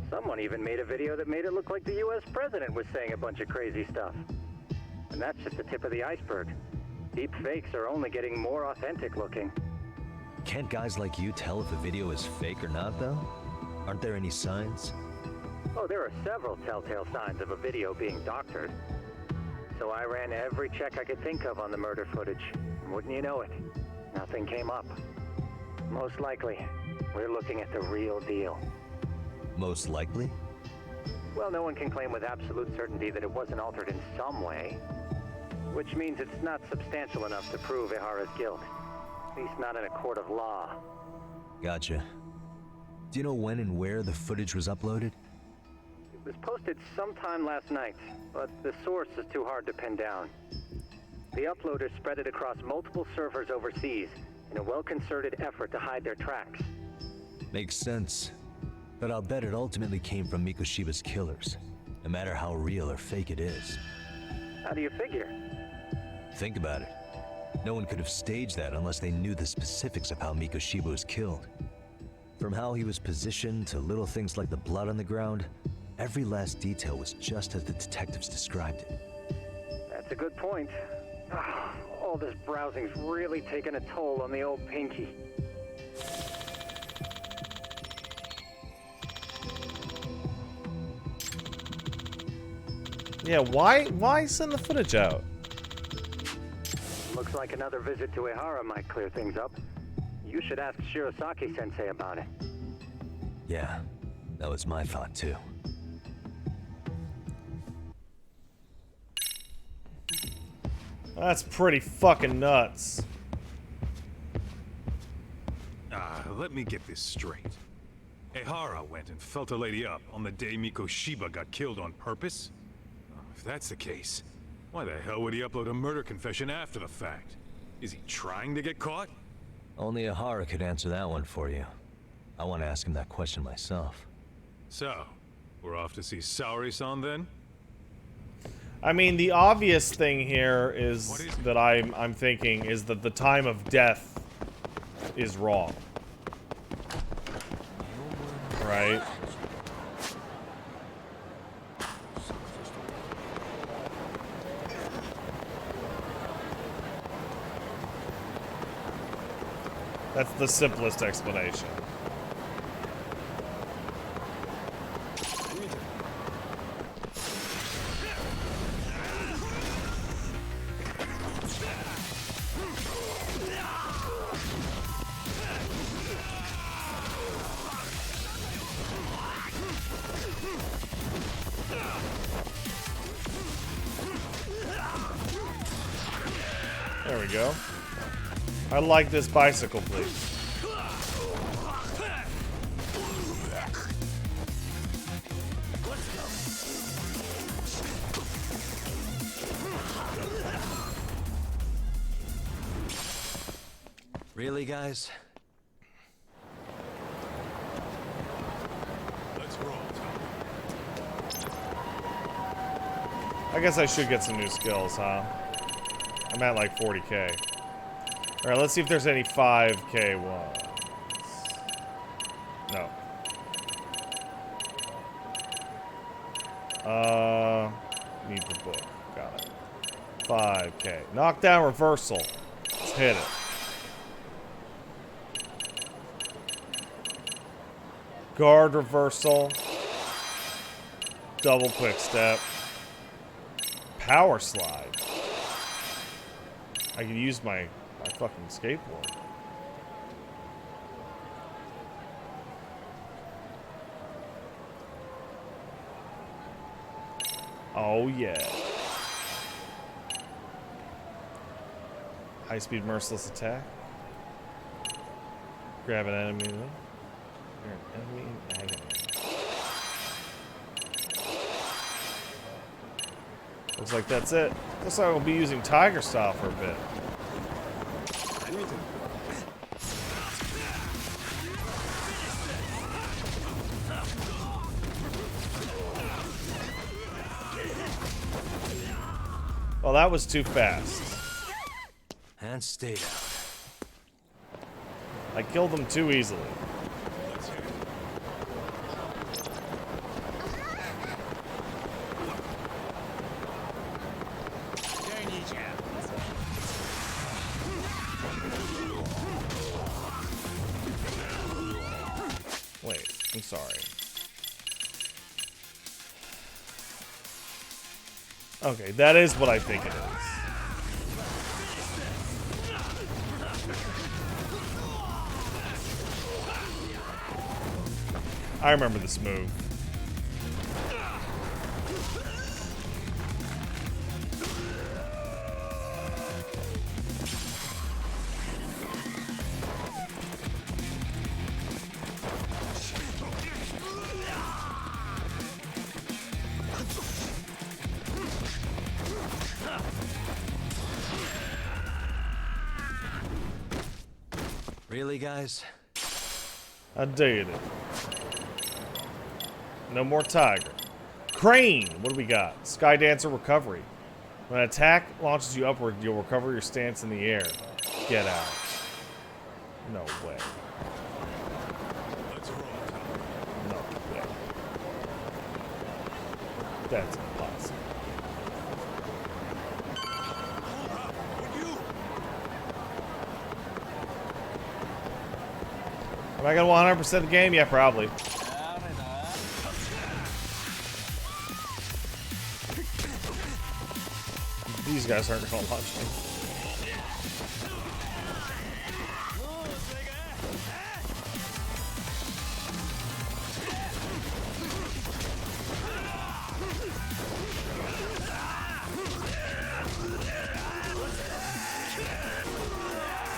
Someone even made a video that made it look like the US president was saying a bunch of crazy stuff. And that's just the tip of the iceberg. Deep fakes are only getting more authentic looking. Can't guys like you tell if a video is fake or not, though? Aren't there any signs? Oh, there are several telltale signs of a video being doctored. So I ran every check I could think of on the murder footage. And wouldn't you know it, nothing came up. Most likely, we're looking at the real deal. Most likely? Well, no one can claim with absolute certainty that it wasn't altered in some way. Which means it's not substantial enough to prove Ehara's guilt. At least not in a court of law. Gotcha. Do you know when and where the footage was uploaded? It was posted sometime last night, but the source is too hard to pin down. The uploaders spread it across multiple servers overseas in a well-concerted effort to hide their tracks. Makes sense. But I'll bet it ultimately came from Mikoshiba's killers, no matter how real or fake it is. How do you figure? Think about it. No one could have staged that unless they knew the specifics of how Mikoshiba was killed. From how he was positioned to little things like the blood on the ground, every last detail was just as the detectives described it. That's a good point. All this browsing's really taken a toll on the old Pinky. Yeah, why send the footage out? Looks like another visit to Ehara might clear things up. You should ask Shirosaki-sensei about it. Yeah, that was my thought too. That's pretty fucking nuts. Let me get this straight. Ehara went and felt a lady up on the day Mikoshiba got killed on purpose? If that's the case, why the hell would he upload a murder confession after the fact? Is he trying to get caught? Only Ehara could answer that one for you. I want to ask him that question myself. So, we're off to see Saori-san then? I mean, the obvious thing here is that I'm thinking is that the time of death is wrong. Right? That's the simplest explanation. There we go. I like this bicycle, please. Really, guys? Let's roll. I guess I should get some new skills, huh? I'm at like 40k. Alright, let's see if there's any 5k ones. No. Need the book. Got it. 5k. Knockdown reversal. Let's hit it. Guard reversal. Double quick step. Power slide. I can use my fucking skateboard. Oh yeah. High speed merciless attack. Grab an enemy. You're an enemy in agony. Looks like that's it. Looks like we'll be using Tiger Style for a bit. Well, that was too fast. And stay down. I killed them too easily. Wait, I'm sorry. Okay, that is what I think it is. I remember this move. Really, guys? I did it. No more Tiger. Crane! What do we got? Sky Dancer Recovery. When an attack launches you upward, you'll recover your stance in the air. Get out. No way. No way. That's impossible. Am I gonna 100% the game? Yeah, probably. These guys aren't gonna launch me.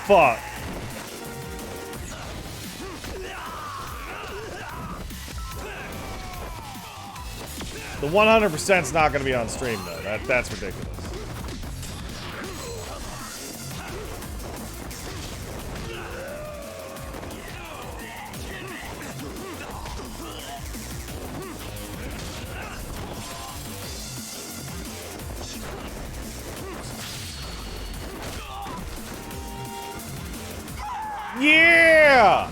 Fuck. The 100% is not going to be on stream, though. That's ridiculous. Yeah!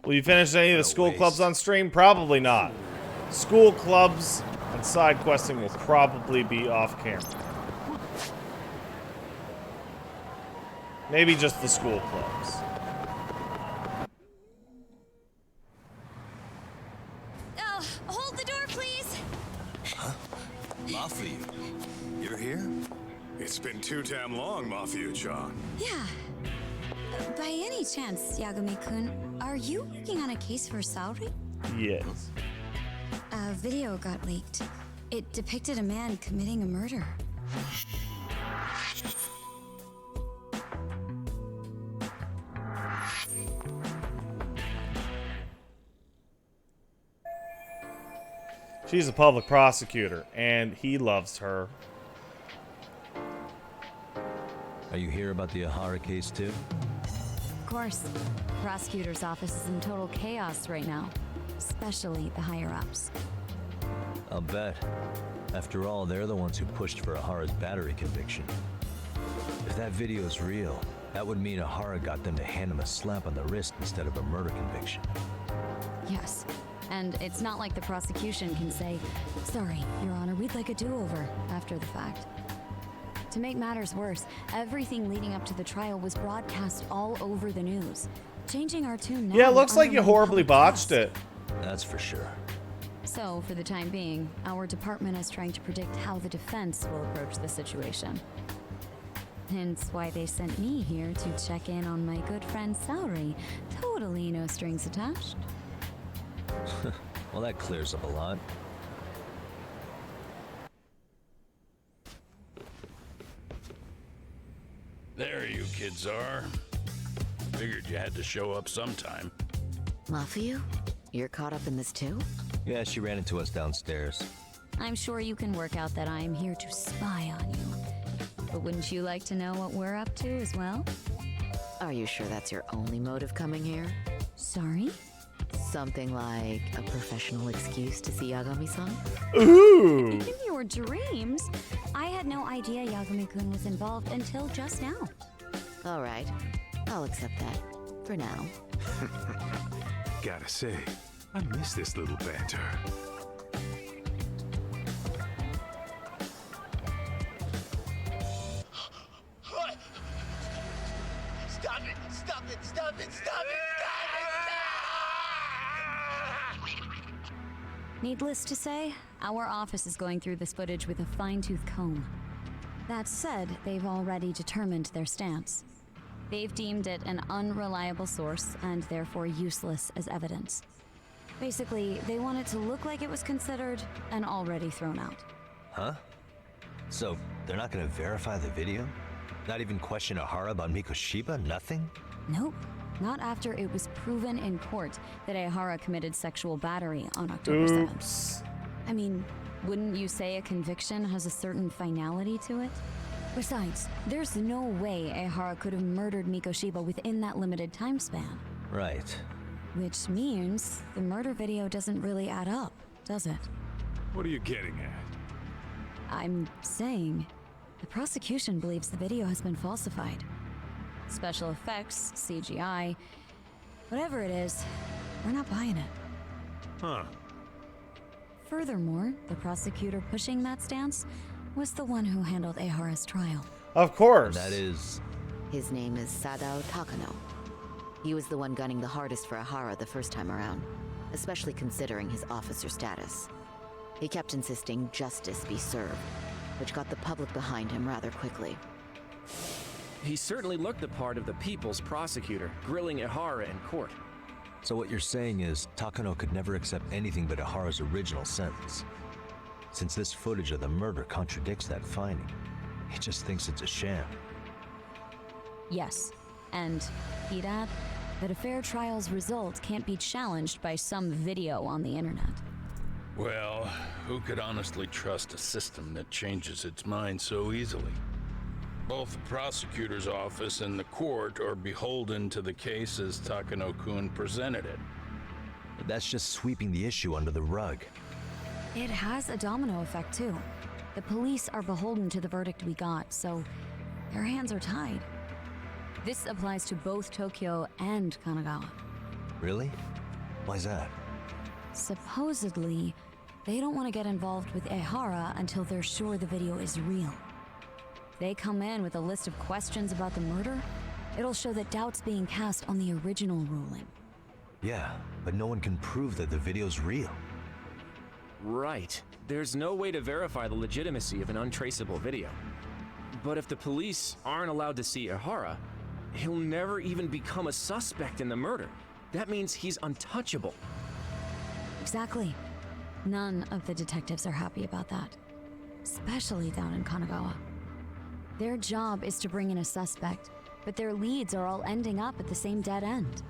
Will you finish any of the school clubs on stream? Probably not. School clubs and side questing will probably be off camera. Maybe just the school clubs. Oh, hold the door, please. Huh? Mafia, you're here? It's been too damn long, Mafia-chan. Yeah. By any chance, Yagami-kun, are you working on a case for Saori? Yes. A video got leaked. It depicted a man committing a murder. She's a public prosecutor, and he loves her. Are you here about the Ahara case too? Of course. The prosecutor's office is in total chaos right now, especially the higher-ups. I'll bet. After all, they're the ones who pushed for Ahara's battery conviction. If that video's real, that would mean Ahara got them to hand him a slap on the wrist instead of a murder conviction. Yes. And it's not like the prosecution can say, "Sorry, Your Honor, we'd like a do-over," after the fact. To make matters worse, everything leading up to the trial was broadcast all over the news. Changing our tune now... Yeah, it looks like you horribly botched it. That's for sure. So, for the time being, our department is trying to predict how the defense will approach the situation. Hence why they sent me here to check in on my good friend Saori. Totally no strings attached. Well, that clears up a lot. There you kids are. Figured you had to show up sometime. Mafia? You're caught up in this too? Yeah, she ran into us downstairs. I'm sure you can work out that I am here to spy on you. But wouldn't you like to know what we're up to as well? Are you sure that's your only motive coming here? Sorry? Something like a professional excuse to see Yagami-san? Ooh! In your dreams? I had no idea Yagami-kun was involved until just now. Alright, I'll accept that. For now. Gotta say, I miss this little banter. What? Stop it! Stop it! Stop it! Stop it! Needless to say, our office is going through this footage with a fine-tooth comb. That said, they've already determined their stance. They've deemed it an unreliable source and therefore useless as evidence. Basically, they want it to look like it was considered and already thrown out. Huh? So, they're not gonna verify the video? Not even question Ehara about Mikoshiba? Nothing? Nope. Not after it was proven in court that Ehara committed sexual battery on October 7th. I mean, wouldn't you say a conviction has a certain finality to it? Besides, there's no way Ehara could have murdered Mikoshiba within that limited time span. Right. Which means the murder video doesn't really add up, does it? What are you getting at? I'm saying the prosecution believes the video has been falsified. Special effects, CGI, whatever it is, we're not buying it. Huh. Furthermore, the prosecutor pushing that stance was the one who handled Ehara's trial. Of course. And that is... His name is Sadao Takano. He was the one gunning the hardest for Ehara the first time around, especially considering his officer status. He kept insisting justice be served, which got the public behind him rather quickly. He certainly looked the part of the people's prosecutor, grilling Ehara in court. So what you're saying is, Takano could never accept anything but Ehara's original sentence. Since this footage of the murder contradicts that finding, he just thinks it's a sham. Yes, and he'd add that a fair trial's result can't be challenged by some video on the internet. Well, who could honestly trust a system that changes its mind so easily? Both the prosecutor's office and the court are beholden to the case as Takano-kun presented it. But that's just sweeping the issue under the rug. It has a domino effect, too. The police are beholden to the verdict we got, so their hands are tied. This applies to both Tokyo and Kanagawa. Really? Why's that? Supposedly, they don't want to get involved with Ehara until they're sure the video is real. They come in with a list of questions about the murder, it'll show that doubt's being cast on the original ruling. Yeah, but no one can prove that the video's real. Right. There's no way to verify the legitimacy of an untraceable video. But if the police aren't allowed to see Ehara, he'll never even become a suspect in the murder. That means he's untouchable. Exactly. None of the detectives are happy about that. Especially down in Kanagawa. Their job is to bring in a suspect, but their leads are all ending up at the same dead end.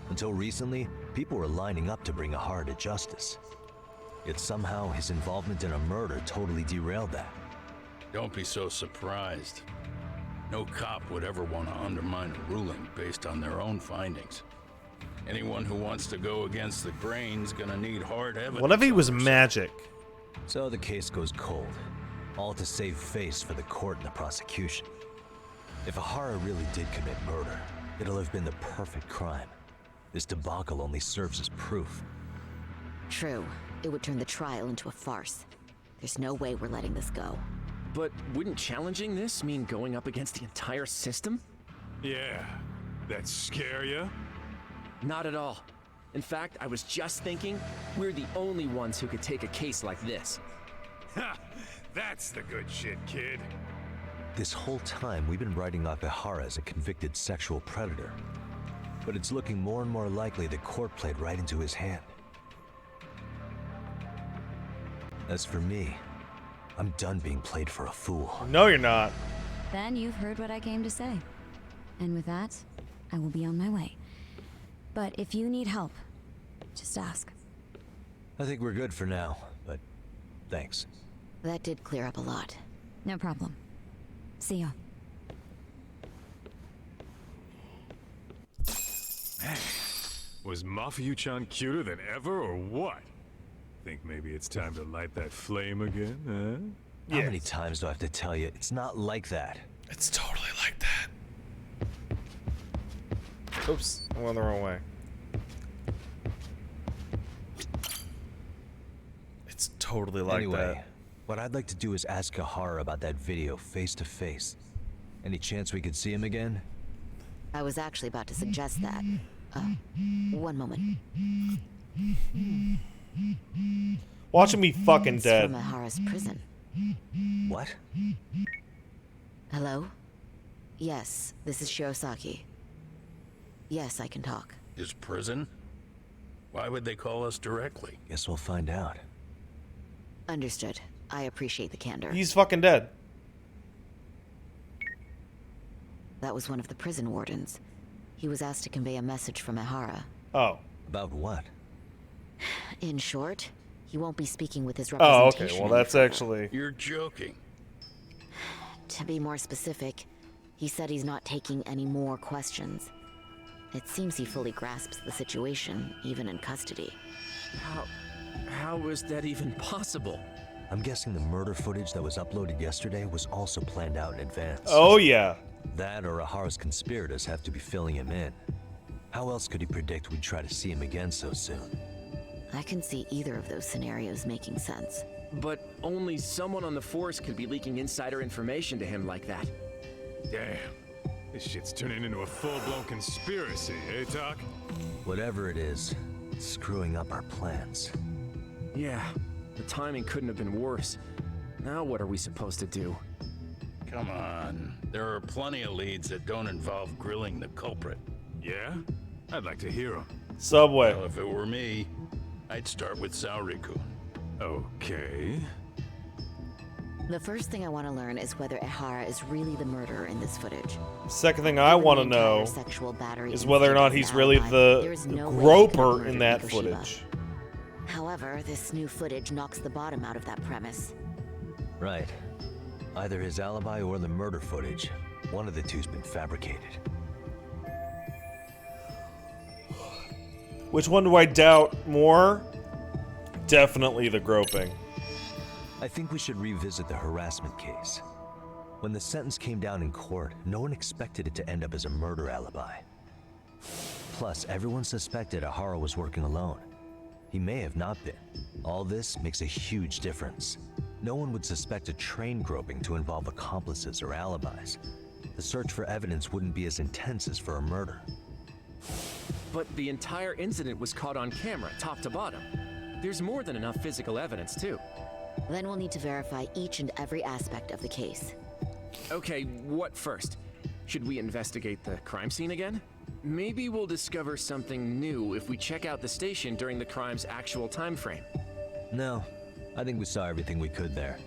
Until recently, people were lining up to bring Ehara to justice. Yet somehow his involvement in a murder totally derailed that. Don't be so surprised. No cop would ever want to undermine a ruling based on their own findings. Anyone who wants to go against the grain's gonna need hard evidence. What if he was magic? So the case goes cold, all to save face for the court and the prosecution. If Ehara really did commit murder, it'll have been the perfect crime. This debacle only serves as proof. True. It would turn the trial into a farce. There's no way we're letting this go. But wouldn't challenging this mean going up against the entire system? Yeah. That scare ya? Not at all. In fact, I was just thinking, we're the only ones who could take a case like this. Ha! That's the good shit, kid. This whole time, we've been writing off Ehara as a convicted sexual predator. But it's looking more and more likely the court played right into his hand. As for me, I'm done being played for a fool. No, you're not. Then you've heard what I came to say. And with that, I will be on my way. But if you need help, just ask. I think we're good for now, but thanks. That did clear up a lot. No problem. See ya. Man, was Mafuyu-chan cuter than ever, or what? Think maybe it's time to light that flame again, huh? How many times do I have to tell you, it's not like that? It's totally like that. Oops, I went the wrong way. It's totally like anyway, that. What I'd like to do is ask Ehara about that video face to face. Any chance we could see him again? I was actually about to suggest that. One moment. Watch him be fucking It's dead. from Ehara's prison. What? Hello? Yes, this is Shirosaki. Yes, I can talk. His prison? Why would they call us directly? Guess we'll find out. Understood. I appreciate the candor. He's fucking dead. That was one of the prison wardens. He was asked to convey a message from Ehara. Oh. About what? In short, he won't be speaking with his Oh, representation. okay. Well, that's actually... You're joking. To be more specific, he said he's not taking any more questions. It seems he fully grasps the situation, even in custody. How is that even possible? I'm guessing the murder footage that was uploaded yesterday was also planned out in advance. Oh, yeah. That or Ahara's conspirators have to be filling him in. How else could he predict we'd try to see him again so soon? I can see either of those scenarios making sense. But only someone on the force could be leaking insider information to him like that. Damn. This shit's turning into a full-blown conspiracy, eh, Doc? Whatever it is, it's screwing up our plans. Yeah, the timing couldn't have been worse. Now what are we supposed to do? Come on. There are plenty of leads that don't involve grilling the culprit. Yeah? I'd like to hear them. Subway. Well, if it were me, I'd start with Saori-kun. Okay. The first thing I want to learn is whether Ehara is really the murderer in this footage. Second thing I want to know sexual battery is whether or not he's really the groper in that footage. However, this new footage knocks the bottom out of that premise. Right. Either his alibi or the murder footage. One of the two's been fabricated. Which one do I doubt more? Definitely the groping. I think we should revisit the harassment case. When the sentence came down in court, no one expected it to end up as a murder alibi. Plus, everyone suspected Ehara was working alone. He may have not been. All this makes a huge difference. No one would suspect a train groping to involve accomplices or alibis. The search for evidence wouldn't be as intense as for a murder. But the entire incident was caught on camera, top to bottom. There's more than enough physical evidence, too. Then we'll need to verify each and every aspect of the case. Okay, what first? Should we investigate the crime scene again? Maybe we'll discover something new if we check out the station during the crime's actual time frame. No, I think we saw everything we could there.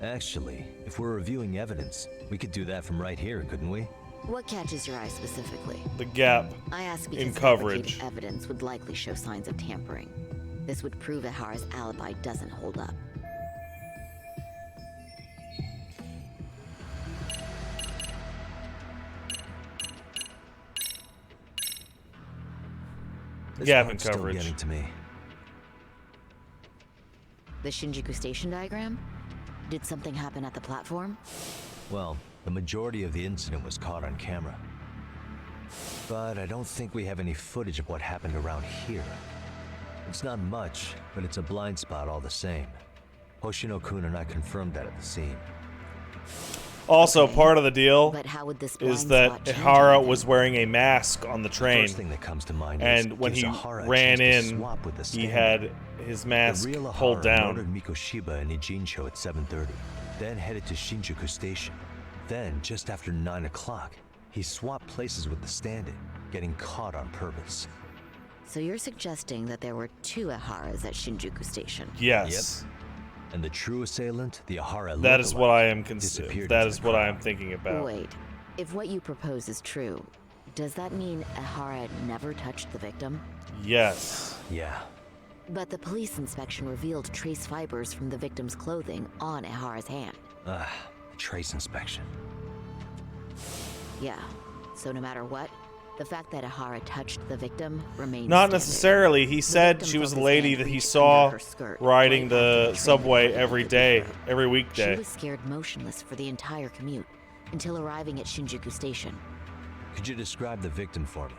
Actually, if we're reviewing evidence, we could do that from right here, couldn't we? What catches your eye specifically? The gap I ask because in coverage. fabricated evidence would likely show signs of tampering. This would prove Ehara's alibi doesn't hold up. Gap in part's still coverage. Getting to me. The Shinjuku station diagram? Did something happen at the platform? Well, the majority of the incident was caught on camera. But I don't think we have any footage of what happened around here. It's not much, but it's a blind spot all the same. Hoshino-kun and I confirmed that at the scene. Also, part of the deal But how would this is blind that spot change Ehara anything? was wearing a mask on the train. First thing that comes to mind And is when gives he Ehara a ran chance to in, swap with the he stand-in. had his mask The real pulled Ehara down. murdered Mikoshiba in Ijincho at 7:30, then headed to Shinjuku Station. Then, just after 9 o'clock, he swapped places with the stand-in, getting caught on purpose. So you're suggesting that there were two Eharas at Shinjuku Station? Yes. Yep. And the true assailant, the Ehara That is what I am disappeared that into is the what I crowd. am thinking about. Wait, if what you propose is true, does that mean Ehara never touched the victim? Yes. Yeah. But the police inspection revealed trace fibers from the victim's clothing on Ehara's hand. Trace inspection. Yeah, so no matter what, the fact that Ehara touched the victim remains Not standing. necessarily. He said she was a lady that he saw riding the subway every day, every She weekday. was scared motionless for the entire commute, until arriving at Shinjuku Station. Could you describe the victim for me?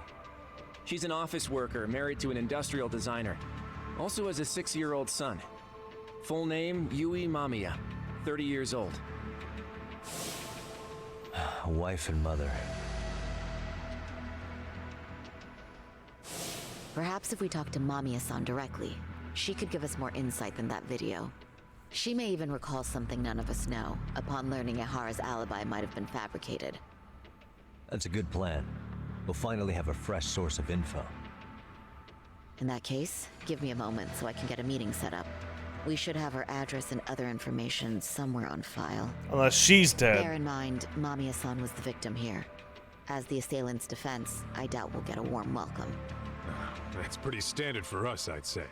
She's an office worker married to an industrial designer. Also has a 6-year-old son. Full name, Yui Mamiya, 30 years old. A wife and mother. Perhaps if we talk to Mamiya-san directly, she could give us more insight than that video. She may even recall something none of us know, upon learning Ihara's alibi might have been fabricated. That's a good plan. We'll finally have a fresh source of info. In that case, give me a moment so I can get a meeting set up. We should have her address and other information somewhere on file. Unless she's dead. Bear in mind, Mamiya-san was the victim here. As the assailant's defense, I doubt we'll get a warm welcome. That's pretty standard for us, I'd say.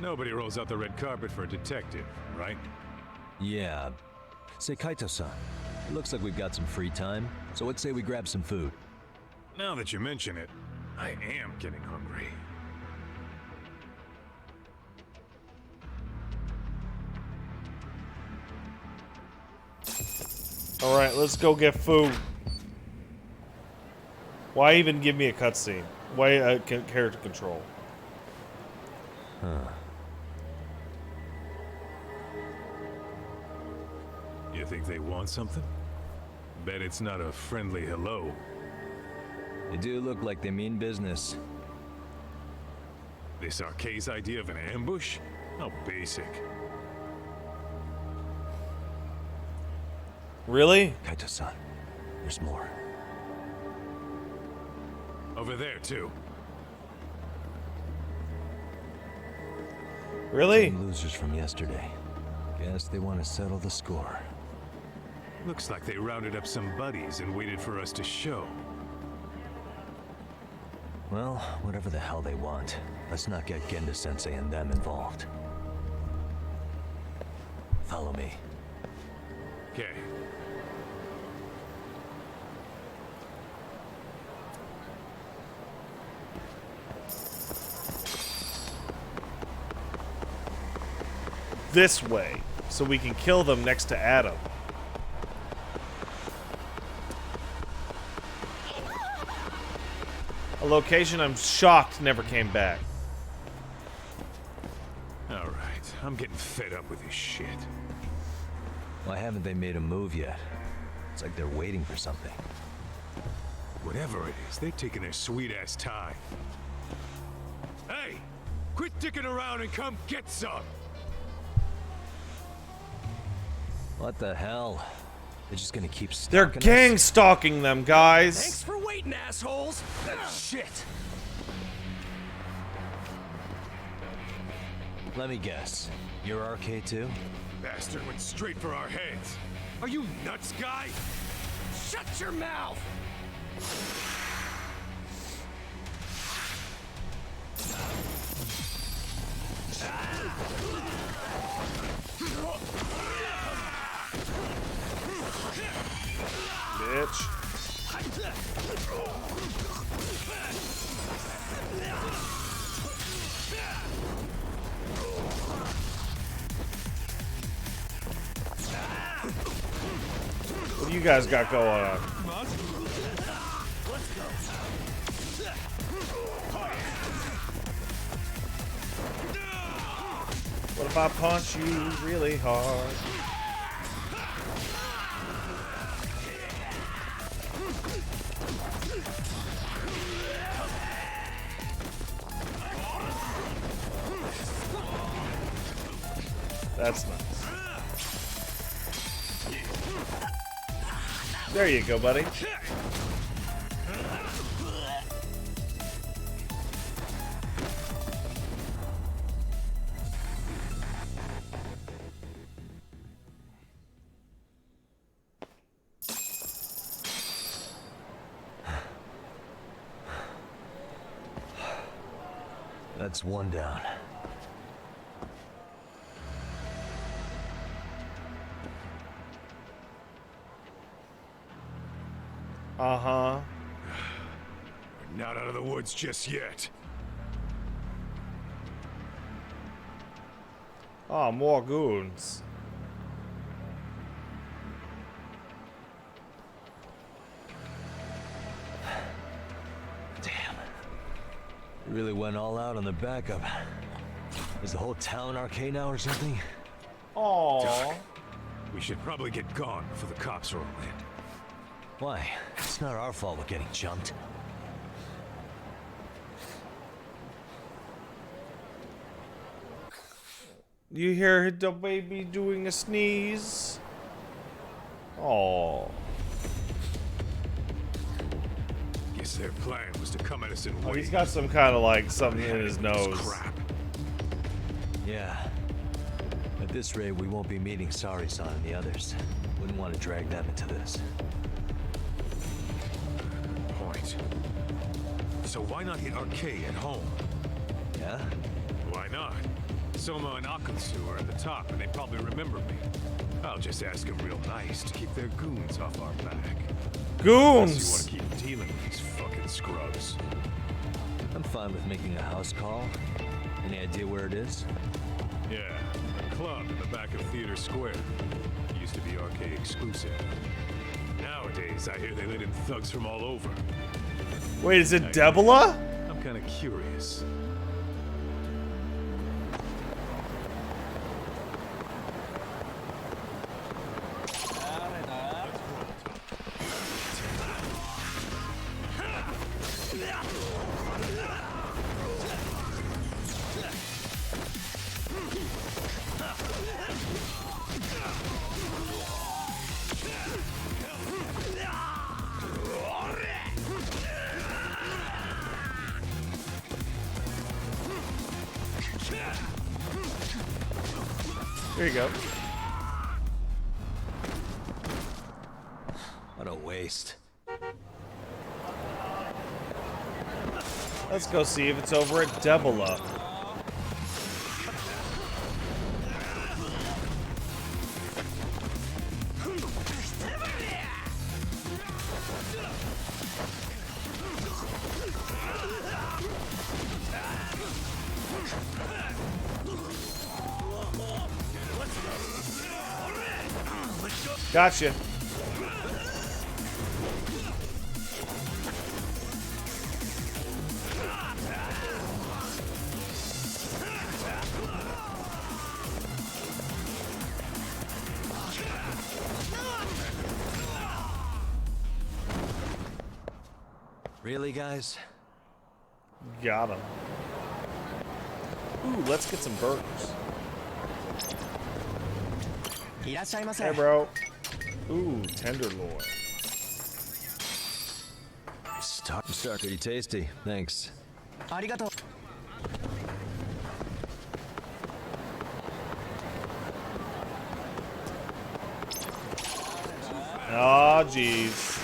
Nobody rolls out the red carpet for a detective, right? Yeah. Say, Kaito-san, it looks like we've got some free time, so let's say we grab some food. Now that you mention it, I am getting hungry. Alright, let's go get food. Why even give me a cutscene? Why character control? Huh. You think they want something? Bet it's not a friendly hello. They do look like they mean business. This Arkay's idea of an ambush? How basic. Really? Kaito-san, there's more. Over there, too. Really? Same losers from yesterday. Guess they want to settle the score. Looks like they rounded up some buddies and waited for us to show. Well, whatever the hell they want, let's not get Genda-sensei and them involved. Follow me. Okay. This way, so we can kill them next to Adam. A location I'm shocked never came back. Alright, I'm getting fed up with this shit. Why haven't they made a move yet? It's like they're waiting for something. Whatever it is, they're taking their sweet-ass time. Hey! Quit dicking around and come get some! What the hell? They're just gonna keep They're stalking gang us? stalking them, guys. Thanks for waiting, assholes! Shit! Let me guess. You're RK too? Bastard went straight for our heads. Are you nuts, guy? Shut your mouth! Bitch. What do you guys got going on? What if I punch you really hard? That's nice. There you go, buddy. That's one down. Uh-huh. We're not out of the woods just yet. Oh, more goons. Damn. They really went all out on the backup. Is the whole town RK now or something? Aww. We should probably get gone before the cops roll in. Why? It's not our fault we're getting jumped. You hear the baby doing a sneeze? Oh. Guess their plan was to come at us in Oh, waves. he's got some kind of like something in his nose. Crap. Yeah. At this rate, we won't be meeting Sari-san and the others. Wouldn't want to drag them into this. Point. So why not hit Arcade at home? Yeah? Why not? Soma and Akutsu are at the top, and they probably remember me. I'll just ask them real nice to keep their goons off our back. Goons! Unless you want to keep dealing with these fucking scrubs. I'm fine with making a house call. Any idea where it is? Yeah, a club in the back of Theater Square. Used to be Arcade exclusive. Nowadays, I hear they let in thugs from all over. Wait, is it Debola? I'm kind of curious. There you go. What a waste. Let's go see if it's over at Debola. Gotcha. Really, guys? Got him. Ooh, let's get some burgers. Hey, bro. Ooh, tenderloin. It's pretty tasty. Thanks. Oh, jeez.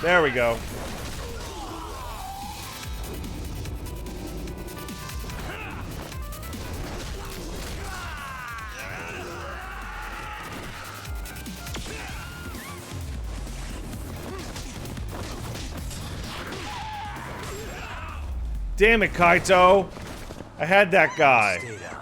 There we go. Damn it, Kaito. I had that guy. Stay down.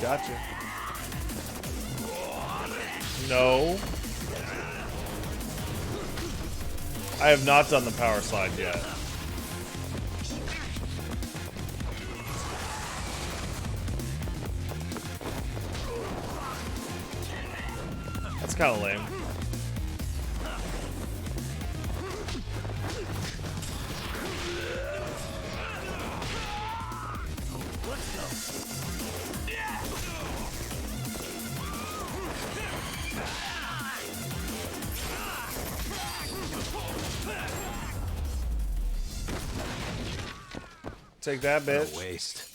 Gotcha. No. I have not done the power slide yet. That's kind of lame. Take that, What a bitch. waste.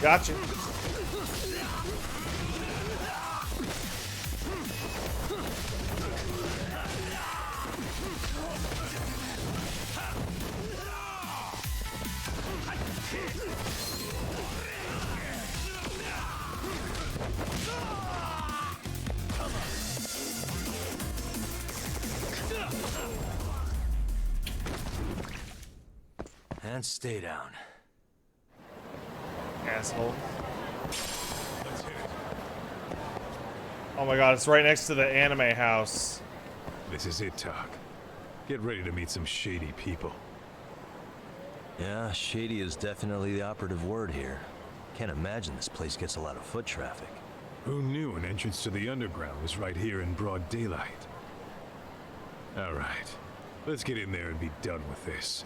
Gotcha. And stay down. Asshole. Oh my god, it's right next to the anime house. This is it, Tak. Get ready to meet some shady people. Yeah, shady is definitely the operative word here. Can't imagine this place gets a lot of foot traffic. Who knew an entrance to the underground was right here in broad daylight? All right, let's get in there and be done with this.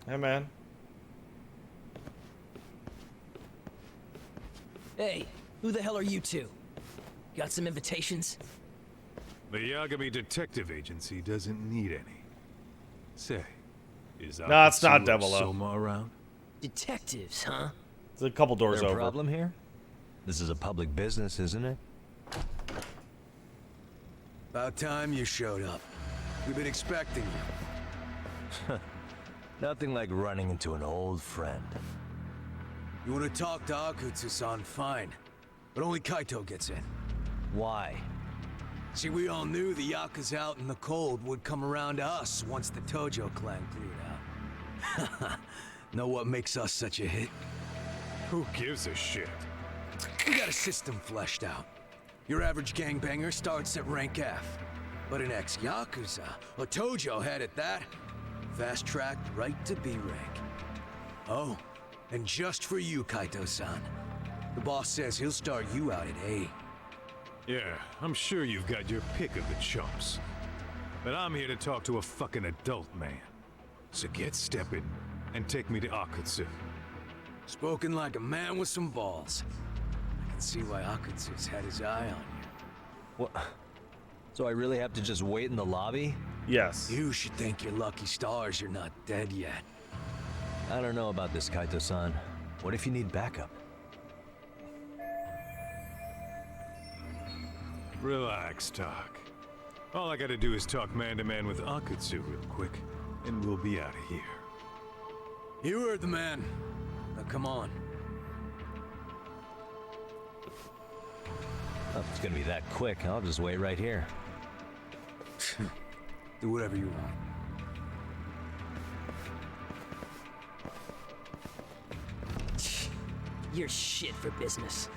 Hey, man. Hey, who the hell are you two? Got some invitations? The Yagami Detective Agency doesn't need any. Say, is No, it's not Akatsuki Devil O. Soma around? Detectives, huh? It's a couple doors Is there a over. problem here? This is a public business, isn't it? About time you showed up. We've been expecting you. Nothing like running into an old friend. You want to talk to Akutsu-san, fine. But only Kaito gets in. Why? See, we all knew the Yakuza out in the cold would come around to us once the Tojo clan cleared out. Know what makes us such a hit? Who gives a shit? We got a system fleshed out. Your average gangbanger starts at rank F. But an ex-Yakuza, a Tojo head at that, fast-tracked right to B rank. Oh, and just for you, Kaito-san. The boss says he'll start you out at A. Yeah, I'm sure you've got your pick of the chumps. But I'm here to talk to a fucking adult man. So get stepping and take me to Akutsu. Spoken like a man with some balls. I can see why Akutsu's had his eye on you. What? So I really have to just wait in the lobby? Yes. You should thank your lucky stars you're not dead yet. I don't know about this, Kaito-san. What if you need backup? Relax, Tak. All I gotta do is talk man-to-man with Akutsu real quick, and we'll be out of here. You heard the man. Now come on. Oh, if it's gonna be that quick, I'll just wait right here. Do whatever you want. You're shit for business.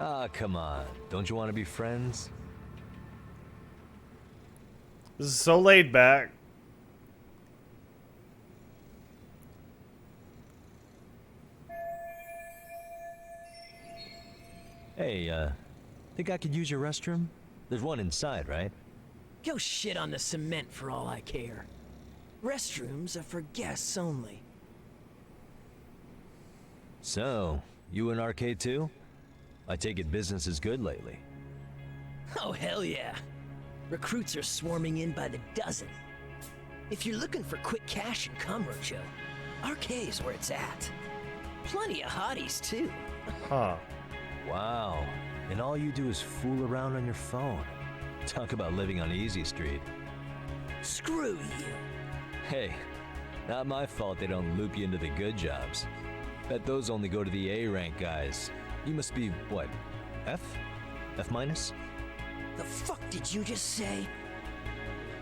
Ah, come on. Don't you want to be friends? This is so laid back. Hey, think I could use your restroom? There's one inside, right? Go shit on the cement for all I care. Restrooms are for guests only. So, you in Arcade too? I take it business is good lately. Oh, hell yeah. Recruits are swarming in by the dozen. If you're looking for quick cash and Kamurocho, Arcade's where it's at. Plenty of hotties, too. Huh. Wow. And all you do is fool around on your phone. Talk about living on Easy Street. Screw you. Hey, not my fault they don't loop you into the good jobs. Bet those only go to the A rank guys. You must be, what, F? F minus? The fuck did you just say?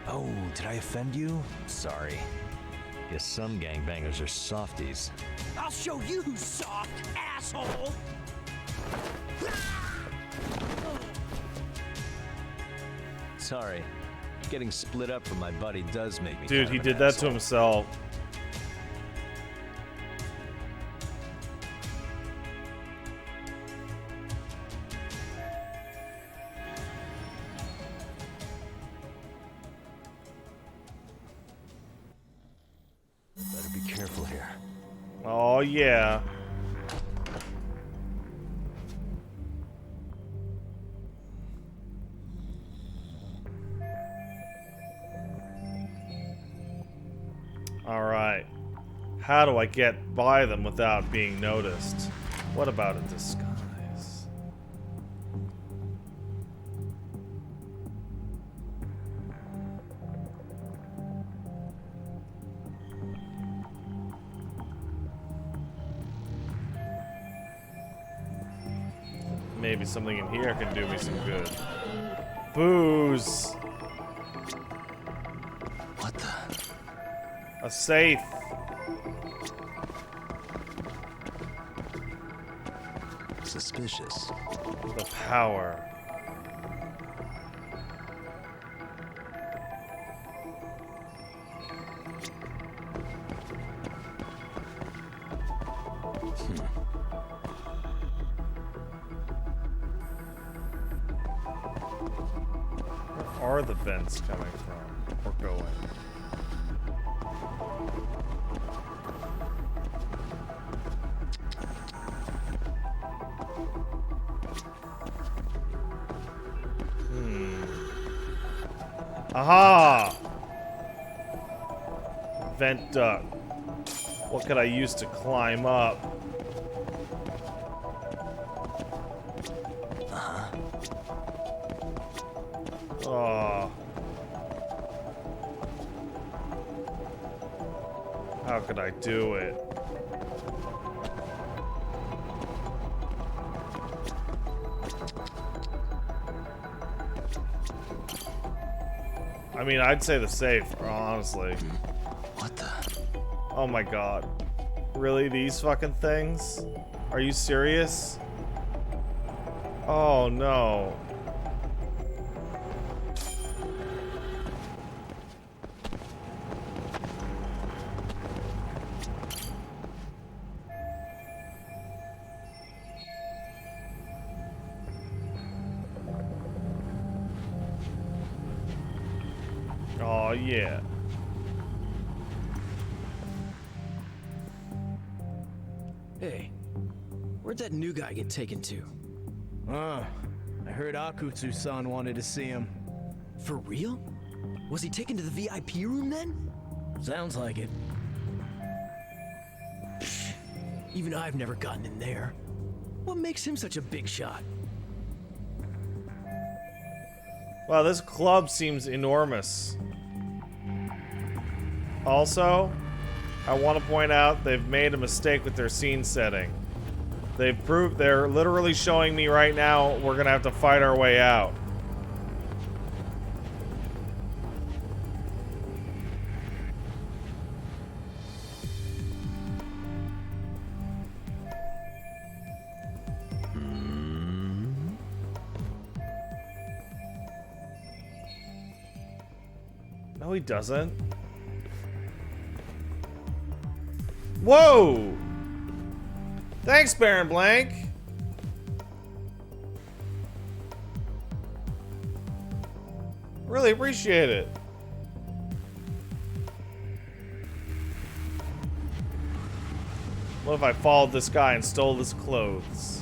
Oh, did I offend you? Sorry. Guess some gangbangers are softies. I'll show you who's soft, asshole! Sorry. Getting split up from my buddy does make me Dude, kind he of did an that asshole. to himself. careful here. Oh, yeah. Alright. How do I get by them without being noticed? What about a disguise? Maybe something in here can do me some good. Booze. What the? A safe. Suspicious. The power. Where are the vents coming from? Or going? Aha! Vent duct. What could I use to climb up? Oh. How could I do it? I mean, I'd say the safe, honestly. What the? Oh my god. Really? These fucking things? Are you serious? Oh no. Oh yeah. Hey, where'd that new guy get taken to? I heard Akutsu-san wanted to see him. For real? Was he taken to the VIP room then? Sounds like it. Even I've never gotten in there. What makes him such a big shot? Wow, this club seems enormous. Also, I want to point out they've made a mistake with their scene setting. They're literally showing me right now we're gonna have to fight our way out. No, he doesn't. Whoa! Thanks, Baron Blank. Really appreciate it. What if I followed this guy and stole his clothes?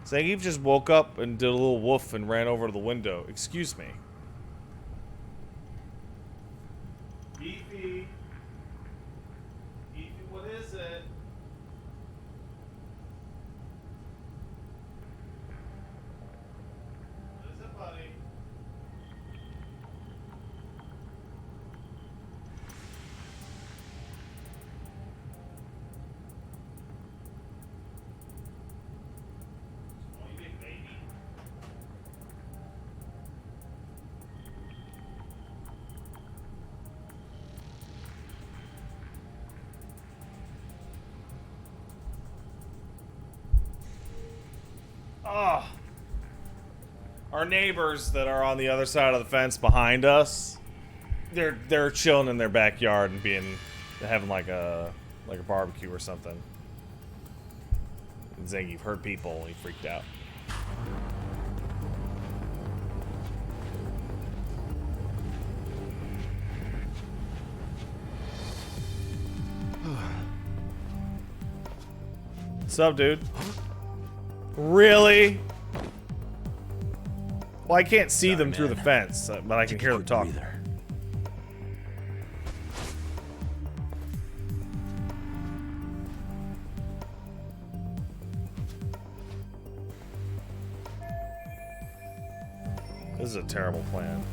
Zangief just woke up and did a little woof and ran over to the window. Excuse me. Beefy. Beefy, what is it? What is it, buddy? Oh. Our neighbors that are on the other side of the fence behind us they're chilling in their backyard and having like a barbecue or something. And Zangief heard people and he freaked out. What's up, dude? Really? Well, I can't see them through the fence, but I can hear them talk. This is a terrible plan.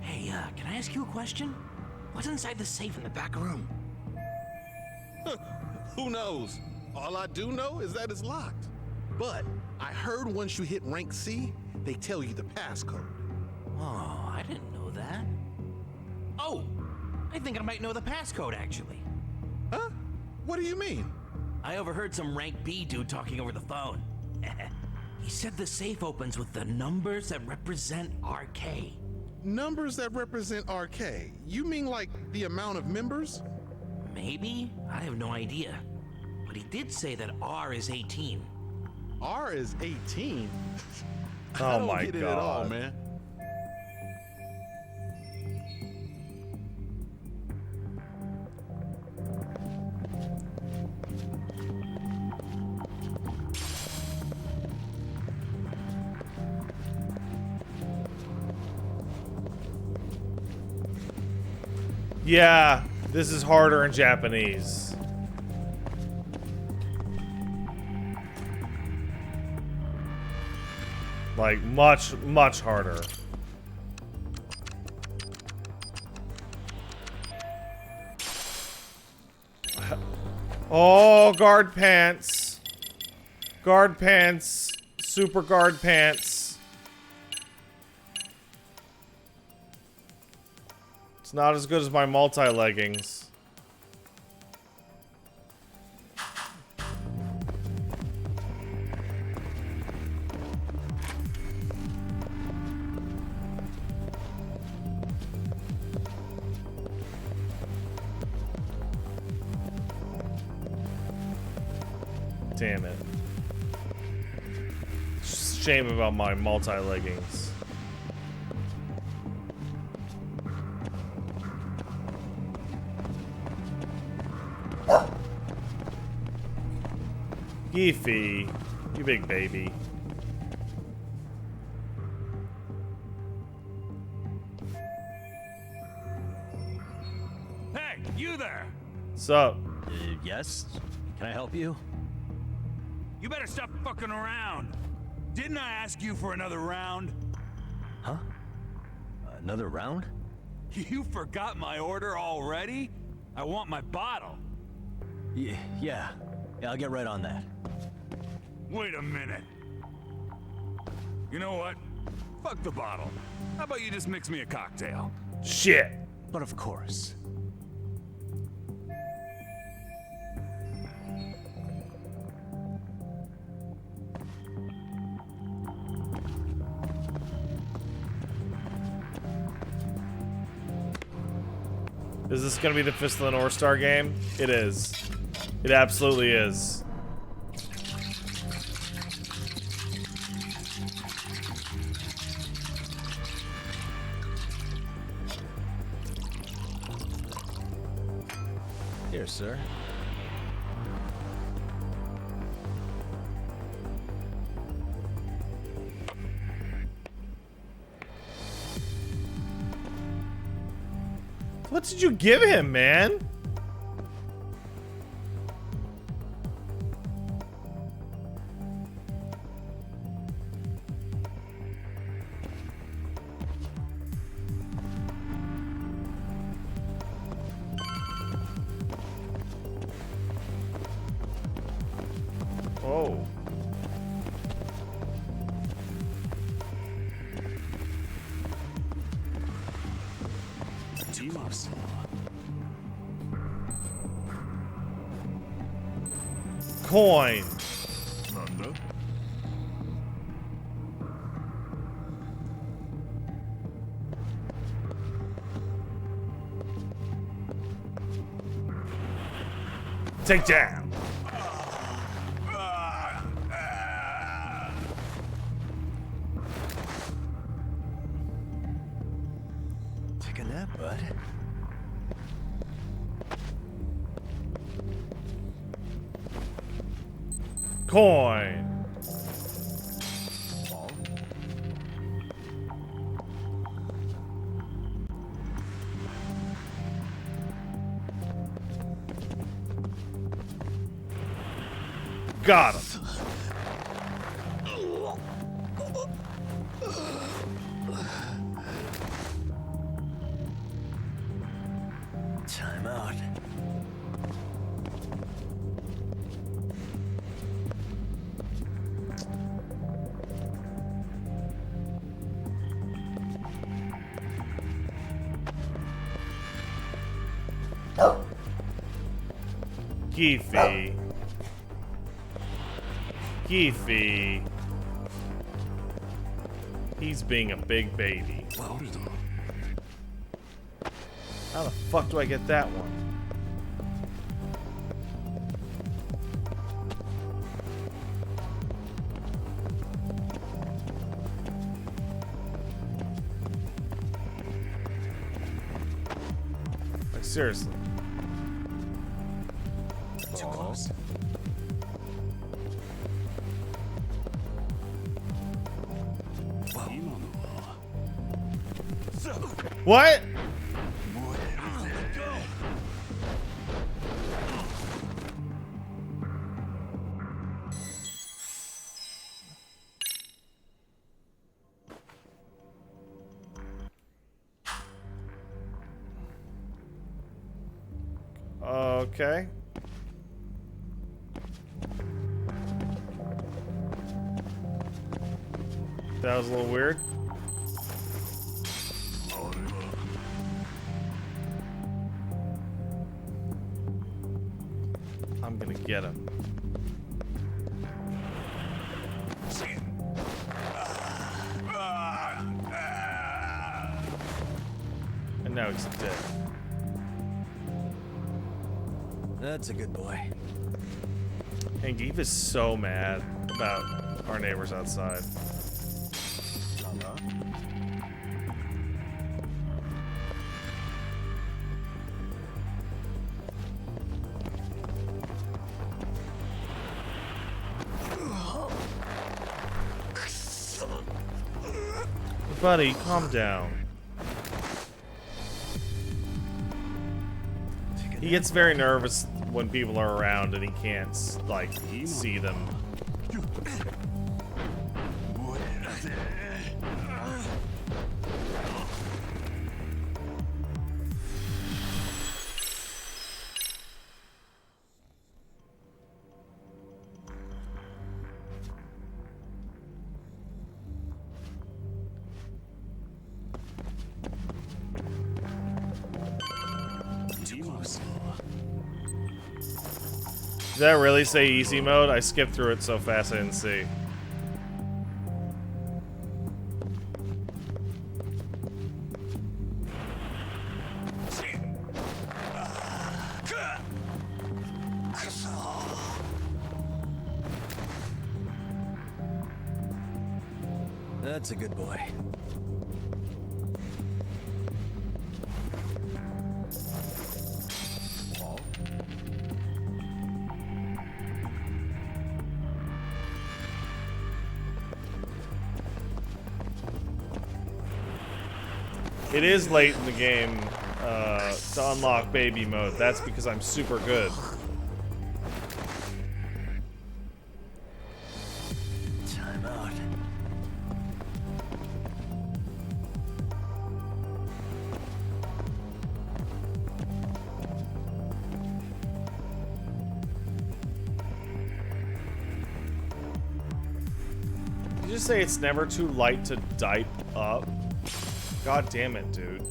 Hey, can I ask you a question? What's inside the safe in the back room? Who knows? All I do know is that it's locked. But I heard once you hit rank C, they tell you the passcode. Oh, I didn't know that. Oh, I think I might know the passcode, actually. Huh? What do you mean? I overheard some rank B dude talking over the phone. He said the safe opens with the numbers that represent RK. Numbers that represent RK? You mean like the amount of members? Maybe? I have no idea. But he did say that R is 18. R is 18? Oh I don't my get it at all, God. man. Yeah, this is harder in Japanese. Like, much, much harder. Oh, guard pants. Guard pants. Super guard pants. It's not as good as my multi-leggings. Damn it. Shame about my multi-leggings. Geefy, you big baby. Hey, you there! Sup? Yes? Can I help you? You better stop fucking around. Didn't I ask you for another round? Huh? Another round? You forgot my order already? I want my bottle. Yeah, I'll get right on that. Wait a minute. You know what? Fuck the bottle. How about you just mix me a cocktail? Shit. But of course. Is this gonna be the Fist of the North Star game? It is. It absolutely is. Here, sir. What did you give him, man? Oh. coin. Take down. Take a nap, bud. Coin. Got him. Time out. Geefy. Geefy. He's being a big baby. How the fuck do I get that one? Like, seriously. Too close. What? Okay. That was a little weird. I'm gonna get him. And now he's dead. That's a good boy. And Geef is so mad about our neighbors outside. Buddy, calm down. He gets very nervous when people are around and he can't, like, see them. Did that really say easy mode? I skipped through it so fast I didn't see. That's a good boy. It is late in the game to unlock baby mode. That's because I'm super good. Time out. Did you just say it's never too light to dipe up? God damn it, dude.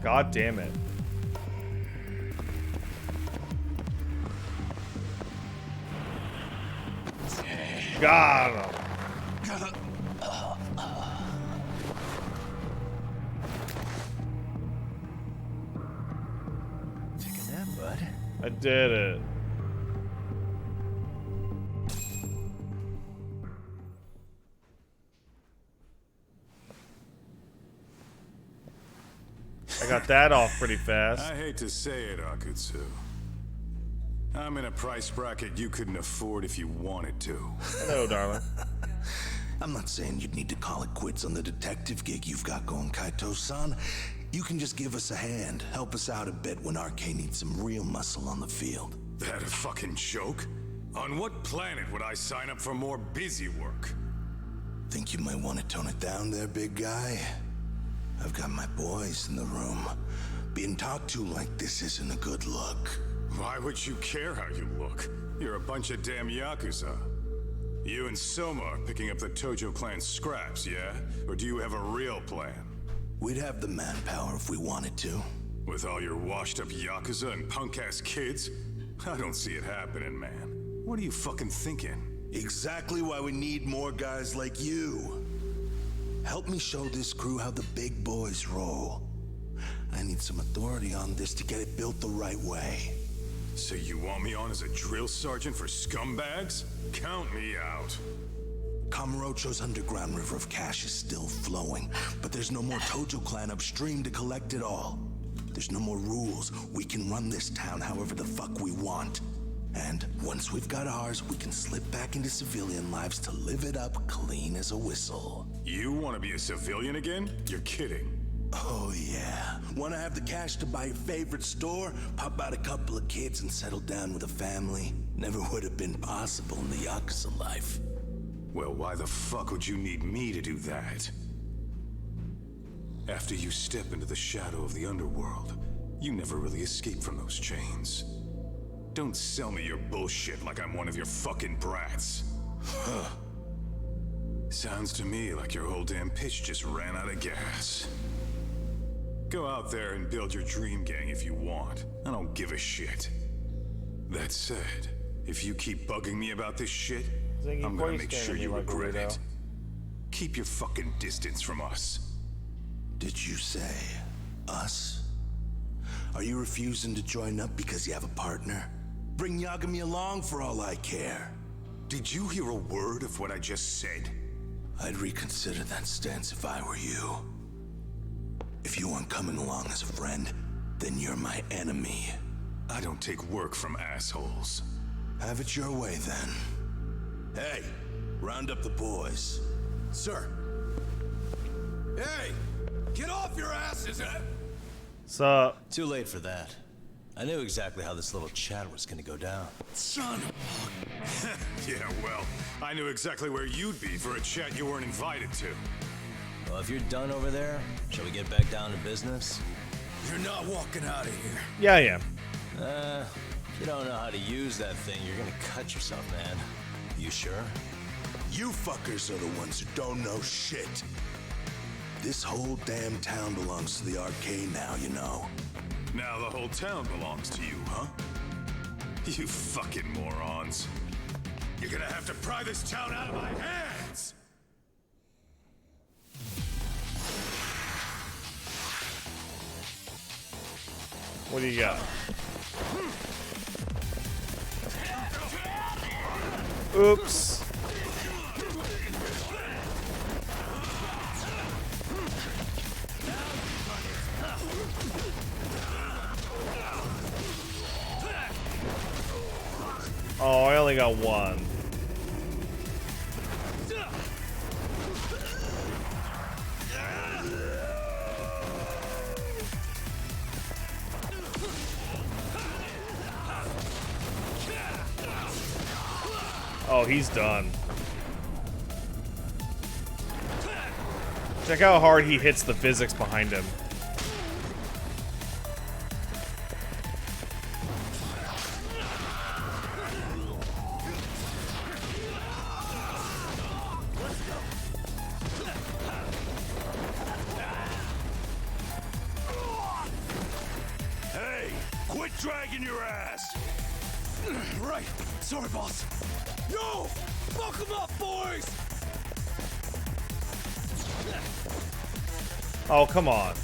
God damn it. Got him. Take a nap, bud. I did it. I got that off pretty fast. I hate to say it, Akutsu. I'm in a price bracket you couldn't afford if you wanted to. Hello, darling. I'm not saying you'd need to call it quits on the detective gig you've got going, Kaito-san. You can just give us a hand, help us out a bit when RK needs some real muscle on the field. That a fucking joke? On what planet would I sign up for more busy work? Think you might want to tone it down there, big guy? I've got my boys in the room. Being talked to like this isn't a good look. Why would you care how you look? You're a bunch of damn Yakuza. You and Soma are picking up the Tojo clan scraps, yeah? Or do you have a real plan? We'd have the manpower if we wanted to. With all your washed-up Yakuza and punk-ass kids? I don't see it happening, man. What are you fucking thinking? Exactly why we need more guys like you. Help me show this crew how the big boys roll. I need some authority on this to get it built the right way. So you want me on as a drill sergeant for scumbags? Count me out. Kamurocho's underground river of cash is still flowing, but there's no more Tojo clan upstream to collect it all. There's no more rules. We can run this town however the fuck we want. And once we've got ours, we can slip back into civilian lives to live it up clean as a whistle. You want to be a civilian again? You're kidding. Oh yeah. Want to have the cash to buy your favorite store, pop out a couple of kids and settle down with a family? Never would have been possible in the Yakuza life. Well, why the fuck would you need me to do that? After you step into the shadow of the underworld, you never really escape from those chains. Don't sell me your bullshit like I'm one of your fucking brats. Huh. Sounds to me like your whole damn pitch just ran out of gas. Go out there and build your dream gang if you want. I don't give a shit. That said, if you keep bugging me about this shit, I'm gonna make sure you regret it. Keep your fucking distance from us. Did you say us? Are you refusing to join up because you have a partner? Bring Yagami along for all I care. Did you hear a word of what I just said? I'd reconsider that stance if I were you. If you aren't coming along as a friend, then you're my enemy. I don't take work from assholes. Have it your way, then. Hey, round up the boys. Sir. Hey, get off your asses, eh? So too late for that. I knew exactly how this little chat was gonna go down. Son of Yeah, well, I knew exactly where you'd be for a chat you weren't invited to. Well, if you're done over there, shall we get back down to business? You're not walking out of here. Yeah, I am. If you don't know how to use that thing, you're gonna cut yourself, man. You sure? You fuckers are the ones who don't know shit. This whole damn town belongs to the arcade now, you know. Now the whole town belongs to you, huh? You fucking morons. You're gonna have to pry this town out of my hands! What do you got? Oops. Oh, I only got one. Oh, he's done. Check how hard he hits the physics behind him. Hey, quit dragging your ass! Right, sorry, boss. No! Fuck them up, boys! Oh, come on.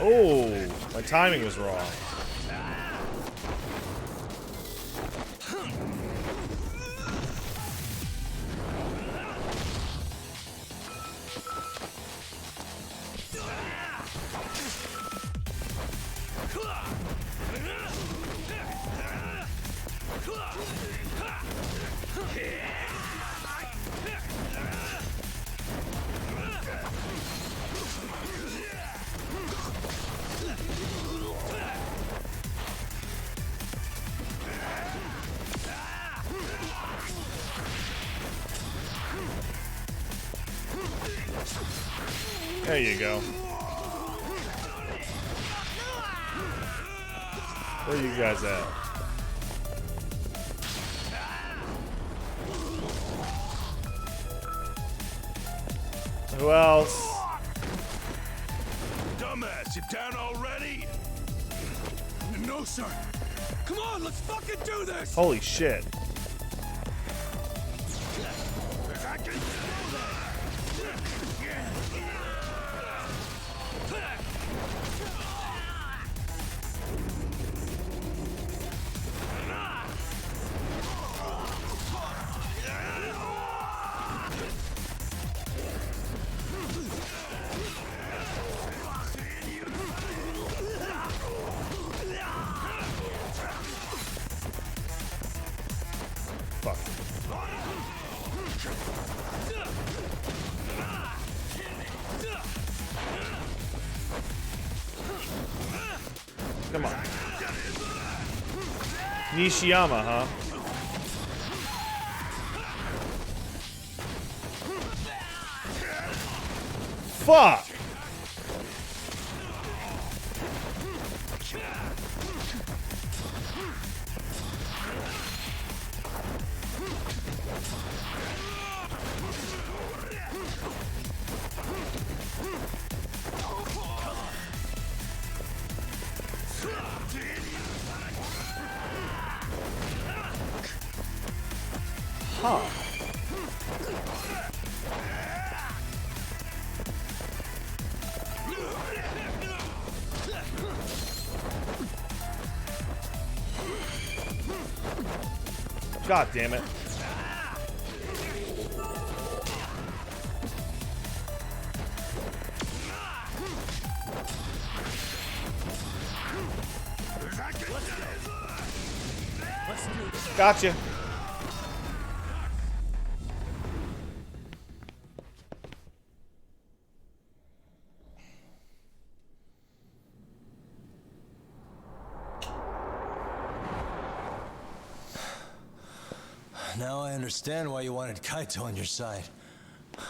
Oh, my timing was wrong. There you go. Where are you guys at? Who else? Dumbass, you down already? No, sir. Come on, let's fucking do this! Holy shit. Fuck. Come on. Nishiyama, huh? Fuck! Huh. God damn it. Gotcha. Now I understand why you wanted Kaito on your side.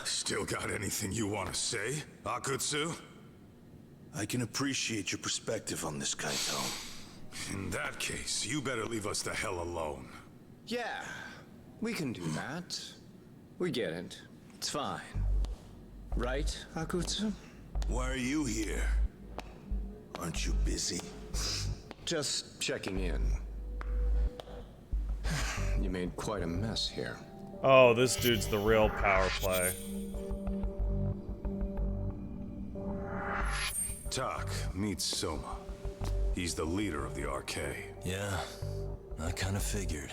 Still got anything you want to say, Akutsu? I can appreciate your perspective on this, Kaito. In that case, you better leave us the hell alone. Yeah, we can do that. We get it. It's fine. Right, Akutsu? Why are you here? Aren't you busy? Just checking in. You made quite a mess here. Oh, this dude's the real power play. Tak meets Soma. He's the leader of the RK. Yeah, I kind of figured.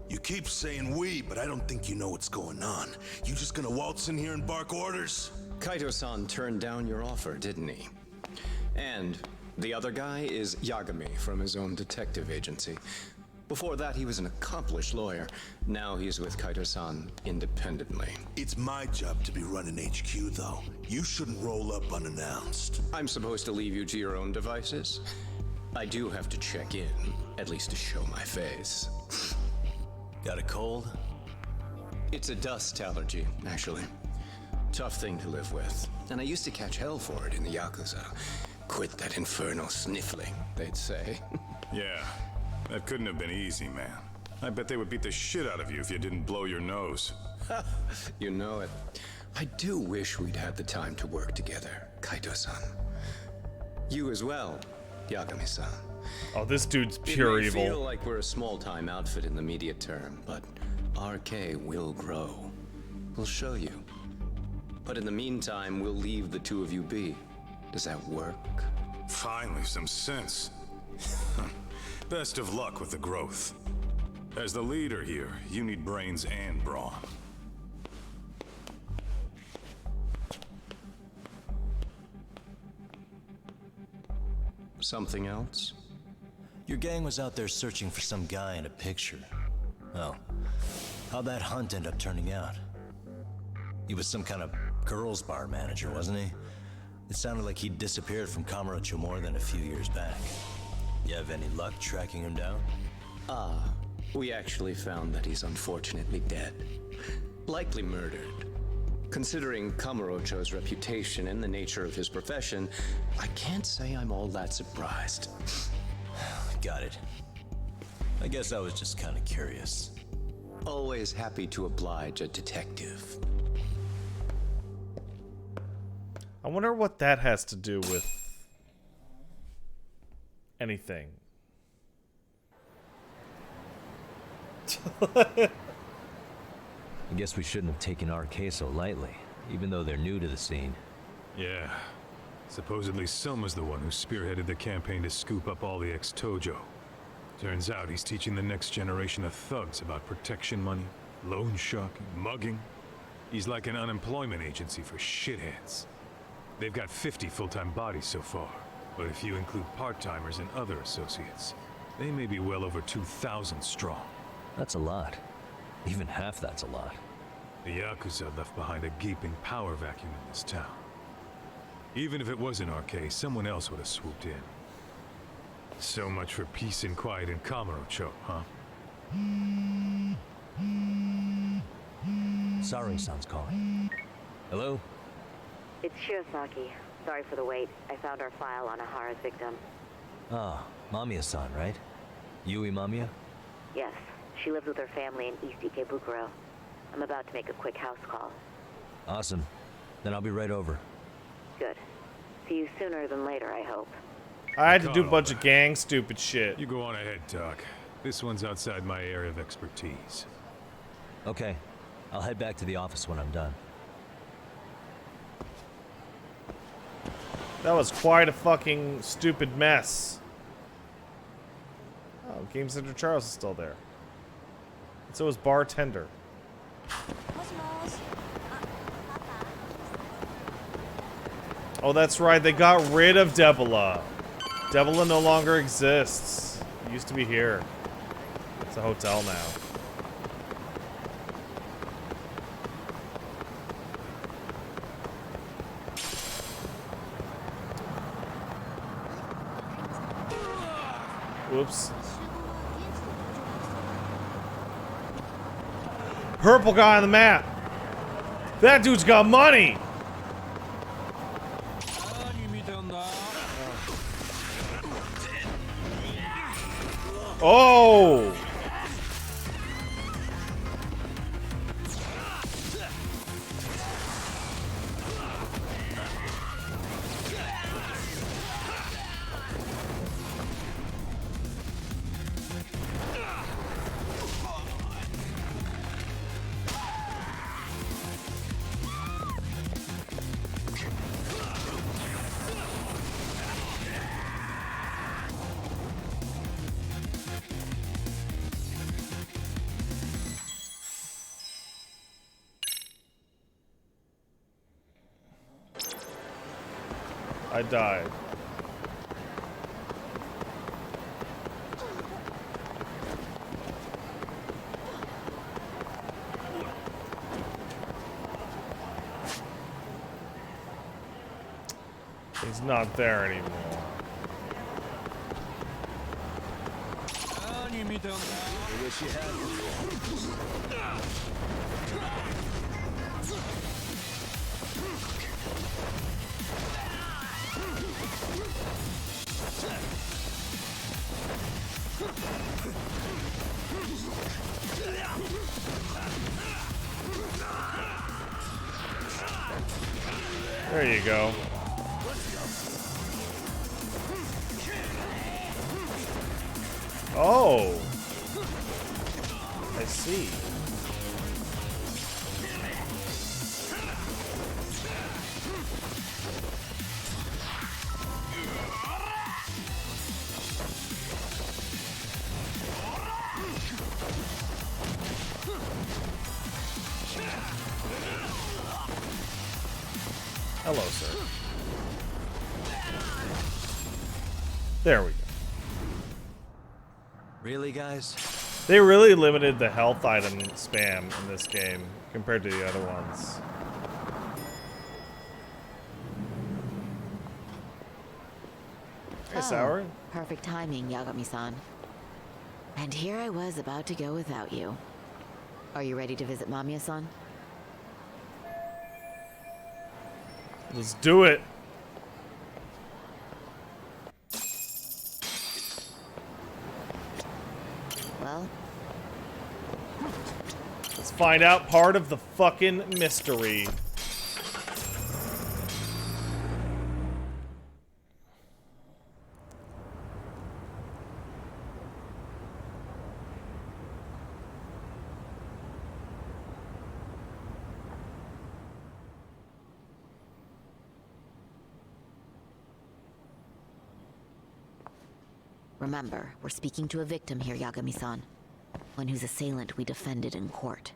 You keep saying we, but I don't think you know what's going on. You just gonna waltz in here and bark orders? Kaito-san turned down your offer, didn't he? And the other guy is Yagami from his own detective agency. Before that, he was an accomplished lawyer. Now he's with Kaito-san independently. It's my job to be running HQ, though. You shouldn't roll up unannounced. I'm supposed to leave you to your own devices? I do have to check in, at least to show my face. Got a cold? It's a dust allergy, actually. Tough thing to live with. And I used to catch hell for it in the Yakuza. Quit that infernal sniffling, they'd say. Yeah, That couldn't have been easy, man. I bet they would beat the shit out of you if you didn't blow your nose. You know it. I do wish we'd had the time to work together, Kaito-san. You as well, Yagami-san. Oh, this dude's pure evil. It may evil. feel like we're a small-time outfit in the immediate term, but RK will grow. We'll show you. But in the meantime, we'll leave the two of you be. Does that work? Finally, some sense. Best of luck with the growth. As the leader here, you need brains and brawn. Something else? Your gang was out there searching for some guy in a picture. Oh, how'd that hunt end up turning out? He was some kind of girls' bar manager, wasn't he? It sounded like he'd disappeared from Kamurocho more than a few years back. You have any luck tracking him down? We actually found that he's unfortunately dead. Likely murdered. Considering Kamurocho's reputation and the nature of his profession, I can't say I'm all that surprised. Got it. I guess I was just kind of curious. Always happy to oblige a detective. I wonder what that has to do with anything. I guess we shouldn't have taken RK so lightly, even though they're new to the scene. Yeah. Supposedly Selma's the one who spearheaded the campaign to scoop up all the ex-Tojo. Turns out he's teaching the next generation of thugs about protection money, loan sharking, mugging. He's like an unemployment agency for shitheads. They've got 50 full-time bodies so far, but if you include part-timers and other associates, they may be well over 2,000 strong. That's a lot. Even half that's a lot. The Yakuza left behind a gaping power vacuum in this town. Even if it wasn't RK, someone else would have swooped in. So much for peace and quiet in Kamurocho, huh? Sari-san's calling. Hello? It's Shirosaki. Sorry for the wait. I found our file on Ahara's victim. Ah, Mamiya-san, right? Yui Mamiya? Yes, she lives with her family in East Ikebukuro. I'm about to make a quick house call. Awesome. Then I'll be right over. Good. See you sooner than later, I hope. I had to do a bunch of gang stupid shit. You go on ahead, Doc. This one's outside my area of expertise. Okay. I'll head back to the office when I'm done. That was quite a fucking stupid mess. Oh, Game Center Charles is still there. And so is Bartender. Oh, that's right. They got rid of Debola. Debola no longer exists. It used to be here. It's a hotel now. Whoops. Purple guy on the map. That dude's got money. Oh. I died. He's not there anymore. I wish you had. There you go. Oh. I see. Hello, sir. There we go. Really, guys? They really limited the health item spam in this game compared to the other ones. Hey, Sour. Perfect timing, Yagami-san. And here I was about to go without you. Are you ready to visit Mamiya-san? Let's do it. Well, let's find out part of the fucking mystery. remember, we're speaking to a victim here, Yagami-san. One whose assailant we defended in court.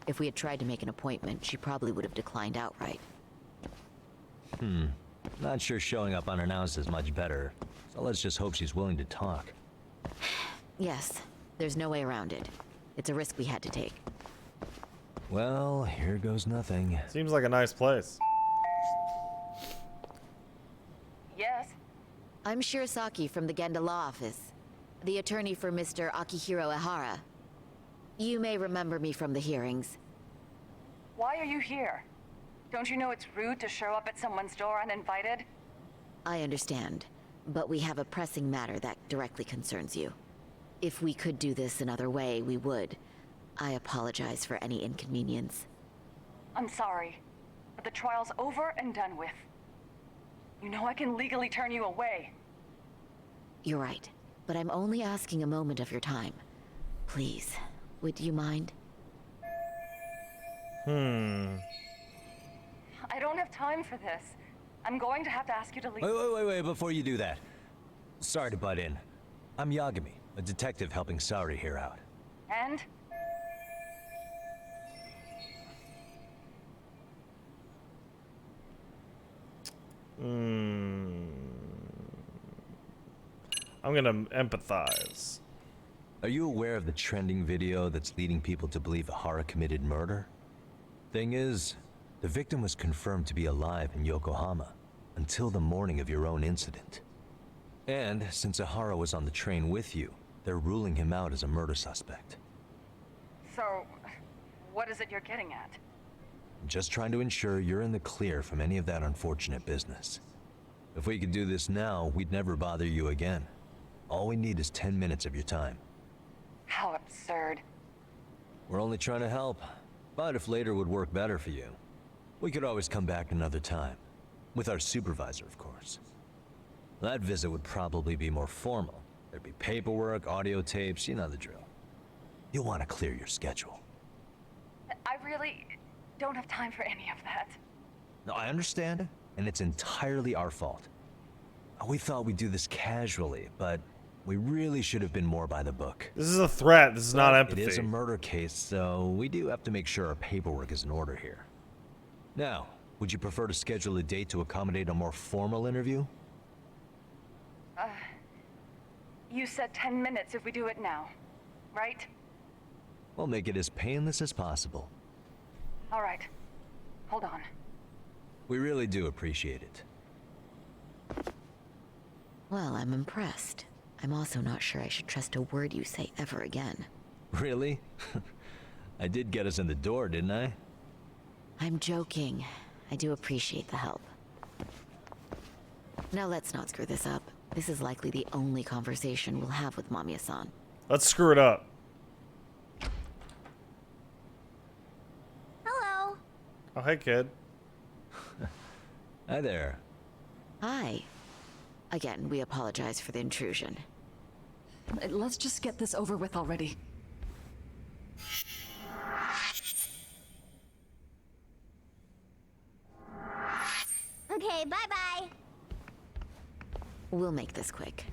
If we had tried to make an appointment, she probably would have declined outright. Not sure showing up unannounced is much better. So let's just hope she's willing to talk. Yes, there's no way around it. It's a risk we had to take. Well, here goes nothing. Seems like a nice place. Yes? I'm Shirasaki from the Genda Law Office, the attorney for Mr. Akihiro Ehara. You may remember me from the hearings. Why are you here? Don't you know it's rude to show up at someone's door uninvited? I understand, but we have a pressing matter that directly concerns you. If we could do this another way, we would. I apologize for any inconvenience. I'm sorry, but the trial's over and done with. You know I can legally turn you away. You're right, but I'm only asking a moment of your time. Please, would you mind? I don't have time for this. I'm going to have to ask you to leave. Wait, before you do that. Sorry to butt in. I'm Yagami, a detective helping Saori here out. And? I'm gonna empathize. Are you aware of the trending video that's leading people to believe Ehara committed murder? Thing is, the victim was confirmed to be alive in Yokohama until the morning of your own incident. And since Ehara was on the train with you, they're ruling him out as a murder suspect. So, what is it you're getting at? Just trying to ensure you're in the clear from any of that unfortunate business. If we could do this now, we'd never bother you again. All we need is 10 minutes of your time. How absurd. We're only trying to help, but if later would work better for you, we could always come back another time. With our supervisor, of course. That visit would probably be more formal. There'd be paperwork, audio tapes, you know the drill. You'll want to clear your schedule. I really don't have time for any of that. No, I understand, and it's entirely our fault. We thought we'd do this casually, but we really should have been more by the book. This is a threat. This is not empathy. It is a murder case, so we do have to make sure our paperwork is in order here. Now, would you prefer to schedule a date to accommodate a more formal interview? You said 10 minutes if we do it now, right? We'll make it as painless as possible. All right. Hold on. We really do appreciate it. Well, I'm impressed. I'm also not sure I should trust a word you say ever again. Really? I did get us in the door, didn't I? I'm joking. I do appreciate the help. Now let's not screw this up. This is likely the only conversation we'll have with Mamiya-san. Let's screw it up. Hello. Oh, hey, kid. Hi there. Hi. Again, we apologize for the intrusion. Let's just get this over with already. Okay, bye-bye. We'll make this quick.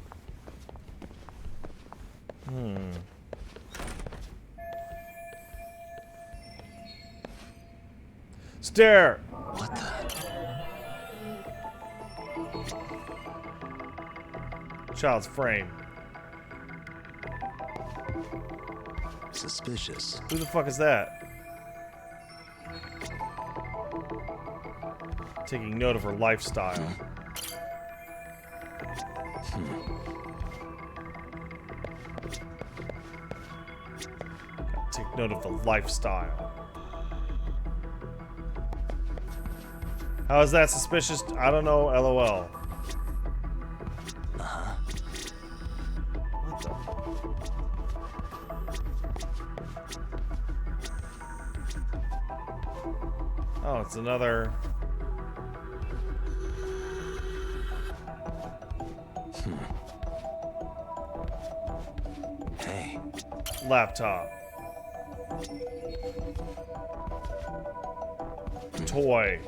Stare! What the? Child's frame. Suspicious. Who the fuck is that? Taking note of her lifestyle. Take note of the lifestyle. How is that suspicious? I don't know, LOL. What the? Oh, it's another... Hey. Laptop. Toy.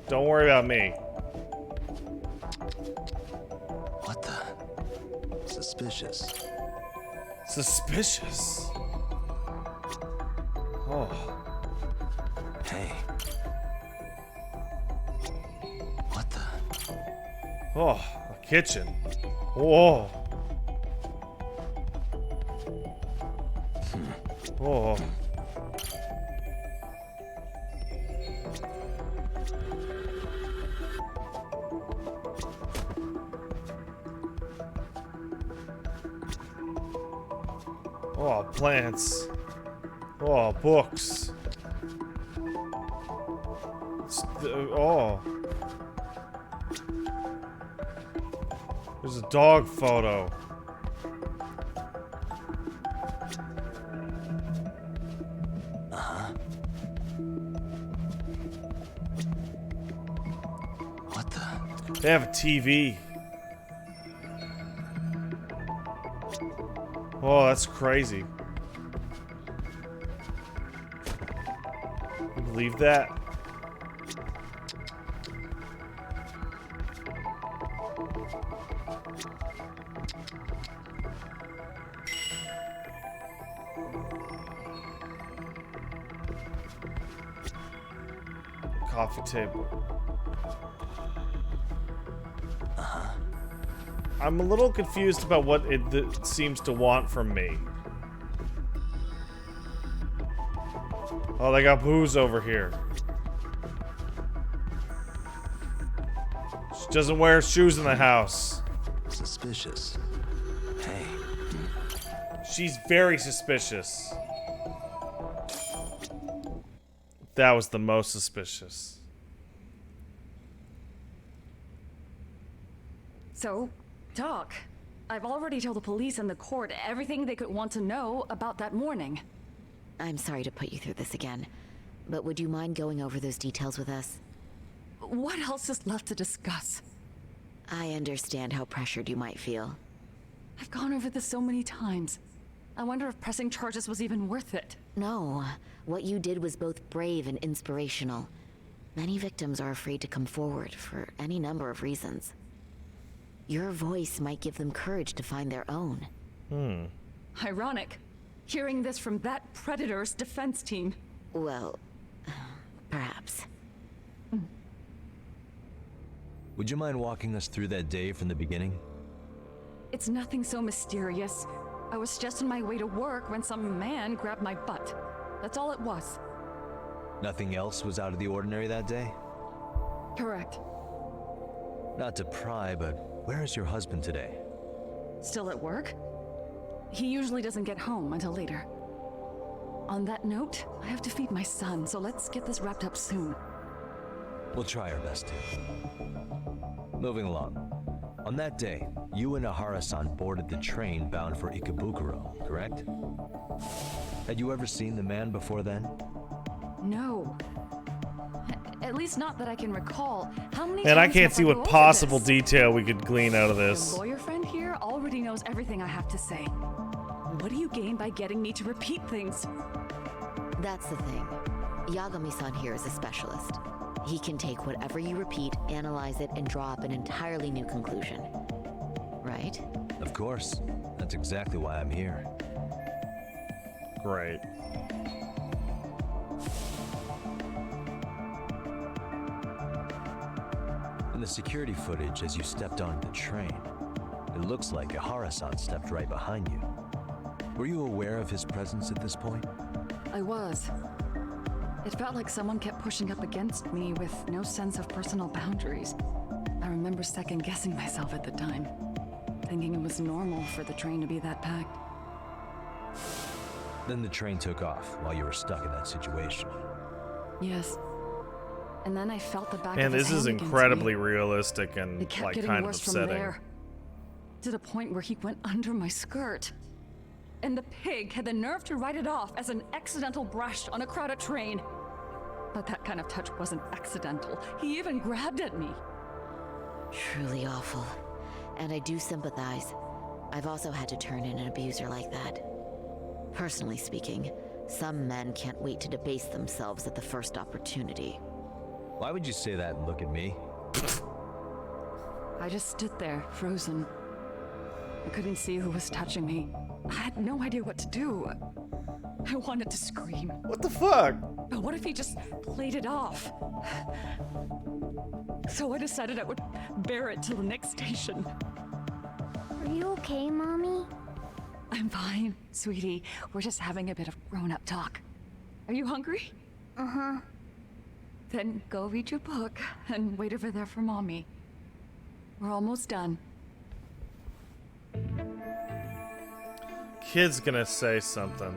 Don't worry about me. What the? Suspicious. Suspicious. Oh. Hey. What the? Oh, a kitchen. Whoa. Oh. Oh, plants. Oh, books. Oh. There's a dog photo. What the? They have a TV. Oh, that's crazy. You believe that? Coffee table. I'm a little confused about what it seems to want from me. Oh, they got booze over here. She doesn't wear shoes in the house. Suspicious. Hey. She's very suspicious. That was the most suspicious. So, talk. I've already told the police and the court everything they could want to know about that morning. I'm sorry to put you through this again, but would you mind going over those details with us? What else is left to discuss? I understand how pressured you might feel. I've gone over this so many times. I wonder if pressing charges was even worth it. No, what you did was both brave and inspirational. Many victims are afraid to come forward for any number of reasons. Your voice might give them courage to find their own. Ironic. Hearing this from that Predator's defense team. Well, perhaps. Would you mind walking us through that day from the beginning? It's nothing so mysterious. I was just on my way to work when some man grabbed my butt. That's all it was. Nothing else was out of the ordinary that day? Correct. Not to pry, but where is your husband today? Still at work? He usually doesn't get home until later. On that note, I have to feed my son, so let's get this wrapped up soon. We'll try our best to. Moving along. On that day, you and Ahara-san boarded the train bound for Ikebukuro, correct? Had you ever seen the man before then? No. At least not that I can recall. How many And I times can't have see go what over possible this? detail we could glean out of Your this. lawyer friend here already knows everything I have to say. What do you gain by getting me to repeat things? That's the thing. Yagami-san here is a specialist. He can take whatever you repeat, analyze it, and draw up an entirely new conclusion. Right? Of course. That's exactly why I'm here. Great. In the security footage as you stepped onto the train, it looks like Ihara-san stepped right behind you. Were you aware of his presence at this point? I was. It felt like someone kept pushing up against me with no sense of personal boundaries. I remember second-guessing myself at the time, thinking it was normal for the train to be that packed. Then the train took off while you were stuck in that situation. Yes. And then I felt the back Man, of his this is hand against incredibly me. realistic and It kept like getting kind of worse upsetting. from there, to the point where he went under my skirt. And the pig had the nerve to write it off as an accidental brush on a crowded train. But that kind of touch wasn't accidental. He even grabbed at me. Truly awful. And I do sympathize. I've also had to turn in an abuser like that. Personally speaking, some men can't wait to debase themselves at the first opportunity. Why would you say that and look at me? I just stood there, frozen. I couldn't see who was touching me. I had no idea what to do. I wanted to scream. What the fuck? But what if he just played it off? So I decided I would bear it till the next station. Are you okay, Mommy? I'm fine, sweetie. We're just having a bit of grown-up talk. Are you hungry? Uh-huh. Then go read your book and wait over there for Mommy. We're almost done. Kid's gonna say something.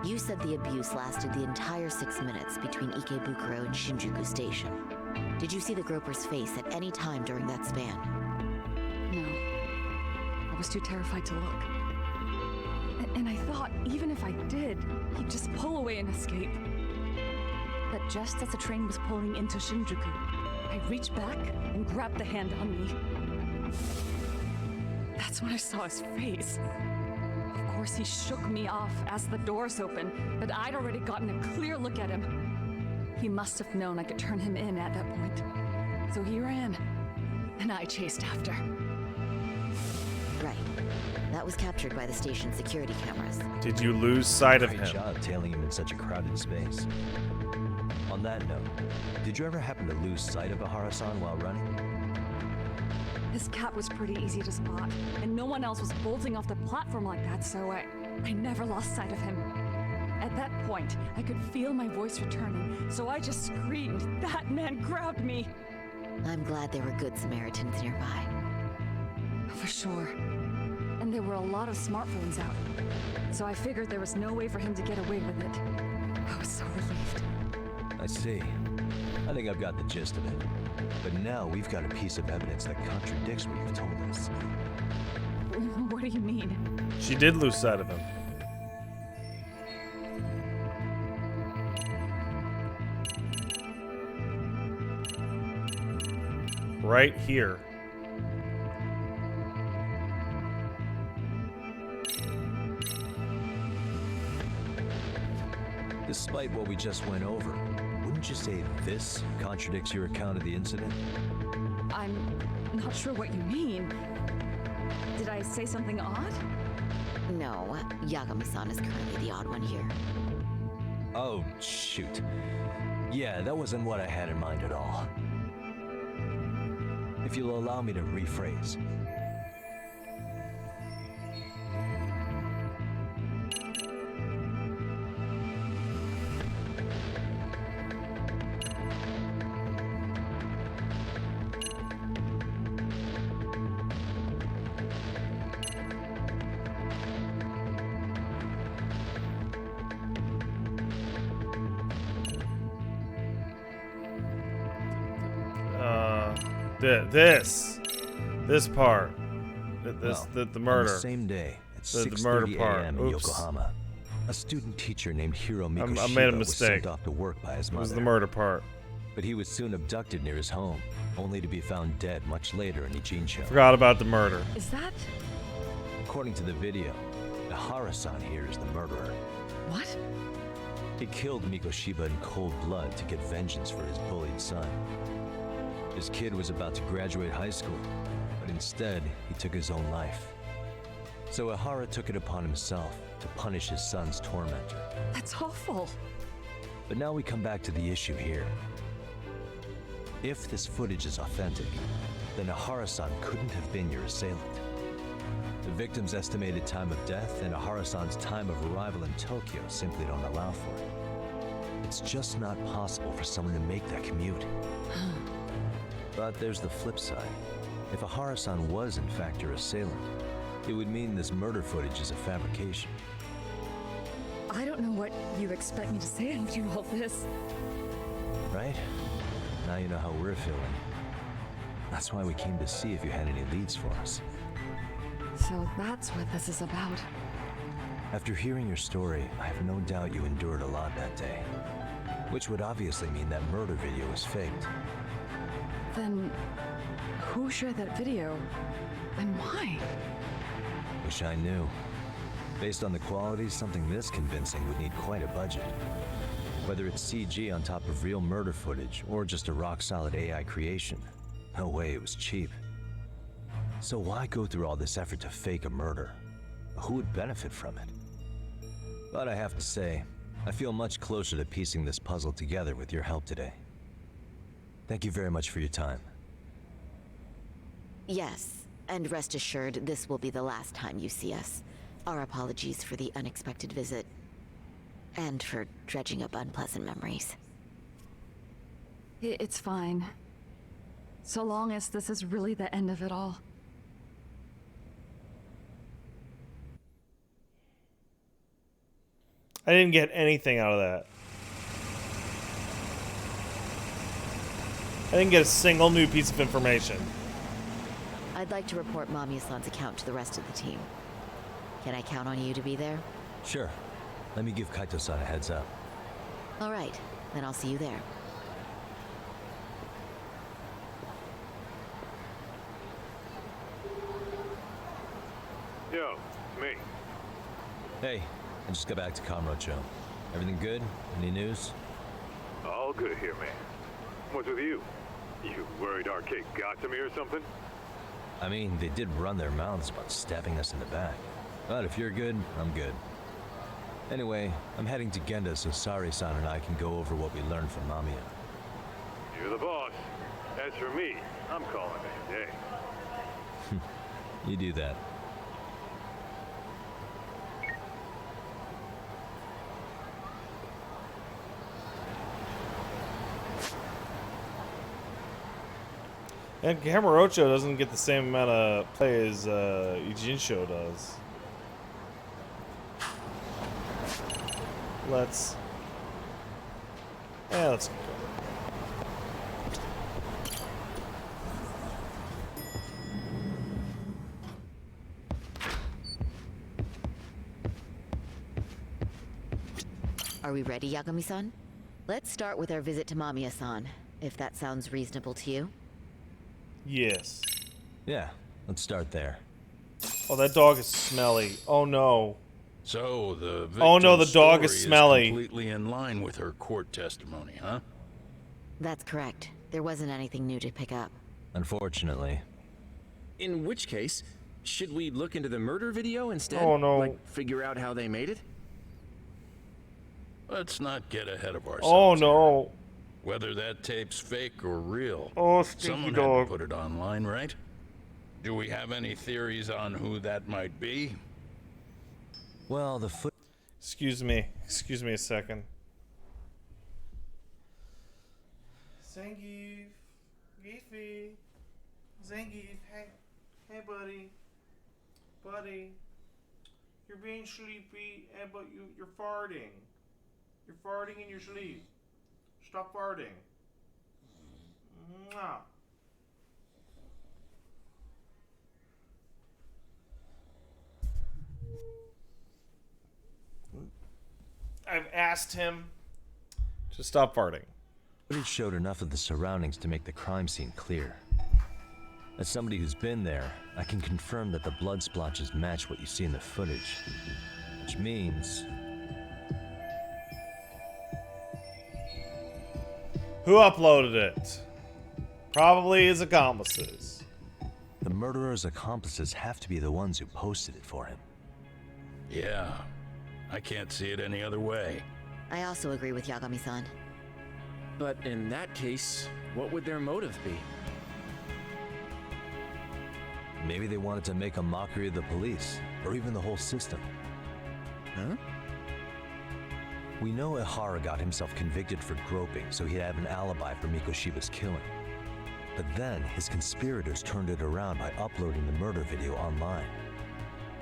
You said the abuse lasted the entire 6 minutes between Ikebukuro and Shinjuku Station. Did you see the groper's face at any time during that span? No. I was too terrified to look. And I thought, even if I did, he'd just pull away and escape. But just as the train was pulling into Shinjuku, I reached back and grabbed the hand on me. That's when I saw his face. Of course, he shook me off as the doors opened, but I'd already gotten a clear look at him. He must have known I could turn him in at that point. So he ran, and I chased after. Right. That was captured by the station's security cameras. Did you lose sight of Great him? job tailing him in such a crowded space. On that note, did you ever happen to lose sight of Ihara-san while running? His cap was pretty easy to spot, and no one else was bolting off the platform like that, so I never lost sight of him. At that point, I could feel my voice returning, so I just screamed, "That man grabbed me!" I'm glad there were good Samaritans nearby. For sure. And there were a lot of smartphones out, so I figured there was no way for him to get away with it. I was so relieved. I see. I think I've got the gist of it. But now we've got a piece of evidence that contradicts what you've told us. What do you mean? She did lose sight of him. Right here. Despite what we just went over, wouldn't you say this contradicts your account of the incident? I'm not sure what you mean. Did I say something odd? No, Yagami-san is currently the odd one here. Oh, shoot. Yeah, that wasn't what I had in mind at all. If you'll allow me to rephrase. This part, the Well, murder. On the same day, at the murder 6:30 part. a.m. in Oops. Yokohama, A student teacher named Hiro Mikoshiba I made a was mistake. sent off to work by his It mother. was the murder part. But he was soon abducted near his home, only to be found dead much later in Ijincho. Forgot about the murder. Is that... According to the video, Ihara-san here is the murderer. What? He killed Mikoshiba in cold blood to get vengeance for his bullied son. His kid was about to graduate high school, but instead, he took his own life. So Ihara took it upon himself to punish his son's tormentor. That's awful. But now we come back to the issue here. If this footage is authentic, then Ihara-san couldn't have been your assailant. The victim's estimated time of death and Ihara-san's time of arrival in Tokyo simply don't allow for it. It's just not possible for someone to make that commute. But there's the flip side. If Ihara-san was in fact your assailant, it would mean this murder footage is a fabrication. I don't know what you expect me to say after all this. Right? Now you know how we're feeling. That's why we came to see if you had any leads for us. So that's what this is about. After hearing your story, I have no doubt you endured a lot that day. Which would obviously mean that murder video was faked. Then who shared that video? And why? Wish I knew. Based on the quality, something this convincing would need quite a budget. Whether it's CG on top of real murder footage or just a rock-solid AI creation, no way it was cheap. So why go through all this effort to fake a murder? Who would benefit from it? But I have to say, I feel much closer to piecing this puzzle together with your help today. Thank you very much for your time. Yes, and rest assured, this will be the last time you see us. Our apologies for the unexpected visit. And for dredging up unpleasant memories. It's fine. So long as this is really the end of it all. I didn't get anything out of that. I didn't get a single new piece of information. I'd like to report Mamiya-san's account to the rest of the team. Can I count on you to be there? Sure. Let me give Kaito-san a heads up. All right, then I'll see you there. Yo, me. Hey, I just got back to Kamurocho. Everything good? Any news? All good here, man. What's with you? You worried Arcade got to me or something? I mean, they did run their mouths about stabbing us in the back. But if you're good, I'm good. Anyway, I'm heading to Genda so Sari-san and I can go over what we learned from Mamiya. You're the boss. As for me, I'm calling it a day. You do that. And Kamurocho doesn't get the same amount of play as Ijincho does. Let's go. Are we ready, Yagami-san? Let's start with our visit to Mamiya-san, if that sounds reasonable to you. Yes. Yeah, let's start there. Oh, that dog is smelly. Oh no. So the Oh no, the victim's dog is story smelly. Completely in line with her court testimony, huh? That's correct. There wasn't anything new to pick up. Unfortunately. In which case, should we look into the murder video instead? Oh, no. Like, figure out how they made it? Let's not get ahead of ourselves. Oh no. Whether that tape's fake or real, Oh, stinky someone dog. had to put it online, right? Do we have any theories on who that might be? Well, the foot. Excuse me a second. Zangief, Geefy, Zangief, hey buddy, you're being sleepy, but you're farting. You're farting in your sleep. Stop farting. Mwah. I've asked him to stop farting. Footage showed enough of the surroundings to make the crime scene clear. As somebody who's been there, I can confirm that the blood splotches match what you see in the footage. Which means... Who uploaded it? Probably his accomplices. The murderer's accomplices have to be the ones who posted it for him. Yeah, I can't see it any other way. I also agree with Yagami-san. But in that case, what would their motive be? Maybe they wanted to make a mockery of the police, or even the whole system. Huh? We know Ihara got himself convicted for groping, so he'd have an alibi for Mikoshiba's killing. But then, his conspirators turned it around by uploading the murder video online.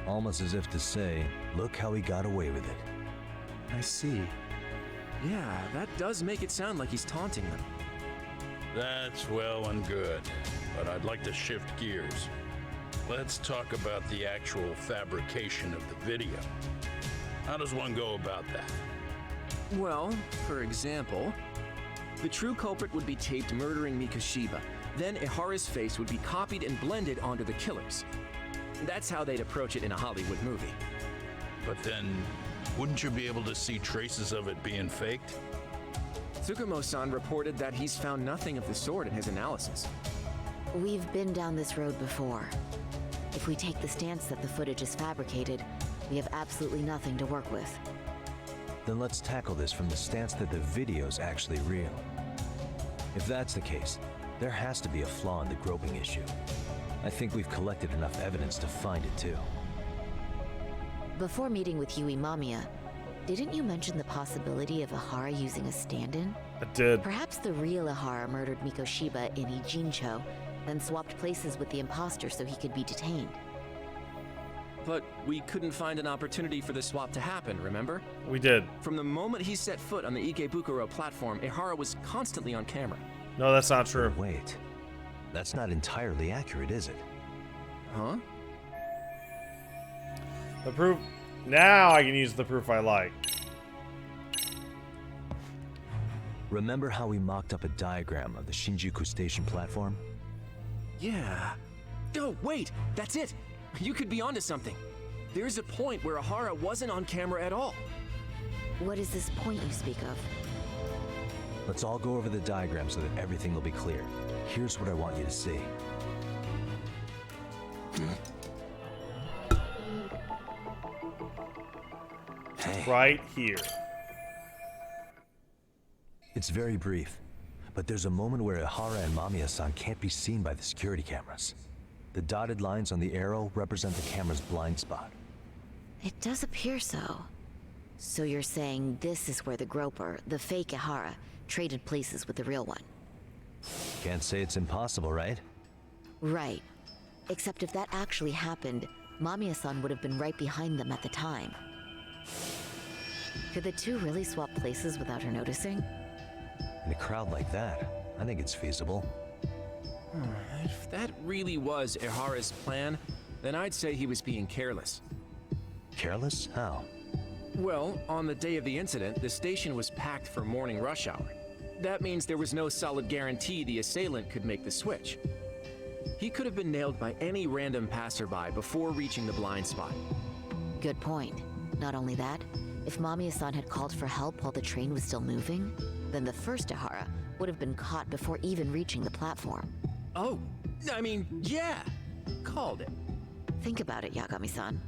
Almost as if to say, look how he got away with it. I see. Yeah, that does make it sound like he's taunting them. That's well and good, but I'd like to shift gears. Let's talk about the actual fabrication of the video. How does one go about that? Well, for example, the true culprit would be taped murdering Mikoshiba. Then Ihara's face would be copied and blended onto the killers. That's how they'd approach it in a Hollywood movie. But then, wouldn't you be able to see traces of it being faked? Tsukumo-san reported that he's found nothing of the sort in his analysis. We've been down this road before. If we take the stance that the footage is fabricated, we have absolutely nothing to work with. Then let's tackle this from the stance that the video's actually real. If that's the case, there has to be a flaw in the groping issue. I think we've collected enough evidence to find it too. Before meeting with Yui Mamiya, didn't you mention the possibility of Ihara using a stand-in? I did. Perhaps the real Ihara murdered Mikoshiba in Ijincho, then swapped places with the imposter so he could be detained. But we couldn't find an opportunity for the swap to happen, remember? We did. From the moment he set foot on the Ikebukuro platform, Ihara was constantly on camera. No, that's not true. Wait. That's not entirely accurate, is it? Huh? The proof... Now I can use the proof I like. Remember how we mocked up a diagram of the Shinjuku station platform? Yeah. Oh, wait! That's it! You could be onto something. There's a point where Ihara wasn't on camera at all. What is this point you speak of? Let's all go over the diagram so that everything will be clear. Here's what I want you to see. Hey. Right here. It's very brief, but there's a moment where Ihara and Mamiya-san can't be seen by the security cameras. The dotted lines on the arrow represent the camera's blind spot. It does appear so. So you're saying this is where the groper, the fake Ihara, traded places with the real one? Can't say it's impossible, right? Right. Except if that actually happened, Mamiya-san would have been right behind them at the time. Could the two really swap places without her noticing? In a crowd like that, I think it's feasible. If that really was Ihara's plan, then I'd say he was being careless. Careless? How? Well, on the day of the incident, the station was packed for morning rush hour. That means there was no solid guarantee the assailant could make the switch. He could have been nailed by any random passerby before reaching the blind spot. Good point. Not only that, if Mamiya-san had called for help while the train was still moving, then the first Ihara would have been caught before even reaching the platform. Oh, I mean, yeah! Called it. Think about it, Yagami-san.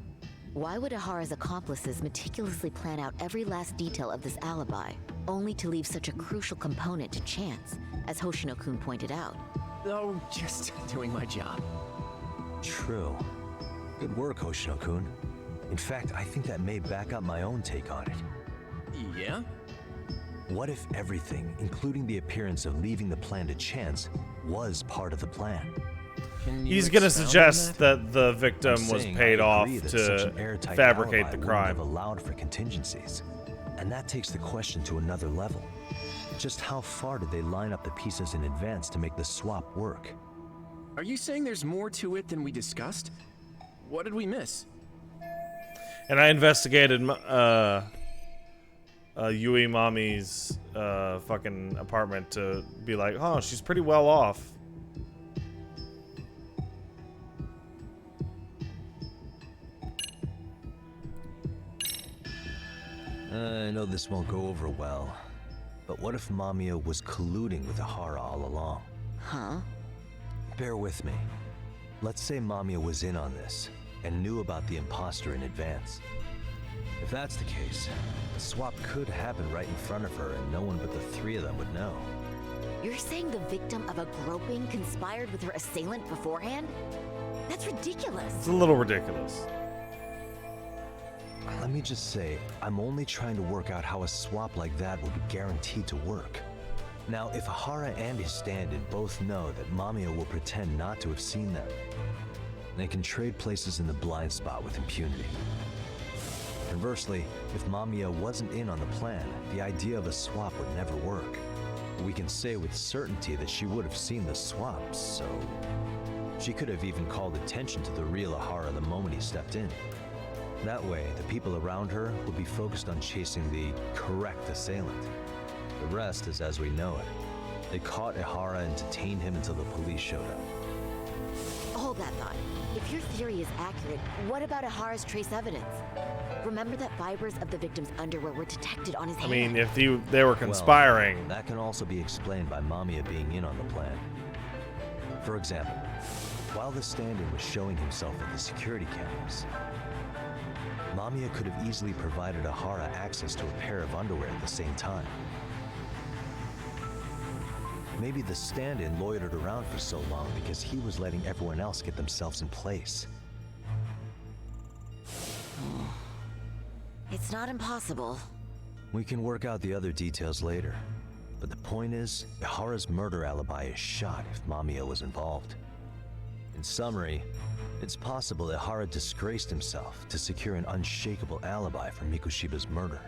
Why would Ihara's accomplices meticulously plan out every last detail of this alibi, only to leave such a crucial component to chance, as Hoshino-kun pointed out? Oh, just doing my job. True. Good work, Hoshino-kun. In fact, I think that may back up my own take on it. Yeah? What if everything, including the appearance of leaving the plan to chance, was part of the plan? He's gonna suggest that the victim was paid off to fabricate the crime. Have allowed for contingencies, and that takes the question to another level. Just how far did they line up the pieces in advance to make the swap work? Are you saying there's more to it than we discussed? What did we miss? And I investigated Yui Mommy's fucking apartment to be like, oh, she's pretty well off. I know this won't go over well, but what if Mamiya was colluding with Ihara all along? Huh? Bear with me. Let's say Mamiya was in on this and knew about the imposter in advance. If that's the case, the swap could happen right in front of her and no one but the three of them would know. You're saying the victim of a groping conspired with her assailant beforehand? That's ridiculous. It's a little ridiculous. Let me just say, I'm only trying to work out how a swap like that would be guaranteed to work. Now, if Ihara and his stand-in both know that Mamiya will pretend not to have seen them, they can trade places in the blind spot with impunity. Conversely, if Mamiya wasn't in on the plan, the idea of a swap would never work. We can say with certainty that she would have seen the swap, so she could have even called attention to the real Ihara the moment he stepped in. That way, the people around her would be focused on chasing the correct assailant. The rest is as we know it. They caught Ihara and detained him until the police showed up. Hold that thought. If your theory is accurate, what about Ihara's trace evidence? Remember that fibers of the victim's underwear were detected on his hand. I mean, if they were conspiring... Well, that can also be explained by Mamiya being in on the plan. For example, while the stand-in was showing himself at the security cameras, Mamiya could have easily provided Ihara access to a pair of underwear at the same time. Maybe the stand-in loitered around for so long because he was letting everyone else get themselves in place. It's not impossible. We can work out the other details later. But the point is, Ihara's murder alibi is shot if Mamiya was involved. In summary, it's possible Ihara disgraced himself to secure an unshakable alibi for Mikoshiba's murder.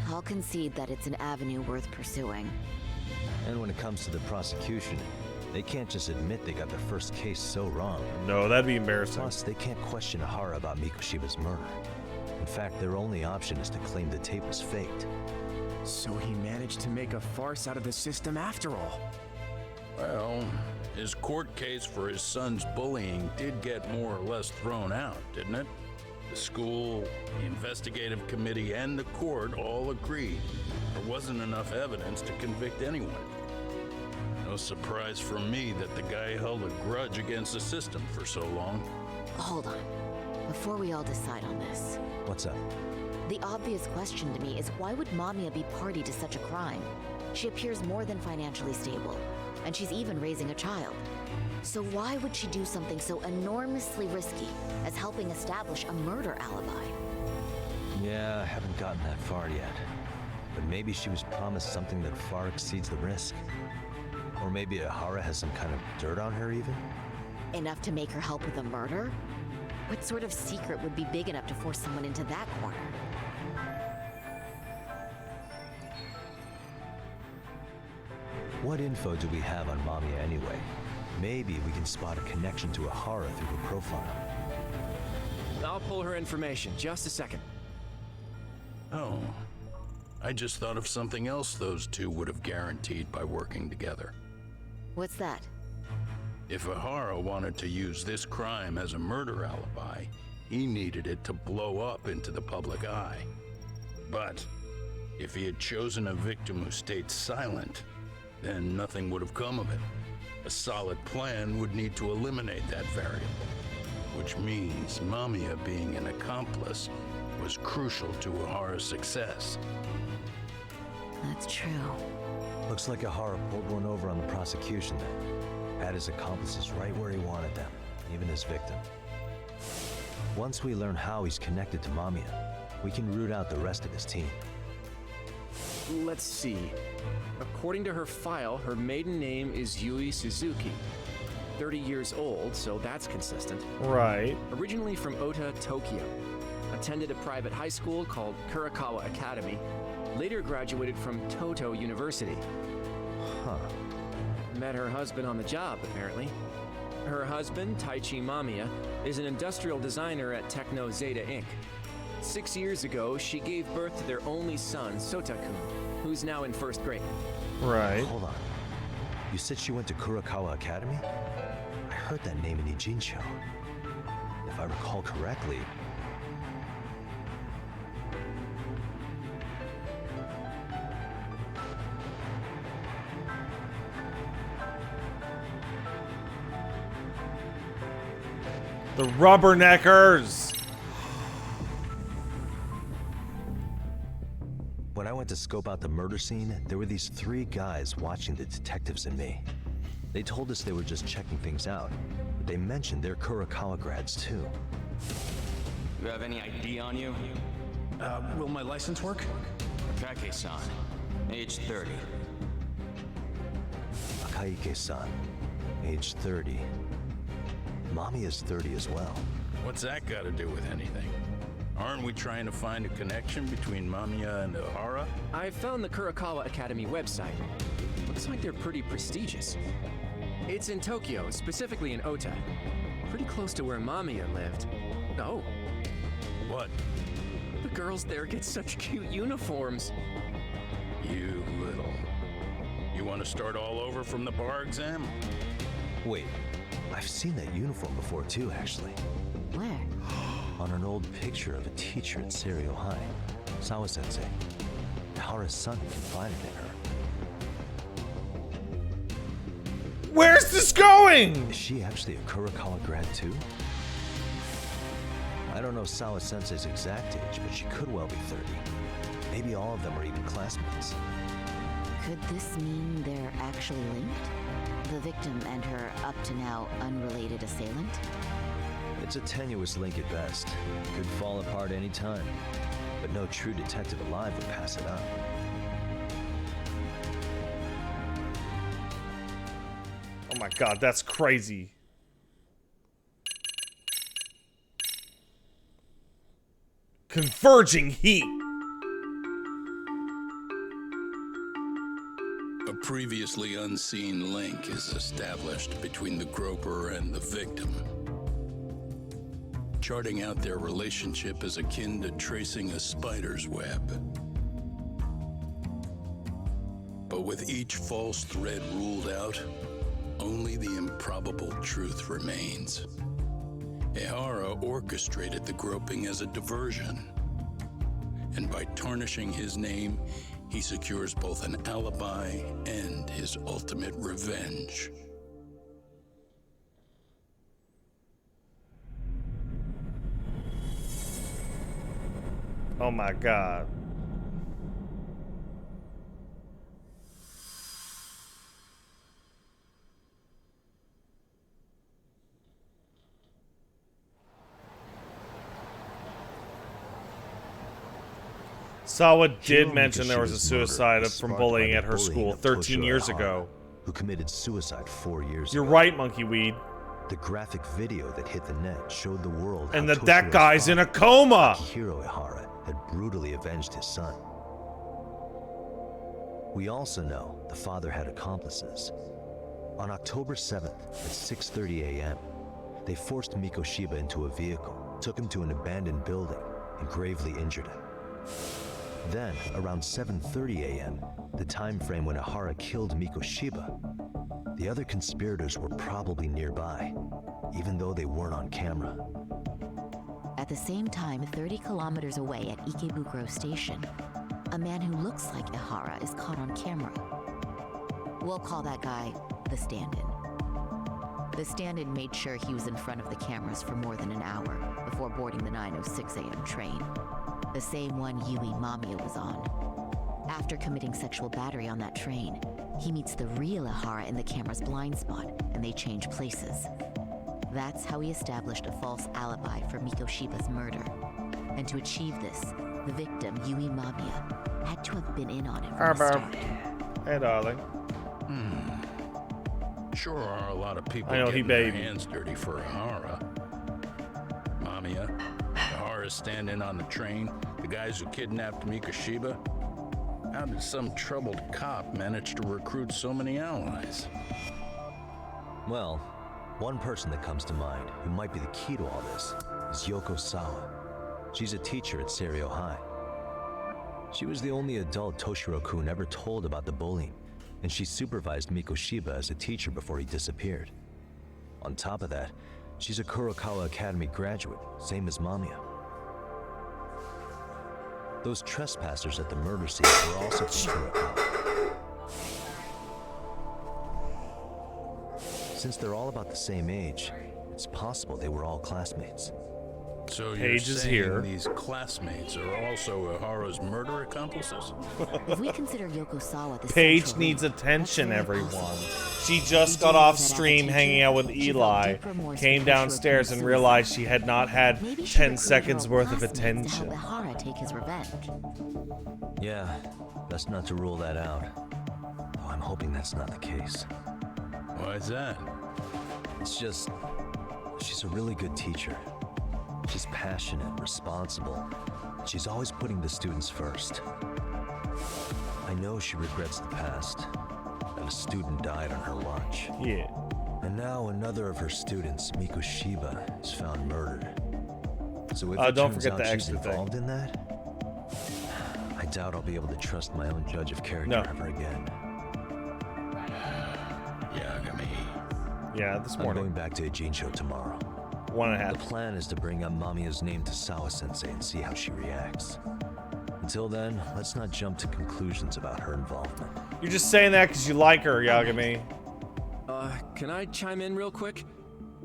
I'll concede that it's an avenue worth pursuing. And when it comes to the prosecution, they can't just admit they got the first case so wrong. No, that'd be embarrassing. Plus, they can't question Ihara about Mikoshiba's murder. In fact, their only option is to claim the tape was faked. So he managed to make a farce out of the system after all. Well, his court case for his son's bullying did get more or less thrown out, didn't it? The school, the investigative committee, and the court all agreed there wasn't enough evidence to convict anyone. No surprise for me that the guy held a grudge against the system for so long. Hold on. Before we all decide on this. What's up? The obvious question to me is why would Mamiya be party to such a crime? She appears more than financially stable, and she's even raising a child. So why would she do something so enormously risky as helping establish a murder alibi? Yeah, I haven't gotten that far yet. But maybe she was promised something that far exceeds the risk. Or maybe Ihara has some kind of dirt on her even? Enough to make her help with a murder? What sort of secret would be big enough to force someone into that corner? What info do we have on Mamiya anyway? Maybe we can spot a connection to Ihara through her profile. I'll pull her information. Just a second. Oh, I just thought of something else those two would have guaranteed by working together. What's that? If Ihara wanted to use this crime as a murder alibi, he needed it to blow up into the public eye. But if he had chosen a victim who stayed silent, then nothing would have come of it. A solid plan would need to eliminate that variable, which means Mamiya being an accomplice was crucial to Ihara's success. That's true. Looks like Ihara pulled one over on the prosecution then. Had his accomplices right where he wanted them, even his victim. Once we learn how he's connected to Mamiya, we can root out the rest of his team. Let's see. According to her file, her maiden name is Yui Suzuki. 30 years old, so that's consistent. Right. Originally from Ota, Tokyo. Attended a private high school called Kurakawa Academy. Later graduated from Toto University. Huh. Met her husband on the job, apparently. Her husband, Taichi Mamiya, is an industrial designer at Techno Zeta Inc. 6 years ago, she gave birth to their only son, Sota-kun, who's now in 1st grade. Right. Hold on. You said she went to Kurakawa Academy? I heard that name in Ijincho. If I recall correctly... The Rubberneckers! When I went to scope out the murder scene, there were these 3 guys watching the detectives and me. They told us they were just checking things out, but they mentioned they're Kurakawa grads too. You have any ID on you? Will my license work? Akake-san, age 30. Akaike-san, age 30. Mommy is 30 as well. What's that got to do with anything? Aren't we trying to find a connection between Mamiya and Ihara? I found the Kurakawa Academy website. Looks like they're pretty prestigious. It's in Tokyo, specifically in Ota. Pretty close to where Mamiya lived. Oh. What? The girls there get such cute uniforms. You little... You want to start all over from the bar exam? Wait, I've seen that uniform before too, actually. Where? On an old picture of a teacher at Seiryo High. Sawa-sensei. Ihara's son confided in her. Where's this going? Is she actually a Kurakawa grad too? I don't know Sawa-sensei's exact age, but she could well be 30. Maybe all of them are even classmates. Could this mean they're actually linked? The victim and her up-to-now unrelated assailant? It's a tenuous link at best. Could fall apart any time. But no true detective alive would pass it up. Oh my god, that's crazy. Converging heat. A previously unseen link is established between the groper and the victim. Charting out their relationship is akin to tracing a spider's web. But with each false thread ruled out, only the improbable truth remains. Ihara orchestrated the groping as a diversion. And by tarnishing his name, he secures both an alibi and his ultimate revenge. Oh my god. Sawa did mention there was a suicide from bullying at her school 13 years ago. Who committed suicide 4 years You're ago. right, Monkey Weed. The graphic video that hit the net showed the world And how that guy's in a coma. Akihiro Ihara had brutally avenged his son. We also know the father had accomplices. On October 7th at 6:30 a.m., they forced Mikoshiba into a vehicle, took him to an abandoned building, and gravely injured him. Then, around 7:30 a.m., the time frame when Ihara killed Mikoshiba, the other conspirators were probably nearby, even though they weren't on camera. At the same time, 30 kilometers away at Ikebukuro Station, a man who looks like Ihara is caught on camera. We'll call that guy the stand-in. The stand-in made sure he was in front of the cameras for more than an hour before boarding the 9:06 a.m. train, the same one Yui Mamiya was on. After committing sexual battery on that train, he meets the real Ihara in the camera's blind spot, and they change places. That's how he established a false alibi for Mikoshiba's murder. And to achieve this, the victim, Yui Mamiya, had to have been in on it from the start. Hey, darling. Sure are a lot of people I know, he getting their baby. hands dirty for Ihara. Mamiya, Ihara's standing on the train, the guys who kidnapped Mikoshiba. How did some troubled cop manage to recruit so many allies? Well, one person that comes to mind who might be the key to all this is Yoko Sawa. She's a teacher at Seiryo High. She was the only adult Toshiro-kun ever told about the bullying, and she supervised Mikoshiba as a teacher before he disappeared. On top of that, she's a Kurokawa Academy graduate, same as Mamiya. Those trespassers at the murder scene were also from Kurokawa. Since they're all about the same age, it's possible they were all classmates. So Paige you're is saying here. these classmates are also Ihara's murder accomplices? If we consider Yokosawa the Paige central needs lead, attention, that's very everyone. possible. She just got off stream hanging out with Eli, came downstairs and realized she had not had Maybe she 10 recruited seconds her worth of classmates to attention. help Ihara take his revenge. Yeah, best not to rule that out. Though I'm hoping that's not the case. Why's that? It's just, she's a really good teacher. She's passionate, responsible. She's always putting the students first. I know she regrets the past, that a student died on her watch. Yeah. And now another of her students, Mikoshiba, is found murdered. So if it don't turns forget out the she's extra thing. involved in that, I doubt I'll be able to trust my own judge of character No. ever again. Yagami. Yeah, this I'm morning. going back to Ijincho tomorrow. 1.5. The plan is to bring up Mamiya's name to Sawa-sensei and see how she reacts. Until then, let's not jump to conclusions about her involvement. You're just saying that because you like her, Yagami. Can I chime in real quick?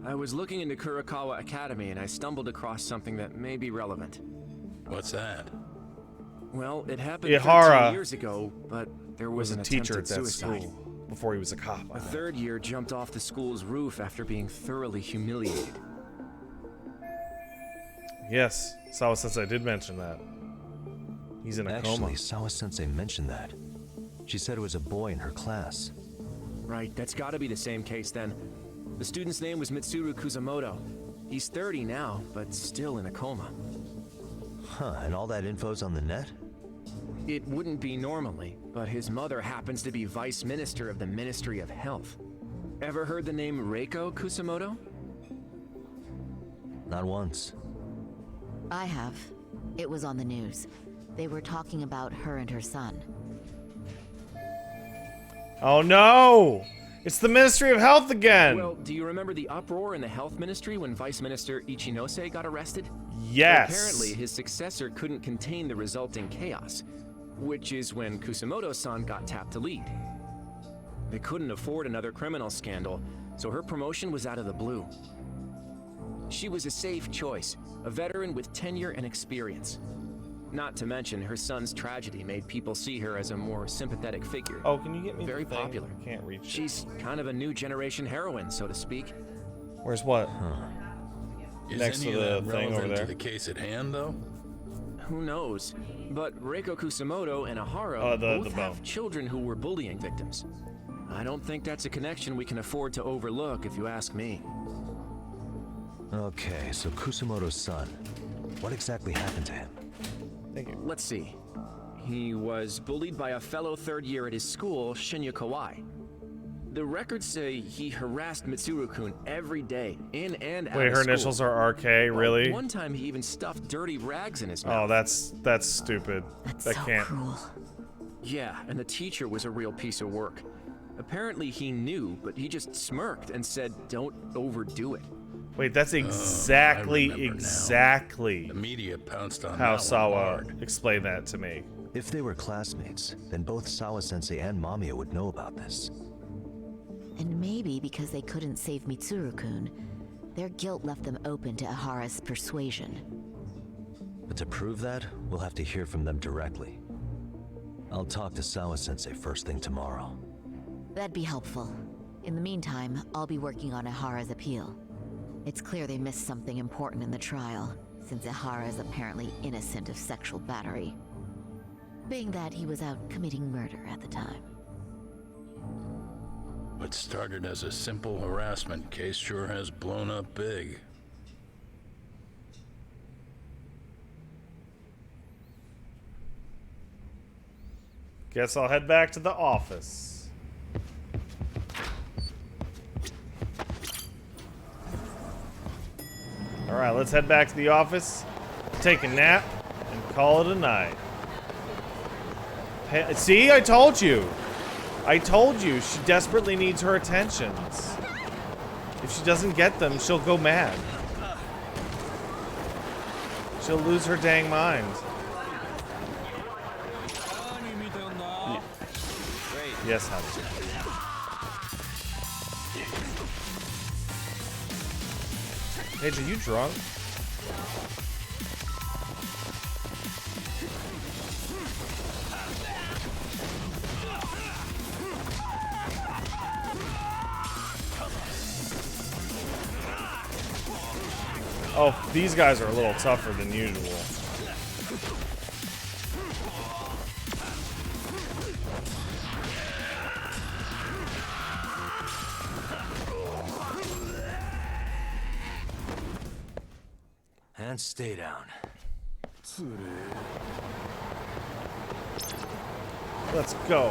I was looking into Kurokawa Academy and I stumbled across something that may be relevant. What's that? Well, it happened Ihara 13 years ago, but there was Was an a teacher attempted at that suicide. school before he was a cop. A third year jumped off the school's roof after being thoroughly humiliated. Yes, Sawa-sensei did mention that. He's in a Actually, coma. Sawa-sensei mentioned that. She said it was a boy in her class. Right, that's gotta be the same case then. The student's name was Mitsuru Kusamoto. He's 30 now, but still in a coma. Huh, and all that info's on the net? It wouldn't be normally, but his mother happens to be Vice Minister of the Ministry of Health. Ever heard the name Reiko Kusamoto? Not once. I have. It was on the news. They were talking about her and her son. Oh no! It's the Ministry of Health again! Well, do you remember the uproar in the Health Ministry when Vice Minister Ichinose got arrested? Yes. Apparently, his successor couldn't contain the resulting chaos, which is when Kusamoto-san got tapped to lead. They couldn't afford another criminal scandal, so her promotion was out of the blue. She was a safe choice, a veteran with tenure and experience. Not to mention, her son's tragedy made people see her as a more sympathetic figure. Oh, can you get me Very the thing? popular. I can't reach it. She's kind of a new generation heroine, so to speak. Where's what? Is Next any to of the that thing over relevant there. to the case at hand, though? Who knows? But Reiko Kusamoto and Ihara the both have bone. children who were bullying victims. I don't think that's a connection we can afford to overlook, if you ask me. Okay, so Kusamoto's son. What exactly happened to him? Thank you. Let's see. He was bullied by a fellow third year at his school, Shinya Kawai. The records say he harassed Mitsuru-kun every day, in and out Wait, of her school. initials are RK, really? One time he even stuffed dirty rags in his mouth. Oh, that's stupid. That can't. Yeah, and the teacher was a real piece of work. Apparently he knew, but he just smirked and said, "Don't overdo it." Wait, that's exactly The media pounced on how that Sawa one hard. explained that to me. If they were classmates, then both Sawa-sensei and Mamiya would know about this. And maybe because they couldn't save Mitsuru-kun, their guilt left them open to Ihara's persuasion. But to prove that, we'll have to hear from them directly. I'll talk to Sawa-sensei first thing tomorrow. That'd be helpful. In the meantime, I'll be working on Ihara's appeal. It's clear they missed something important in the trial, since Ihara is apparently innocent of sexual battery. Being that he was out committing murder at the time. What started as a simple harassment case sure has blown up big. Guess I'll head back to the office. Alright, let's head back to the office. take a nap and call it a night. Hey, see, I told you. I told you she desperately needs her attentions. If she doesn't get them, she'll go mad. She'll lose her dang mind. Yes, honey. Paige, are you drunk? Oh, these guys are a little tougher than usual. And stay down. Let's go.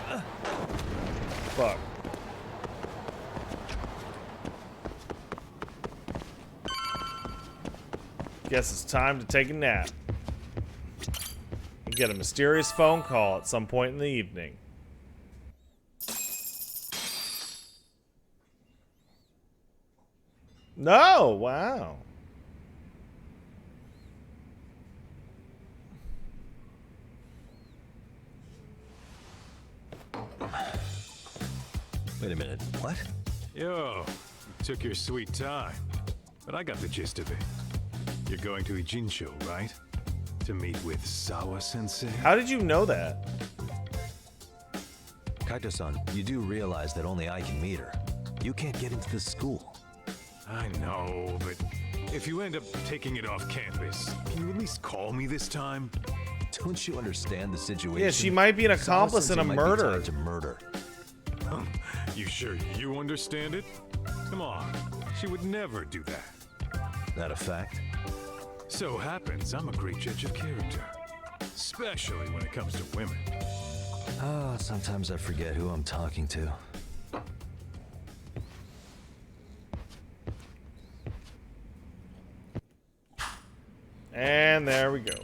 Ah. Fuck. Guess it's time to take a nap. And get a mysterious phone call at some point in the evening. No, wow. Wait a minute, what? Yo, you took your sweet time, but I got the gist of it. You're going to Ijinsho, right? To meet with Sawa-sensei? How did you know that? Kaito-san, you do realize that only I can meet her. You can't get into the school. I know, but if you end up taking it off campus, can you at least call me this time? Don't you understand the situation? Yeah, she might be an accomplice in a murder. To murder. You sure you understand it? Come on, she would never do that. That a fact? So happens I'm a great judge of character, especially when it comes to women. Oh, sometimes I forget who I'm talking to. And there we go.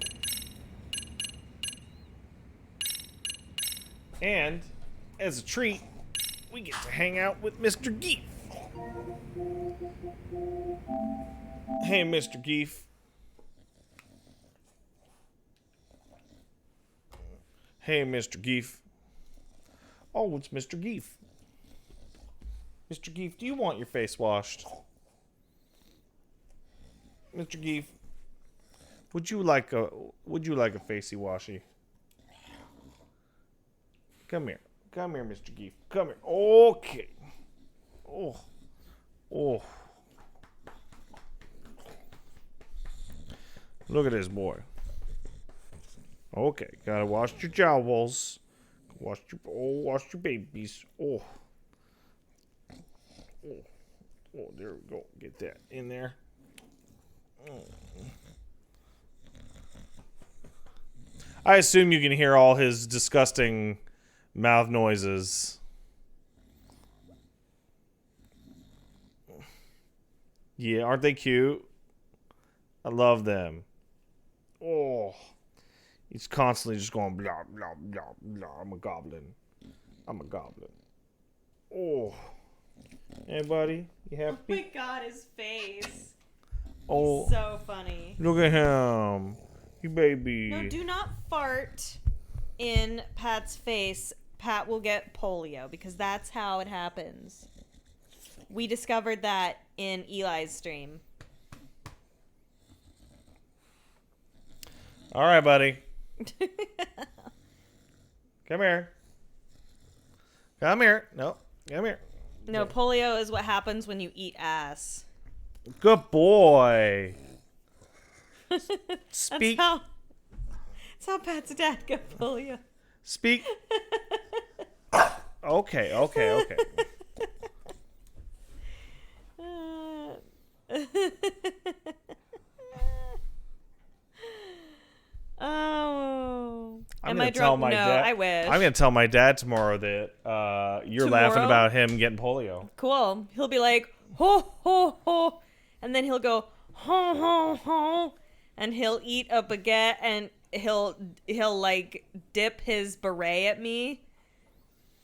And as a treat, we get to hang out with Mr. Geef. Hey, Mr. Geef. Hey, Mr. Geef. Oh, it's Mr. Geef. Mr. Geef, do you want your face washed? Mr. Geef, would you like a facey washy? Come here. Come here, Mr. Geef. Come here. Okay. Oh. Oh. Look at this boy. Okay, gotta wash your jowls. Wash your babies. Oh. Oh. Oh, there we go. Get that in there. I assume you can hear all his disgusting mouth noises. Yeah, aren't they cute? I love them. Oh. He's constantly just going blah, blah, blah, blah. I'm a goblin. I'm a goblin. Oh. Hey, buddy. You happy? Oh my god, his face. Oh. He's so funny. Look at him. You baby. No, do not fart in Pat's face. Pat will get polio because that's how it happens. We discovered that in Eli's stream. All right, buddy. Come here. Come here. No, come here. No, polio is what happens when you eat ass. Good boy. Speak. That's how Pat's dad got polio. Speak. Okay. Oh tell drunk? my No, dad. I wish. I'm gonna tell my dad tomorrow that you're laughing Tomorrow? about him getting polio. Cool. He'll be like, ho, ho, ho. And then he'll go, ho, ho, ho. And he'll eat a baguette and he'll like dip his beret at me.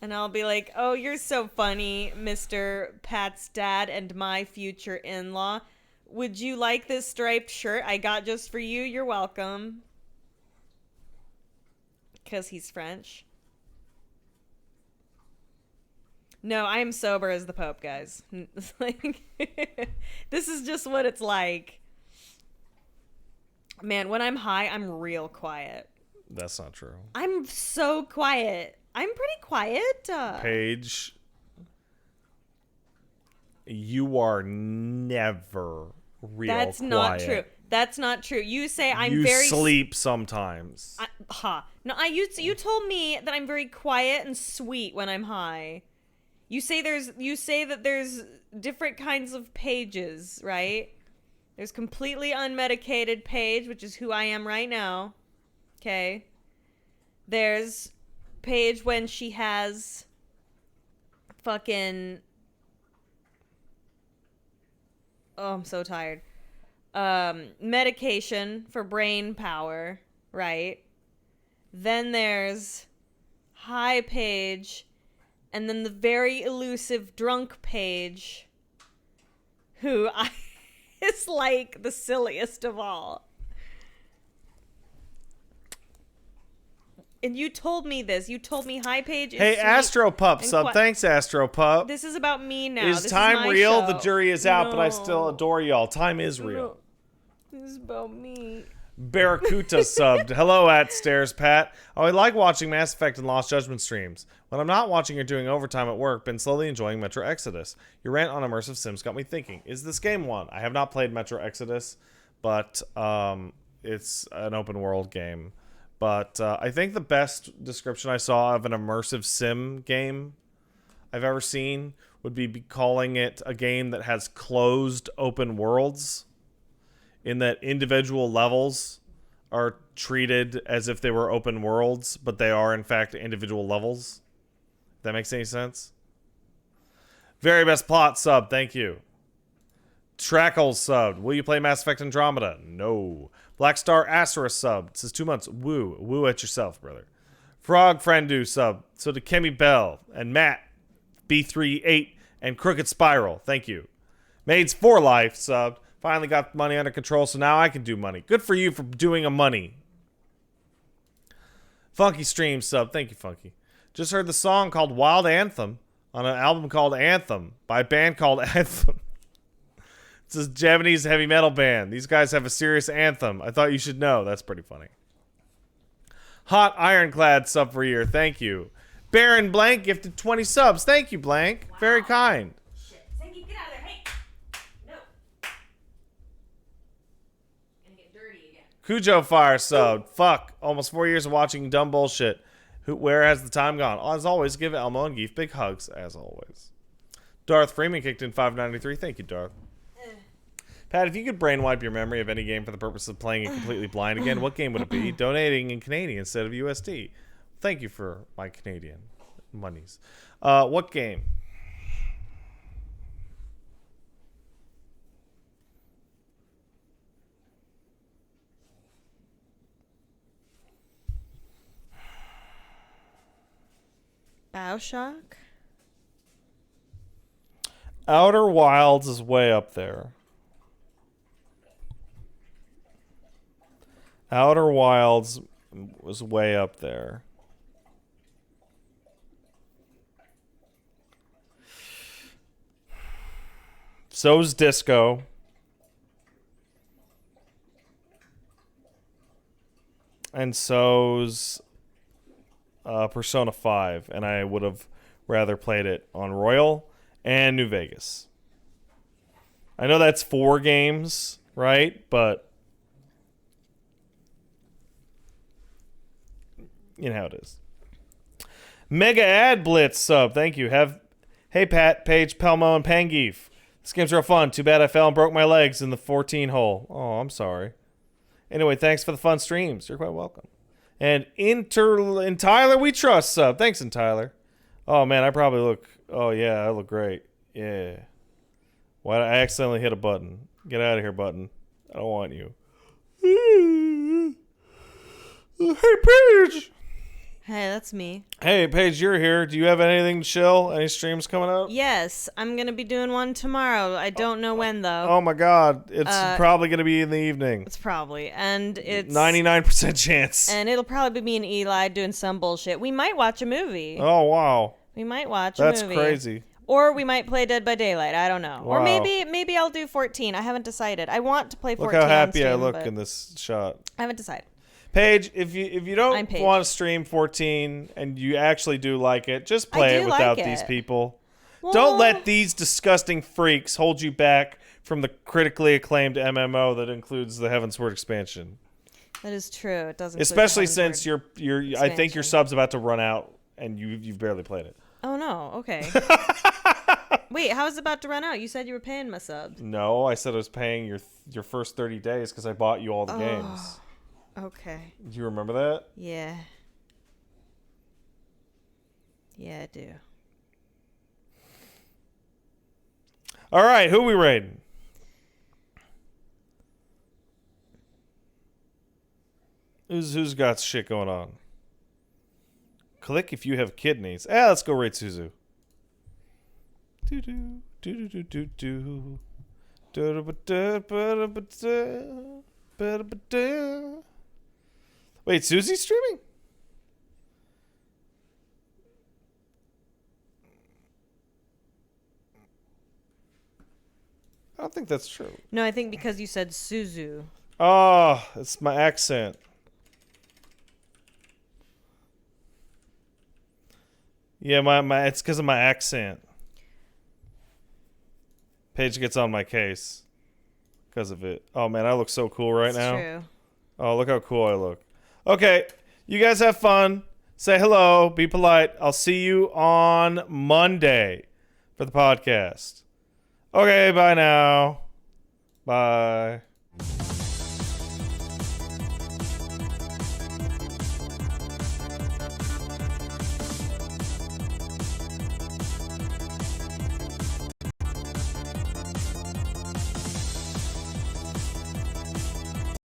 And I'll be like, oh, you're so funny, Mr. Pat's dad and my future in-law. Would you like this striped shirt I got just for you? You're welcome. Because he's French. No, I am sober as the Pope, guys. Like, this is just what it's like. Man, when I'm high, I'm real quiet. That's not true. I'm so quiet. I'm pretty quiet. Paige, you are never real That's quiet. not true. That's not true. You say I'm you very sleep sometimes. No, you told me that I'm very quiet and sweet when I'm high. You say that there's different kinds of Pages, right? There's completely unmedicated Paige, which is who I am right now. Okay. There's Paige when she has fucking I'm so tired. Medication for brain power, right? Then there's high Paige, and then the very elusive drunk Paige, who is like the silliest of all. And you told me this. You told me high Paige is Hey, sweet Astro Pup and sub. Thanks, Astro Pup. This is about me now. Is This time my real? show. The jury is out, but I No. still adore y'all. Time is real. This is about me. Barracuda subbed. Hello, at Stairs Pat. Oh, I like watching Mass Effect and Lost Judgment streams. When I'm not watching or doing overtime at work, been slowly enjoying Metro Exodus. Your rant on immersive sims got me thinking. Is this game one? I have not played Metro Exodus, but it's an open world game. But I think the best description I saw of an immersive sim game I've ever seen would be calling it a game that has closed open worlds, in that individual levels are treated as if they were open worlds, but they are in fact individual levels. If that makes any sense? Very best plot sub, thank you. Trackle subbed. Will you play Mass Effect Andromeda? No. Black Star Asura sub. It says 2 months. Woo. Woo at yourself, brother. Frog Friendu sub. So to Kemi Bell and Matt B38 and Crooked Spiral. Thank you. Maids for Life subbed. Finally got money under control, so now I can do money. Good for you for doing a money. Funky Stream sub. Thank you, Funky. Just heard the song called Wild Anthem on an album called Anthem by a band called Anthem. It's a Japanese heavy metal band. These guys have a serious anthem. I thought you should know. That's pretty funny. Hot Ironclad sub for a year. Thank you. Baron Blank gifted 20 subs. Thank you, Blank. Wow. Very kind. Shit. Senki, get out of there. Hey. No. Gonna get dirty again. Cujo Fire sub. Fuck. Almost 4 years of watching dumb bullshit. Where has the time gone? As always, give Elmo and Geef big hugs. As always. Darth Freeman kicked in 593. Thank you, Darth. Pat, if you could brainwipe your memory of any game for the purpose of playing it completely blind again, what game would it be? Donating in Canadian instead of USD. Thank you for my Canadian monies. What game? BioShock? Outer Wilds is way up there. Outer Wilds was way up there. So's Disco. And so's Persona 5. And I would have rather played it on Royal and New Vegas. I know that's 4 games, right? But you know how it is. Mega Ad Blitz sub. Thank you. Hey Pat, Paige, Pelmo, and Pangeef. This game's real fun. Too bad I fell and broke my legs in the 14 hole. Oh, I'm sorry. Anyway, thanks for the fun streams. You're quite welcome. And Tyler We Trust sub. Thanks, Tyler. Oh, man, I probably look... Oh, yeah, I look great. Yeah. Why I accidentally hit a button. Get out of here, button. I don't want you. Hey, Paige! Hey, that's me. Hey, Paige, you're here. Do you have anything to chill? Any streams coming up? Yes, I'm going to be doing one tomorrow. I don't know when, though. Oh, my God. It's probably going to be in the evening. It's probably. And it's... 99% chance. And it'll probably be me and Eli doing some bullshit. We might watch a movie. Oh, wow. We might watch That's a movie. That's crazy. Or we might play Dead by Daylight. I don't know. Wow. Or maybe I'll do 14. I haven't decided. I want to play 14 Look how happy on I stream, look but in this shot. I haven't decided. Paige, if you don't want to stream 14 and you actually do like it, just play it without these people. Well, don't let these disgusting freaks hold you back from the critically acclaimed MMO that includes the Heavensward expansion. That is true. It doesn't. Especially since you're I think your sub's about to run out and you've barely played it. Oh no. Okay. Wait, how is it about to run out? You said you were paying my sub. No, I said I was paying your first 30 days because I bought you all the games. Okay. Do you remember that? Yeah. Yeah, I do. All right, who we raiding? Who's got shit going on? Click if you have kidneys. Let's go raid Suzu. Do do do do do do do. Wait, Susie's streaming? I don't think that's true. No, I think because you said Suzu. Oh, it's my accent. Yeah, it's because of my accent. Paige gets on my case because of it. Oh man, I look so cool right now. True. Oh, look how cool I look. Okay, you guys have fun. Say hello. Be polite. I'll see you on Monday for the podcast. Okay, bye now. Bye.